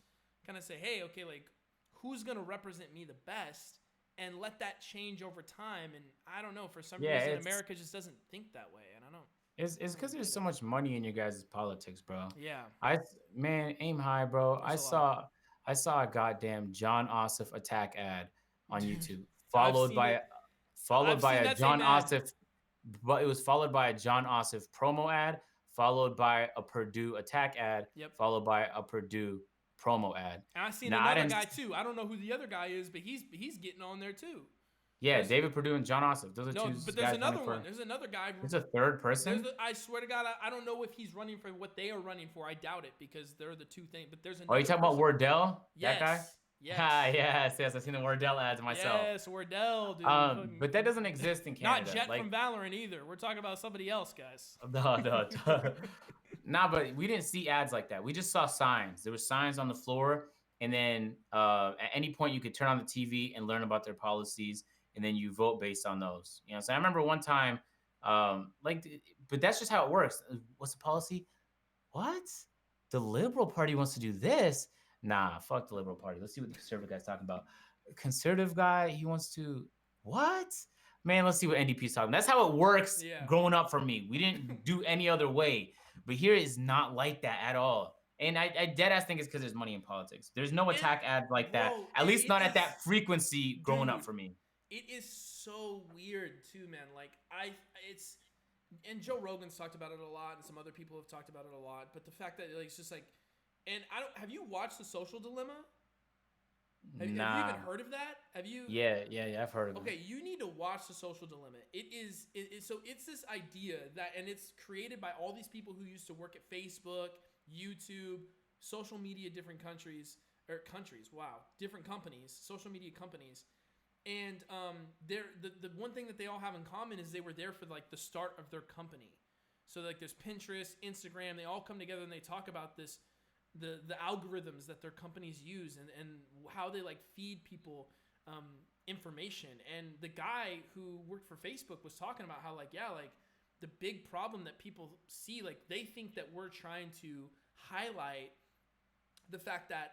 kind of say, hey, okay, like, who's going to represent me the best? And let that change over time. And I don't know, for some reason, America just doesn't think that way. I don't know. It's because there's so much money in your guys' politics, bro. Yeah. AimHigh, bro. I saw a goddamn John Ossoff attack ad on YouTube, followed by a John Ossoff, but it was followed by a John Ossoff promo ad, followed by a Purdue attack ad, followed by a Purdue promo ad. And I've seen another guy too. I don't know who the other guy is, but he's getting on there too. Yeah, David Perdue and John Ossoff. Those are two. But there's another one. There's another guy. There's a third person. I swear to God, I don't know if he's running for what they are running for. I doubt it because they're the two things. But there's another. Oh, you talking about Wardell? Yes. That guy? Yes. Yes. I've seen the Wardell ads myself. Yes, Wardell, dude. But that doesn't exist in Canada. Not Jet from Valorant either. We're talking about somebody else, guys. No. Nah, but we didn't see ads like that. We just saw signs. There were signs on the floor. And then at any point, you could turn on the TV and learn about their policies, and then you vote based on those. You know, so I remember one time, but that's just how it works. What's the policy? What? The Liberal Party wants to do this? Nah, fuck the Liberal Party. Let's see what the conservative guy's talking about. Conservative guy, he wants to what? Man, let's see what NDP's talking. That's how it works growing up for me. We didn't do any other way. But here is not like that at all. And I dead ass think it's because there's money in politics. There's no attack ad like that. At least not at that frequency growing up for me. It is so weird too, man. Like and Joe Rogan's talked about it a lot, and some other people have talked about it a lot. But the fact that like, it's just like, and have you watched The Social Dilemma? Have you even heard of that? Have you? Yeah, I've heard of it. Okay, you need to watch The Social Dilemma. So it's this idea that, and it's created by all these people who used to work at Facebook, YouTube, social media, different different companies, social media companies. And the one thing that they all have in common is they were there for like the start of their company. So like there's Pinterest, Instagram, they all come together and they talk about this the algorithms that their companies use and how they like feed people information. And the guy who worked for Facebook was talking about how like the big problem that people see, like they think that we're trying to highlight the fact that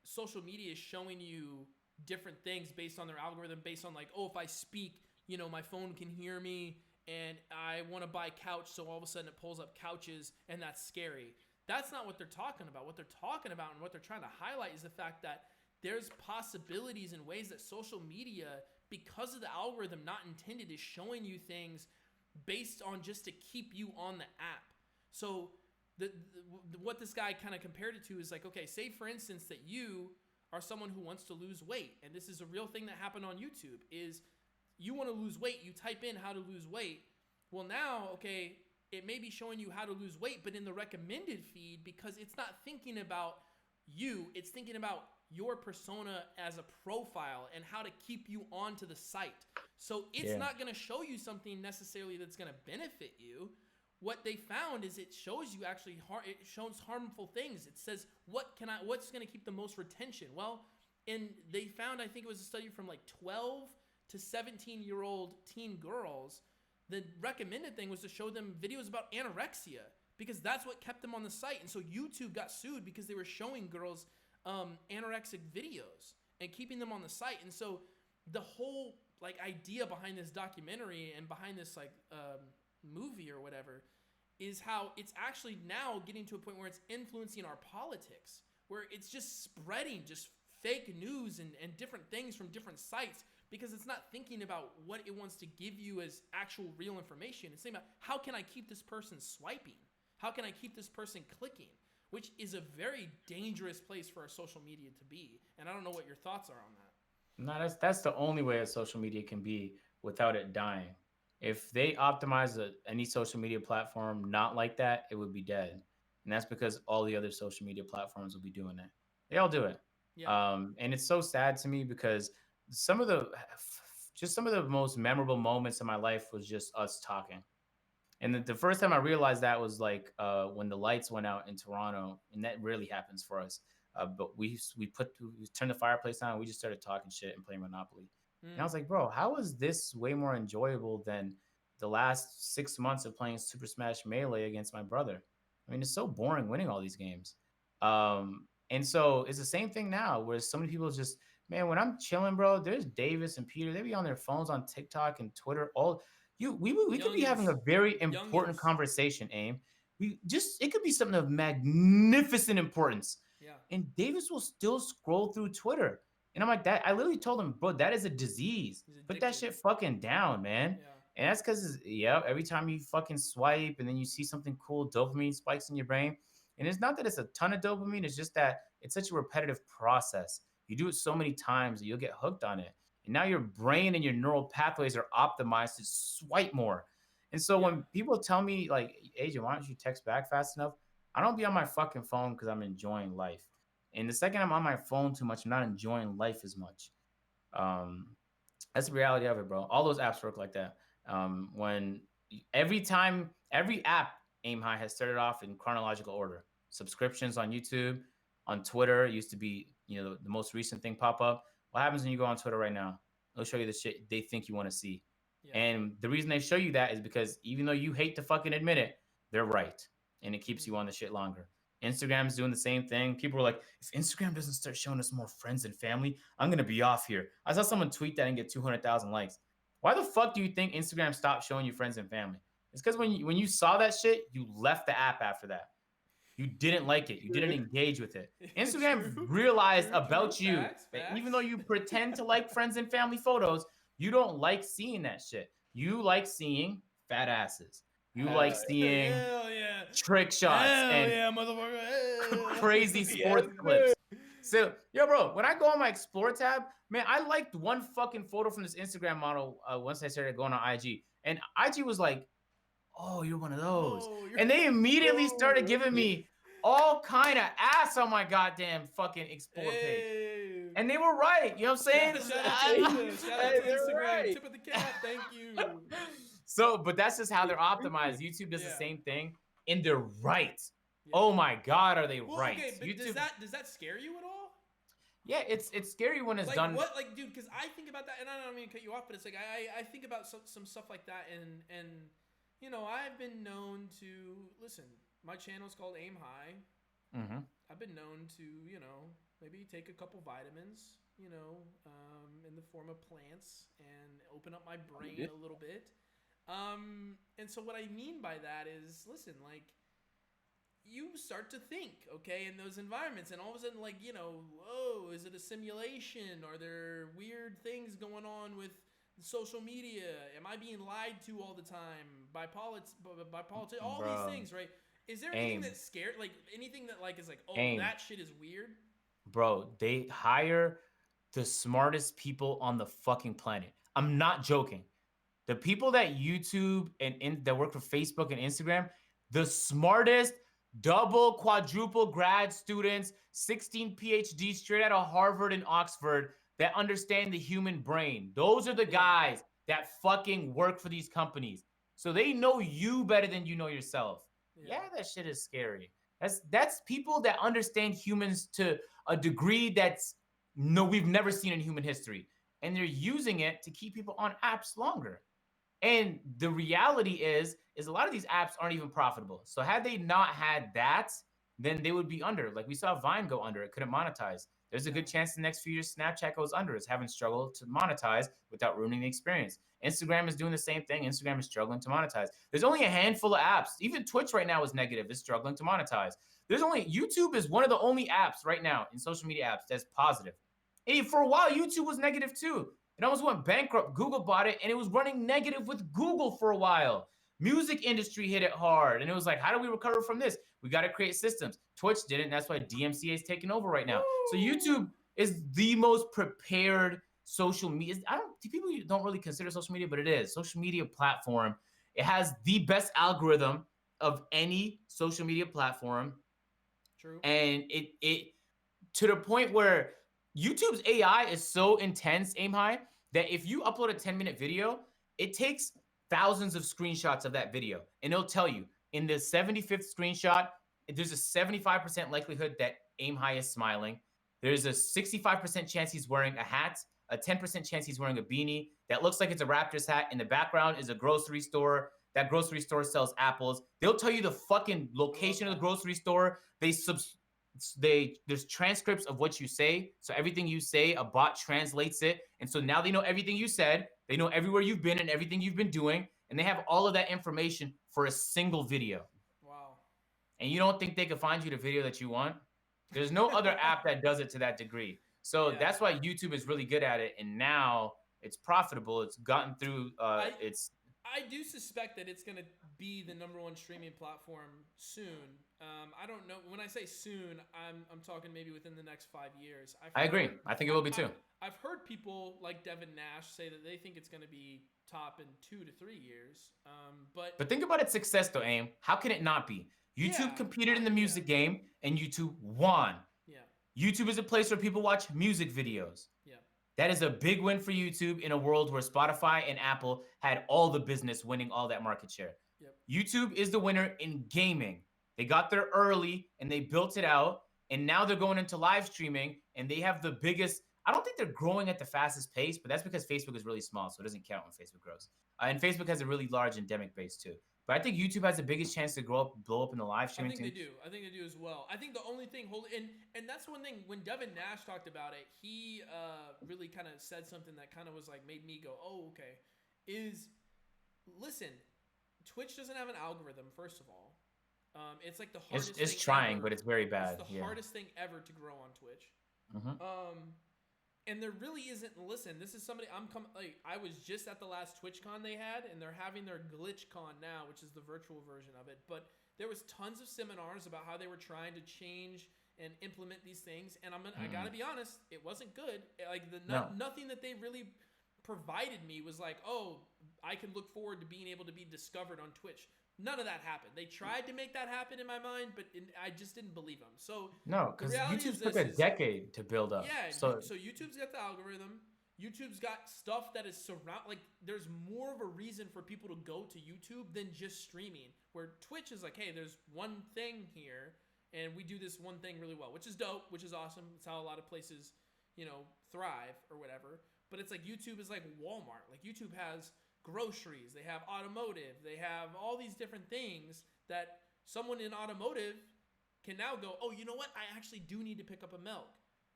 social media is showing you different things based on their algorithm, based on like, oh, if I speak, my phone can hear me and I want to buy couch, so all of a sudden it pulls up couches and that's scary. That's not what they're talking about. What they're talking about and what they're trying to highlight is the fact that there's possibilities and ways that social media, because of the algorithm not intended, is showing you things based on just to keep you on the app. So what this guy kind of compared it to is like, okay, say for instance that you are someone who wants to lose weight, and this is a real thing that happened on YouTube, is you want to lose weight, you type in how to lose weight. Well, now, okay, it may be showing you how to lose weight, but in the recommended feed, because it's not thinking about you, it's thinking about your persona as a profile and how to keep you onto the site. So it's not going to show you something necessarily that's going to benefit you. What they found is it shows you actually it shows harmful things. It says what's going to keep the most retention. Well, and they found, I think it was a study from like 12 to 17-year-old teen girls. The recommended thing was to show them videos about anorexia, because that's what kept them on the site. And so YouTube got sued because they were showing girls anorexic videos and keeping them on the site. And so the whole like idea behind this documentary and behind this like movie or whatever is how it's actually now getting to a point where it's influencing our politics, where it's just spreading just fake news and different things from different sites, because it's not thinking about what it wants to give you as actual real information. It's saying about how can I keep this person swiping? How can I keep this person clicking? Which is a very dangerous place for our social media to be. And I don't know what your thoughts are on that. No, that's the only way a social media can be without it dying. If they optimize any social media platform not like that, it would be dead. And that's because all the other social media platforms will be doing it. They all do it. Yeah. And it's so sad to me because some of the most memorable moments in my life was just us talking. And the first time I realized that was like when the lights went out in Toronto, and that rarely happens for us. But we turned the fireplace on, and we just started talking shit and playing Monopoly. And I was like, bro, how is this way more enjoyable than the last 6 months of playing Super Smash Melee against my brother? I mean, it's so boring winning all these games. And so it's the same thing now, where so many people just, man, when I'm chilling, bro, there's Davis and Peter. They be on their phones on TikTok and Twitter. We could be having a very important conversation, Aim. It could be something of magnificent importance. Yeah. And Davis will still scroll through Twitter. And I'm like, that. I literally told him, bro, that is a disease. Put that shit fucking down, man. Yeah. And that's because, every time you fucking swipe and then you see something cool, dopamine spikes in your brain. And it's not that it's a ton of dopamine. It's just that it's such a repetitive process. You do it so many times that you'll get hooked on it. And now your brain and your neural pathways are optimized to swipe more. And so when people tell me, like, Agent, why don't you text back fast enough? I don't be on my fucking phone because I'm enjoying life. And the second I'm on my phone too much, I'm not enjoying life as much. That's the reality of it, bro. All those apps work like that. When every app AimHigh has started off in chronological order. Subscriptions on YouTube, on Twitter, it used to be, the most recent thing pop up. What happens when you go on Twitter right now? They'll show you the shit they think you want to see. Yeah. And the reason they show you that is because even though you hate to fucking admit it, they're right. And it keeps you on the shit longer. Instagram's doing the same thing. People are like, if Instagram doesn't start showing us more friends and family, I'm going to be off here. I saw someone tweet that and get 200,000 likes. Why the fuck do you think Instagram stopped showing you friends and family? It's because when you saw that shit, you left the app after that. You didn't like it. You didn't engage with it. Instagram realized about you that even though you pretend to like friends and family photos, you don't like seeing that shit. You like seeing fat asses. You like seeing trick shots and crazy sports clips. So, bro, when I go on my Explore tab, man, I liked one fucking photo from this Instagram model once I started going on IG. And IG was like, oh, you're one of those. And they immediately started giving me all kind of ass on my goddamn fucking Explore page. And they were right. You know what I'm saying? Shout out to Instagram. Right. Tip of the cap. Thank you. So, but that's just how they're optimized. YouTube does the same thing. And they're right. Yeah. Oh my God, are they Well, right? okay, but YouTube. does that scare you at all? Yeah, it's scary when it's Like done. what, like, dude? Because I think about that, and I don't mean to cut you off, but it's like I think about some stuff like that, and you know, I've been known to listen. My channel is called AimHigh. Mm-hmm. I've been known to, you know, maybe take a couple vitamins, you know, in the form of plants and open up my brain a little bit. And so what I mean by that is, listen, like, you start to think, okay, in those environments, and all of a sudden, like, you know, oh, is it a simulation? Are there weird things going on with social media? Am I being lied to all the time by politics? All these Bro, things, right? Is there anything aim, that's scared, like anything that like is like, oh, aim, that shit is weird? bro. They hire the smartest people on the fucking planet. I'm not joking. The people that YouTube that work for Facebook and Instagram, the smartest double, quadruple grad students, 16 PhDs straight out of Harvard and Oxford that understand the human brain. Those are the Yeah. guys that fucking work for these companies. So they know you better than you know yourself. Yeah. Yeah, that shit is scary. That's people that understand humans to a degree that's no we've never seen in human history. And they're using it to keep people on apps longer. And the reality is a lot of these apps aren't even profitable. So had they not had that, then they would be under. Like we saw Vine go under, it couldn't monetize. There's a Yeah. good chance the next few years Snapchat goes under. It's having struggled to monetize without ruining the experience. Instagram is doing the same thing. Instagram is struggling to monetize. There's only a handful of apps. Even Twitch right now is negative. It's struggling to monetize. There's only YouTube is one of the only apps right now in social media apps that's positive. And for a while, YouTube was negative too. It almost went bankrupt. Google bought it, and it was running negative with Google for a while. Music industry hit it hard, and it was like, how do we recover from this? We got to create systems. Twitch didn't. That's why DMCA is taking over right now. So YouTube is the most prepared social media. People don't really consider social media, but it is social media platform. It has the best algorithm of any social media platform, True. and it to the point where YouTube's AI is so intense, AimHigh, that if you upload a 10-minute video, it takes thousands of screenshots of that video. And it'll tell you in the 75th screenshot, there's a 75% likelihood that AimHigh is smiling. There's a 65% chance he's wearing a hat, a 10% chance he's wearing a beanie that looks like it's a Raptors hat. In the background is a grocery store. That grocery store sells apples. They'll tell you the fucking location of the grocery store. There's transcripts of what you say, so everything you say a bot translates it, and so now they know everything you said, they know everywhere you've been and everything you've been doing, and they have all of that information for a single video. Wow. And you don't think they could find you the video that you want? There's no other app that does it to that degree. So Yeah. that's why YouTube is really good at it, and now it's profitable. It's gotten through I do suspect that it's going to be the #1 streaming platform soon. I don't know. When I say soon, I'm talking maybe within the next 5 years. I agree. I think it will be too. I've heard people like Devin Nash say that they think it's going to be top in 2 to 3 years. But think about its success though, AIM. How can it not be? YouTube competed in the music game, and YouTube won. Yeah. YouTube is a place where people watch music videos. Yeah. That is a big win for YouTube in a world where Spotify and Apple had all the business winning all that market share. Yep. YouTube is the winner in gaming. They got there early and they built it out, and now they're going into live streaming, and they have the biggest. I don't think they're growing at the fastest pace, but that's because Facebook is really small, so it doesn't count when Facebook grows. And Facebook has a really large endemic base too. But I think YouTube has the biggest chance to blow up in the live streaming. I think they do as well. I think the only thing and that's one thing when Devin Nash talked about it, he really kind of said something that kind of was like made me go, oh, okay. Listen, Twitch doesn't have an algorithm, first of all. It's like the hardest thing It's trying, ever. but it's very bad. It's the hardest thing ever to grow on Twitch. Mm-hmm. And there really isn't. Listen, this is somebody I was just at the last TwitchCon they had, and they're having their GlitchCon now, which is the virtual version of it. But there was tons of seminars about how they were trying to change and implement these things. And I gotta be honest, it wasn't good. Like nothing that they really provided me was like, oh, I can look forward to being able to be discovered on Twitch. None of that happened. They tried to make that happen in my mind, but I just didn't believe them. So no, because YouTube took a decade to build up. Yeah. So YouTube's got the algorithm. YouTube's got stuff that is like there's more of a reason for people to go to YouTube than just streaming. Where Twitch is like, hey, there's one thing here, and we do this one thing really well, which is dope, which is awesome. It's how a lot of places, thrive or whatever. But it's like YouTube is like Walmart. Like YouTube has groceries, they have automotive, they have all these different things that someone in automotive can now go, oh, you know what? I actually do need to pick up a milk.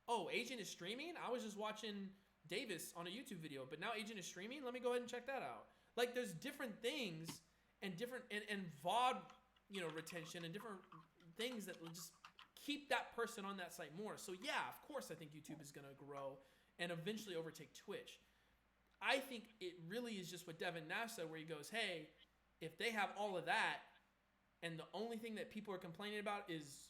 Oh, Agent is streaming? I was just watching Davis on a YouTube video, but now Agent is streaming? Let me go ahead and check that out. Like, there's different things and different and VOD, retention and different things that will just keep that person on that site more. So yeah, of course I think YouTube is gonna grow and eventually overtake Twitch. I think it really is just what Devin Nash said, where he goes, hey, if they have all of that, and the only thing that people are complaining about is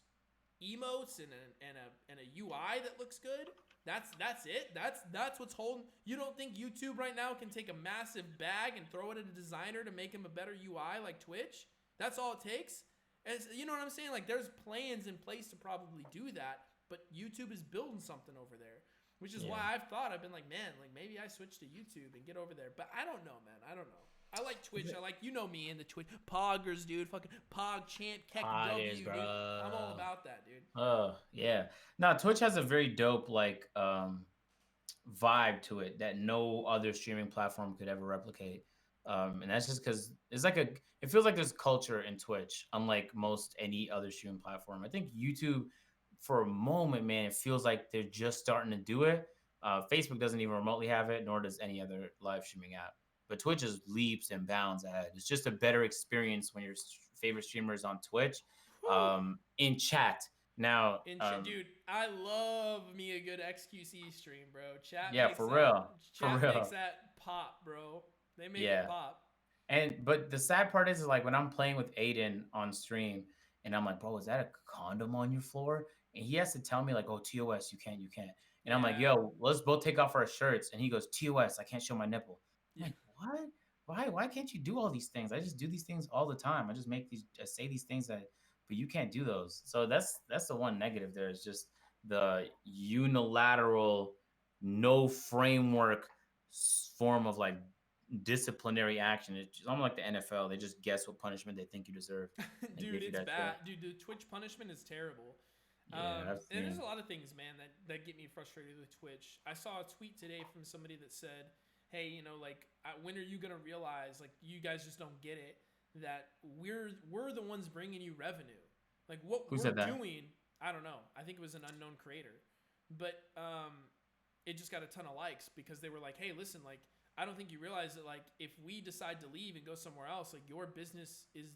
emotes and a UI that looks good, that's it. That's what's holding. You don't think YouTube right now can take a massive bag and throw it at a designer to make him a better UI like Twitch? That's all it takes. And you know what I'm saying? Like, there's plans in place to probably do that, but YouTube is building something over there, which is why I've been like, man, like maybe I switch to YouTube and get over there. But I don't know, man. I don't know. I like Twitch. I like, me and the Twitch poggers, dude. Fucking pog champ, Keck W, dude. I'm all about that, dude. Oh yeah. Now Twitch has a very dope vibe to it that no other streaming platform could ever replicate. And that's just because it's like it feels like there's culture in Twitch, unlike most any other streaming platform. I think YouTube, for a moment, man, it feels like they're just starting to do it. Facebook doesn't even remotely have it, nor does any other live streaming app. But Twitch is leaps and bounds ahead. It's just a better experience when your favorite streamer is on Twitch, in chat. Now, dude, I love me a good XQC stream, bro. Chat, for real. Makes that pop, bro. They make it pop. But the sad part is like when I'm playing with Aiden on stream, and I'm like, bro, is that a condom on your floor? And he has to tell me like, oh, TOS, you can't. And I'm like, yo, let's both take off our shirts. And he goes, TOS, I can't show my nipple. I'm like, what? Why can't you do all these things? I just do these things all the time. I say these things but you can't do those. So that's the one negative there, is just the unilateral, no framework form of like disciplinary action. It's almost like the NFL. They just guess what punishment they think you deserve. Dude, it's bad. Dude, the Twitch punishment is terrible. And there's a lot of things, man, that get me frustrated with Twitch. I saw a tweet today from somebody that said, hey, when are you gonna realize, like, you guys just don't get it, that we're the ones bringing you revenue. Like, what we're doing, I don't know. I think it was an unknown creator, but it just got a ton of likes because they were like, hey, listen, like, I don't think you realize that, like, if we decide to leave and go somewhere else, like, your business is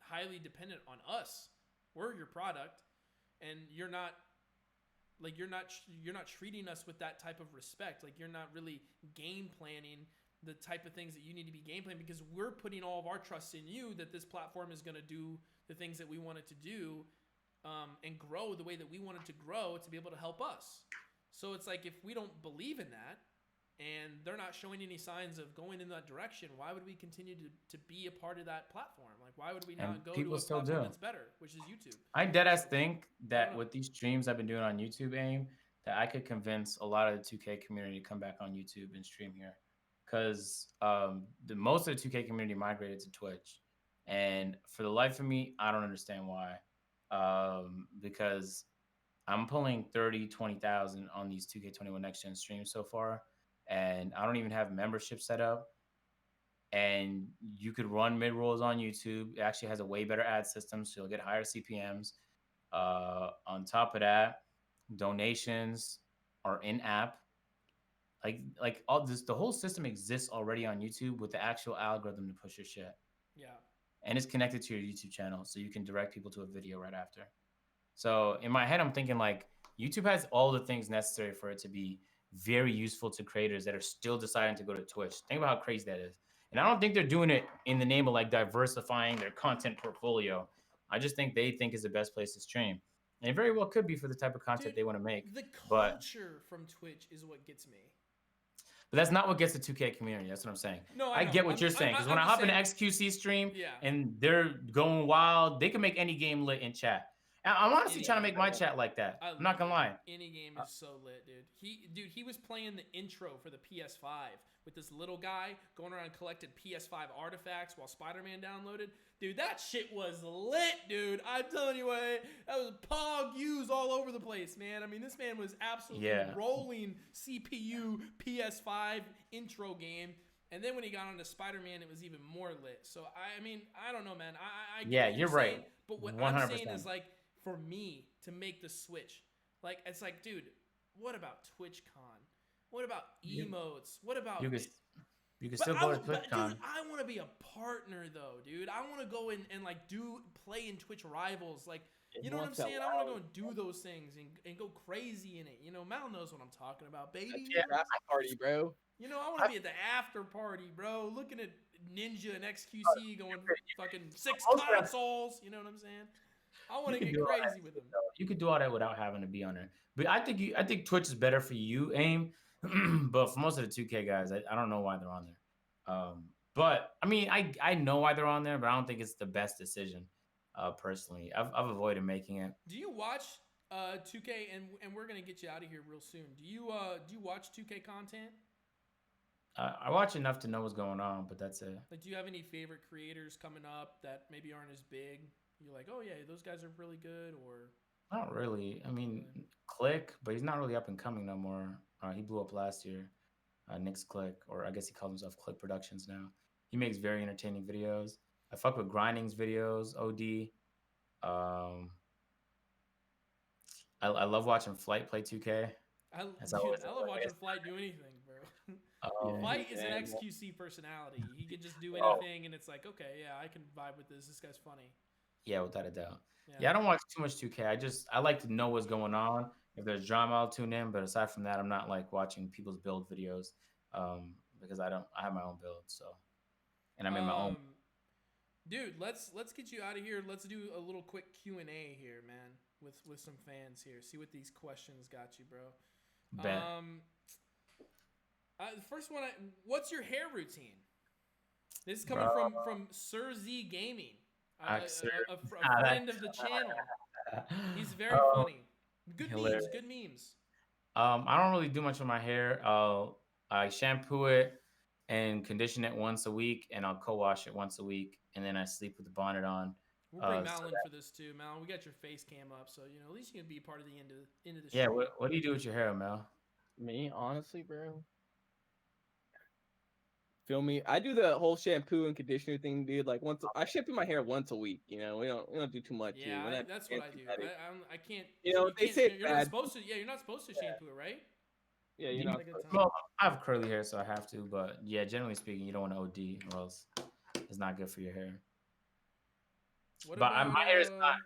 highly dependent on us. We're your product, and you're not treating us with that type of respect. Like, you're not really game planning the type of things that you need to be game planning, because we're putting all of our trust in you that this platform is going to do the things that we want it to do, and grow the way that we want it to grow to be able to help us. So it's like, if we don't believe in that and they're not showing any signs of going in that direction, why would we continue to be a part of that platform? Like, why would we not go to a platform that's better, which is YouTube? I deadass think that with these streams I've been doing on YouTube, AIM, that I could convince a lot of the 2K community to come back on YouTube and stream here. Because most of the 2K community migrated to Twitch. And for the life of me, I don't understand why. Because I'm pulling 30, 20,000 on these 2K21 Next Gen streams so far. And I don't even have membership set up. And you could run mid-rolls on YouTube. It actually has a way better ad system, so you'll get higher CPMs. On top of that, donations are in-app. Like all this, the whole system exists already on YouTube with the actual algorithm to push your shit. Yeah. And it's connected to your YouTube channel, so you can direct people to a video right after. So in my head, I'm thinking like YouTube has all the things necessary for it to be very useful to creators that are still deciding to go to Twitch. Think about how crazy that is. And I don't think they're doing it in the name of like diversifying their content portfolio. I just think they think is the best place to stream. And it very well could be for the type of content they want to make. The culture from Twitch is what gets me. But that's not what gets the 2K community. That's what I'm saying. No, I get what you're saying. Because when I hop in an XQC stream and they're going wild, they can make any game lit in chat. I'm honestly Any trying to game. make my chat like that. I I'm not gonna love lie. it. Any game is so lit, dude. He was playing the intro for the PS5 with this little guy going around collecting PS5 artifacts while Spider-Man downloaded. Dude, that shit was lit, dude. I'm telling you what, that was Pog U's all over the place, man. I mean, this man was absolutely rolling CPU PS5 intro game. And then when he got onto Spider-Man, it was even more lit. So, I mean, I don't know, man. I get what you're right. saying, but what 100%. I'm saying is, like, for me to make the switch, like, it's like, dude, what about TwitchCon? What about emotes? What about... You can still go to TwitchCon. Dude, I want to be a partner, though, dude. I want to go in and, like, play in Twitch Rivals. Like, you know what I'm saying? I want to go and do those things and go crazy in it. You know, Mal knows what I'm talking about, baby. Yeah, that's a party, bro. You know, I want to be at the after party, bro. Looking at Ninja and XQC going fucking 6 consoles. You know what I'm saying? I want to get crazy with them. You could do all that without having to be on there. But I think Twitch is better for you, Aim. But for most of the 2K guys, I don't know why they're on there. But I mean, I know why they're on there, but I don't think it's the best decision. Personally, I've avoided making it. Do you watch 2K? And we're gonna get you out of here real soon. Do you watch 2K content? I watch enough to know what's going on, but that's it. Like, do you have any favorite creators coming up that maybe aren't as big? You're like, oh yeah, those guys are really good, or not really. I mean, Click, but he's not really up and coming no more. He blew up last year. Nick's Click, or I guess he calls himself Click Productions now. He makes very entertaining videos. I fuck with Grinding's videos, OD. I love watching Flight play 2K. I love watching Flight do anything, bro. Flight is an XQC personality. He can just do anything, and it's like, okay, yeah, I can vibe with this. This guy's funny. Yeah, without a doubt. Yeah, I don't watch too much 2K. I like to know what's going on. If there's drama, I'll tune in. But aside from that, I'm not like watching people's build videos because I have my own build. So, and I'm in my own. Dude, let's get you out of here. Let's do a little quick Q&A here, man, with some fans here. See what these questions got you, bro. Bet. The first one, what's your hair routine? This is coming from Sir Z Gaming, a friend of the channel. He's very funny. Good memes, good memes. I don't really do much with my hair. I shampoo it and condition it once a week, and I'll co-wash it once a week, and then I sleep with the bonnet on. We'll bring Mal in for this too, Mal. We got your face cam up, so at least you can be part of the end of the show. Yeah, what do you do with your hair, Mal? Me, honestly, bro. Feel me? I do the whole shampoo and conditioner thing, dude. Like I shampoo my hair once a week. You know, we don't do too much. Yeah, that's what I do. I can't. You know, they say you're not supposed to. Yeah, you're not supposed to shampoo it, right? Yeah, you're not. Well, I have curly hair, so I have to. But yeah, generally speaking, you don't want to OD, or else it's not good for your hair. My hair is not.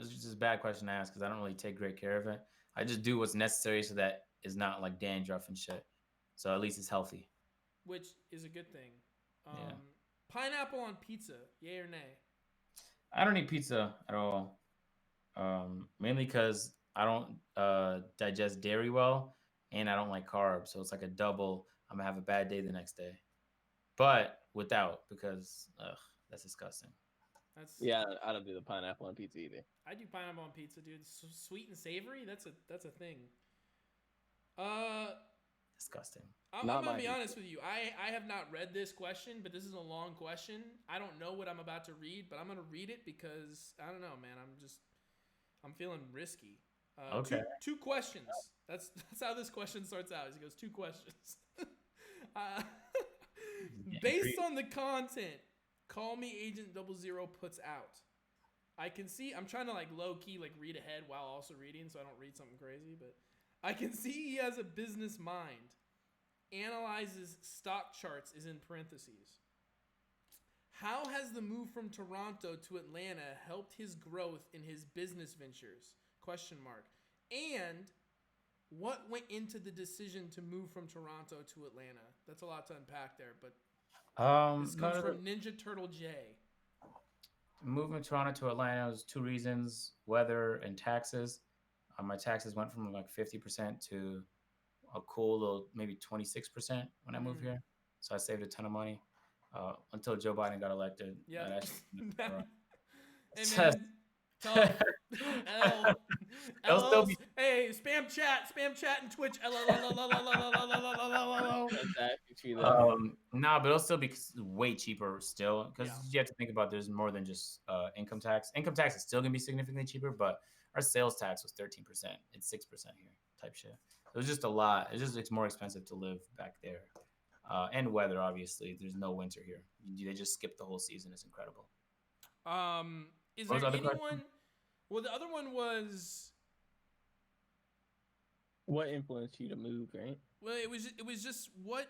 It's just a bad question to ask because I don't really take great care of it. I just do what's necessary so that it's not like dandruff and shit. So at least it's healthy. Which is a good thing. Pineapple on pizza, yay or nay? I don't eat pizza at all. Mainly because I don't digest dairy well, and I don't like carbs. So it's like a double. I'm gonna have a bad day the next day. But without, because that's disgusting. I don't do the pineapple on pizza either. I do pineapple on pizza, dude. Sweet and savory, that's a thing. Disgusting. I'm gonna be honest with you. I have not read this question, but this is a long question. I don't know what I'm about to read, but I'm gonna read it because I don't know, man. I'm feeling risky. Okay. Two questions. That's how this question starts out. He goes 2 questions. Based on the content, Call Me Agent 00 puts out. I can see. I'm trying to like low key like read ahead while also reading, so I don't read something crazy, but. I can see he has a business mind. Analyzes stock charts is in parentheses. How has the move from Toronto to Atlanta helped his growth in his business ventures? ? And what went into the decision to move from Toronto to Atlanta? That's a lot to unpack there, but this comes from Ninja Turtle J. Moving from Toronto to Atlanta was 2 reasons: weather and taxes. My taxes went from like 50% to a cool little maybe 26% when I moved here. So I saved a ton of money until Joe Biden got elected. Yeah. Hey, man, L. It'll still LL. be Hey, spam chat and Twitch. LL. Exactly. True that. nah, but it'll still be way cheaper still because Yeah. you have to think about there's more than just income tax. Income tax is still gonna be significantly cheaper, but our sales tax was 13%. It's 6% here, type shit. It was just a lot. It's more expensive to live back there, and weather obviously. There's no winter here. They just skipped the whole season. It's incredible. Is What was there the other anyone? question? Well, the other one was. What influenced you to move, right? Well, it was just what.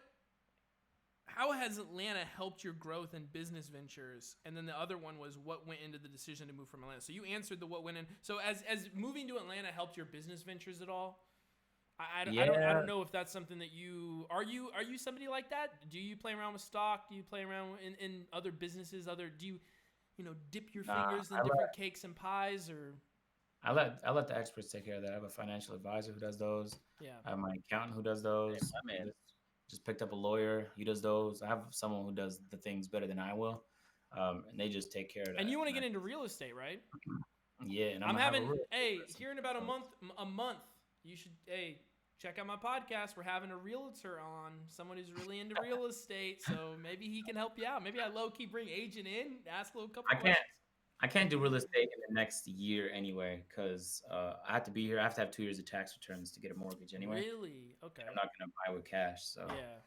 How has Atlanta helped your growth in business ventures? And then the other one was what went into the decision to move from Atlanta. So you answered the what went in. So as moving to Atlanta helped your business ventures at all? I don't know if that's something that you are you somebody like that? Do you play around with stock? Do you play around in other businesses? Do you dip your fingers in different cakes and pies or? I let the experts take care of that. I have a financial advisor who does those. Yeah. I have my accountant who does those. Yeah, my man. Just picked up a lawyer. He does those. I have someone who does the things better than I will, and they just take care of that. And you want to get into real estate, right? Yeah, and I'm having business. here in about a month. You should check out my podcast. We're having a realtor on, someone who's really into real estate, so maybe he can help you out. Maybe I low key bring agent in, ask a little couple questions. I can't do real estate in the next year anyway because I have to be here. I have to have 2 years of tax returns to get a mortgage anyway. Really? Okay. I'm not gonna buy with cash, so Yeah.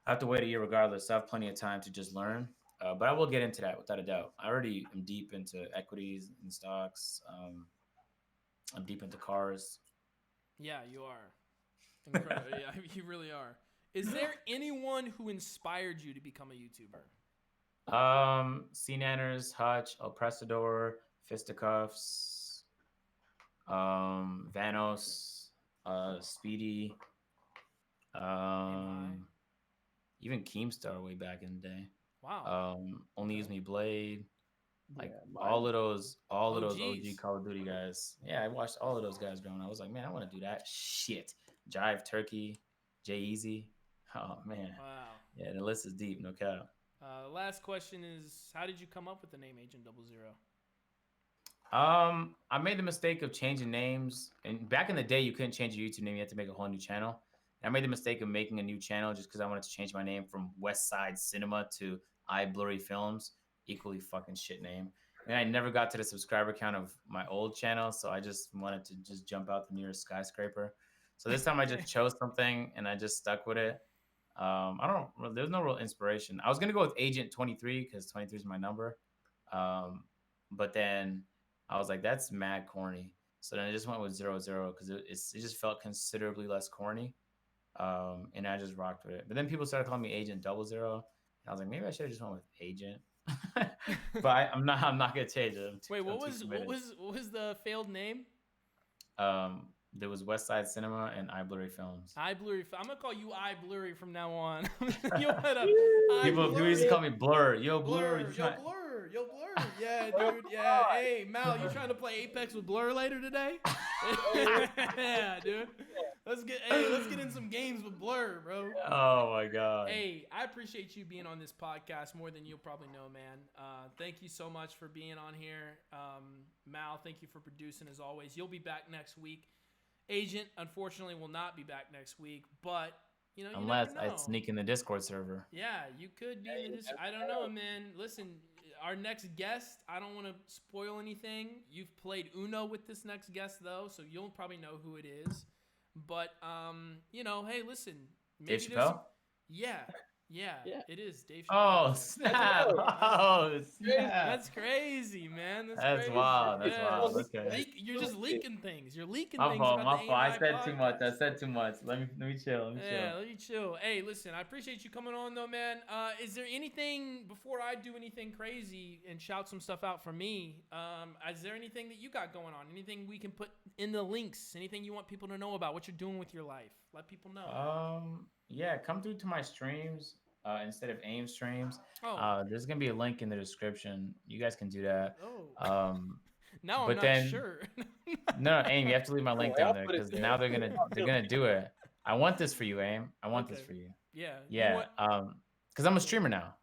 I have to wait a year regardless. So I have plenty of time to just learn. But I will get into that without a doubt. I already am deep into equities and stocks. I'm deep into cars. Yeah, you are. Incredible. Yeah, you really are. Is there anyone who inspired you to become a YouTuber? C-Nanners, Hutch, Oppressador, Fisticuffs, Vanos, Speedy, even Keemstar way back in the day. Wow. Only Use Me Blade. Like Yeah, all of those OGs. OG Call of Duty guys. Yeah, I watched all of those guys growing up. I was like, man, I want to do that shit. Jive Turkey, Jay Easy. Oh man. Wow. Yeah, the list is deep, no cap. Last question is, how did you come up with the name Agent 00? I made the mistake of changing names, and back in the day, you couldn't change your YouTube name; you had to make a whole new channel. And I made the mistake of making a new channel just because I wanted to change my name from West Side Cinema to iBlurry Films. Equally fucking shit name. And I never got to the subscriber count of my old channel, so I just wanted to just jump out the nearest skyscraper. So this time I just chose something and I just stuck with it. There's no real inspiration. I was gonna go with Agent 23 because 23 is my number, but then I was like, that's mad corny. So then I just went with 00 because it just felt considerably less corny, and I just rocked with it. But then people started calling me Agent 00, and I was like, maybe I should have just went with Agent. But I'm not gonna change it. Wait, what was the failed name? There was West Side Cinema and iBlurry Films. iBlurry. I'm gonna call you iBlurry from now on. Yo, People used to call me Blur. Yo, Blur. Yo, Blur. Yeah, dude. Yeah. Hey, Mal, you trying to play Apex with Blur later today? Yeah, dude. Let's get in some games with Blur, bro. Oh my god. Hey, I appreciate you being on this podcast more than you'll probably know, man. Thank you so much for being on here. Mal, thank you for producing as always. You'll be back next week. Agent, unfortunately, will not be back next week, but you unless never know. I sneak in the Discord server. Yeah, you could be in this. I don't know, man. Listen, our next guest, I don't want to spoil anything. You've played Uno with this next guest, though, so you'll probably know who it is. But hey, listen, maybe Dave Chappelle? Yeah, it is Dave Oh, Chappelle. snap. Oh, snap. That's crazy, man. That's crazy. wild. That's wild. Okay. You're just leaking things. You're leaking My things. fault. About My the fault. I AimHigh said too much. podcast. I said too much. Let me chill. Let me chill. Hey, listen, I appreciate you coming on, though, man. Is there anything, before I do anything crazy and shout some stuff out for me, is there anything that you got going on? Anything we can put in the links? Anything you want people to know about? What you're doing with your life? Let people know. Yeah, come through to my streams. Instead of AIM streams, Oh. there's gonna be a link in the description. You guys can do that. Oh. Now but I'm not then, sure. No, AIM, you have to leave my link down there because now they're gonna do it. I want this for you, AIM. I want this for you. Yeah. Yeah. Because I'm a streamer now.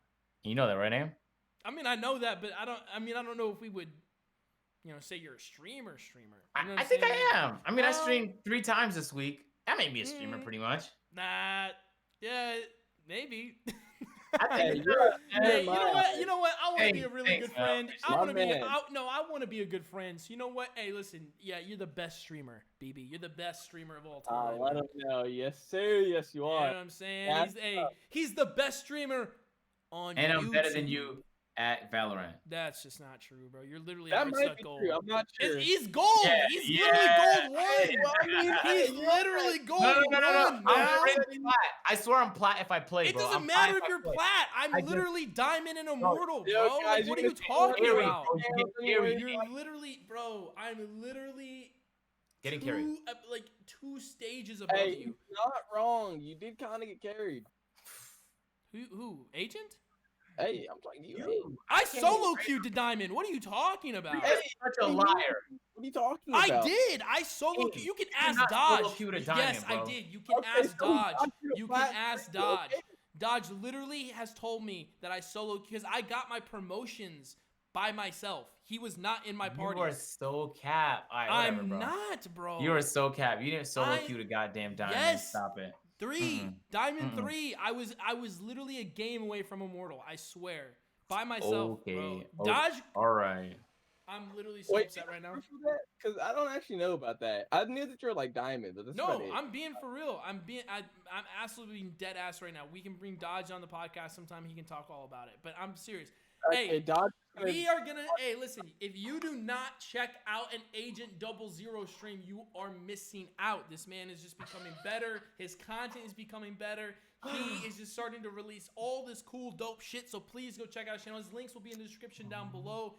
You know that, right, AIM? I mean, I know that, but I don't know if we would. say you're a streamer. I think I am. I mean, I streamed 3 times this week. That made me a streamer pretty much. Nah, yeah, maybe. I think Hey, you know what? I want to be a really thanks, good man. friend. I want to be. man. I want to be a good friend. So you know what? Hey, listen. Yeah, you're the best streamer, BB. You're the best streamer of all time. Let him know. Yes, sir. Yes, you You know are. what I'm saying? He's the best streamer on and I'm better YouTube. than you at Valorant. That's just not true, bro. You're literally That average might set be gold. true. I'm not sure. He's gold. Yeah, He's literally gold one. He's literally gold No. one. I'm man. already plat. I swear I'm plat if I play, It bro. doesn't I'm matter plat if you're I play. plat. I'm I just- literally diamond and immortal, Yo, bro. guys, Like, what are you're you gonna talking carry, about? bro. You get carried. You're literally, bro. I'm literally Getting carried. like 2 stages above Hey, you. you're not wrong. You did kind of get carried. Who? Agent? Hey, I'm talking to you. I solo queued to diamond. What are you talking about? You're such a liar. What are you talking about? I did. I solo queued. You can did ask not solo Dodge. queue to Yes, diamond, I bro. did. You can Okay, ask so Dodge. Dodge did a You can flat ask break, Dodge. okay? Dodge literally has told me that I solo because I got my promotions by myself. He was not in my party. You are so cap. All right, whatever, I'm bro. not, bro. You are so cap. You didn't solo I- queue to goddamn diamond. Yes. Stop it. 3 diamond Mm-mm. 3. I was literally a game away from immortal. I swear, by myself, Okay. bro. Oh, Dodge. All right. I'm literally so Wait, upset right now. Because I don't actually know about that. I knew that you're like diamond, but that's No, about it. I'm being for real. I'm absolutely being dead ass right now. We can bring Dodge on the podcast sometime. He can talk all about it. But I'm serious. Okay, Hey, Dodge. we are gonna. Hey, listen. If you do not check out an Agent 00 stream, you are missing out. This man is just becoming better. His content is becoming better. He is just starting to release all this cool, dope shit. So please go check out his channel. His links will be in the description down below.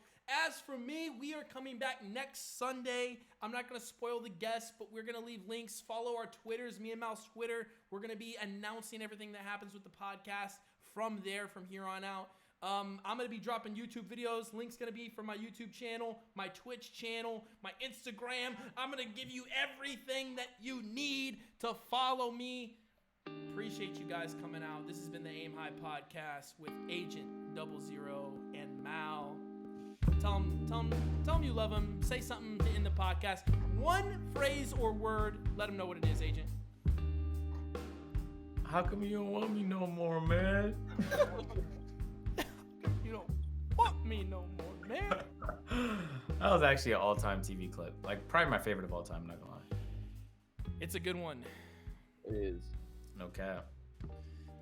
As for me, we are coming back next Sunday. I'm not going to spoil the guests, but we're going to leave links. Follow our Twitters, me and Mal's Twitter. We're going to be announcing everything that happens with the podcast from here on out. I'm going to be dropping YouTube videos. Link's going to be for my YouTube channel, my Twitch channel, my Instagram. I'm going to give you everything that you need to follow me. Appreciate you guys coming out. This has been the AimHigh podcast with Agent 00 and Mal. Tell him you love him. Say something to end the podcast. One phrase or word. Let him know what it is, Agent. How come you don't want me no more, man? You don't want me no more, man. That was actually an all-time TV clip. Like, probably my favorite of all time, I'm not gonna lie. It's a good one. It is. No cap.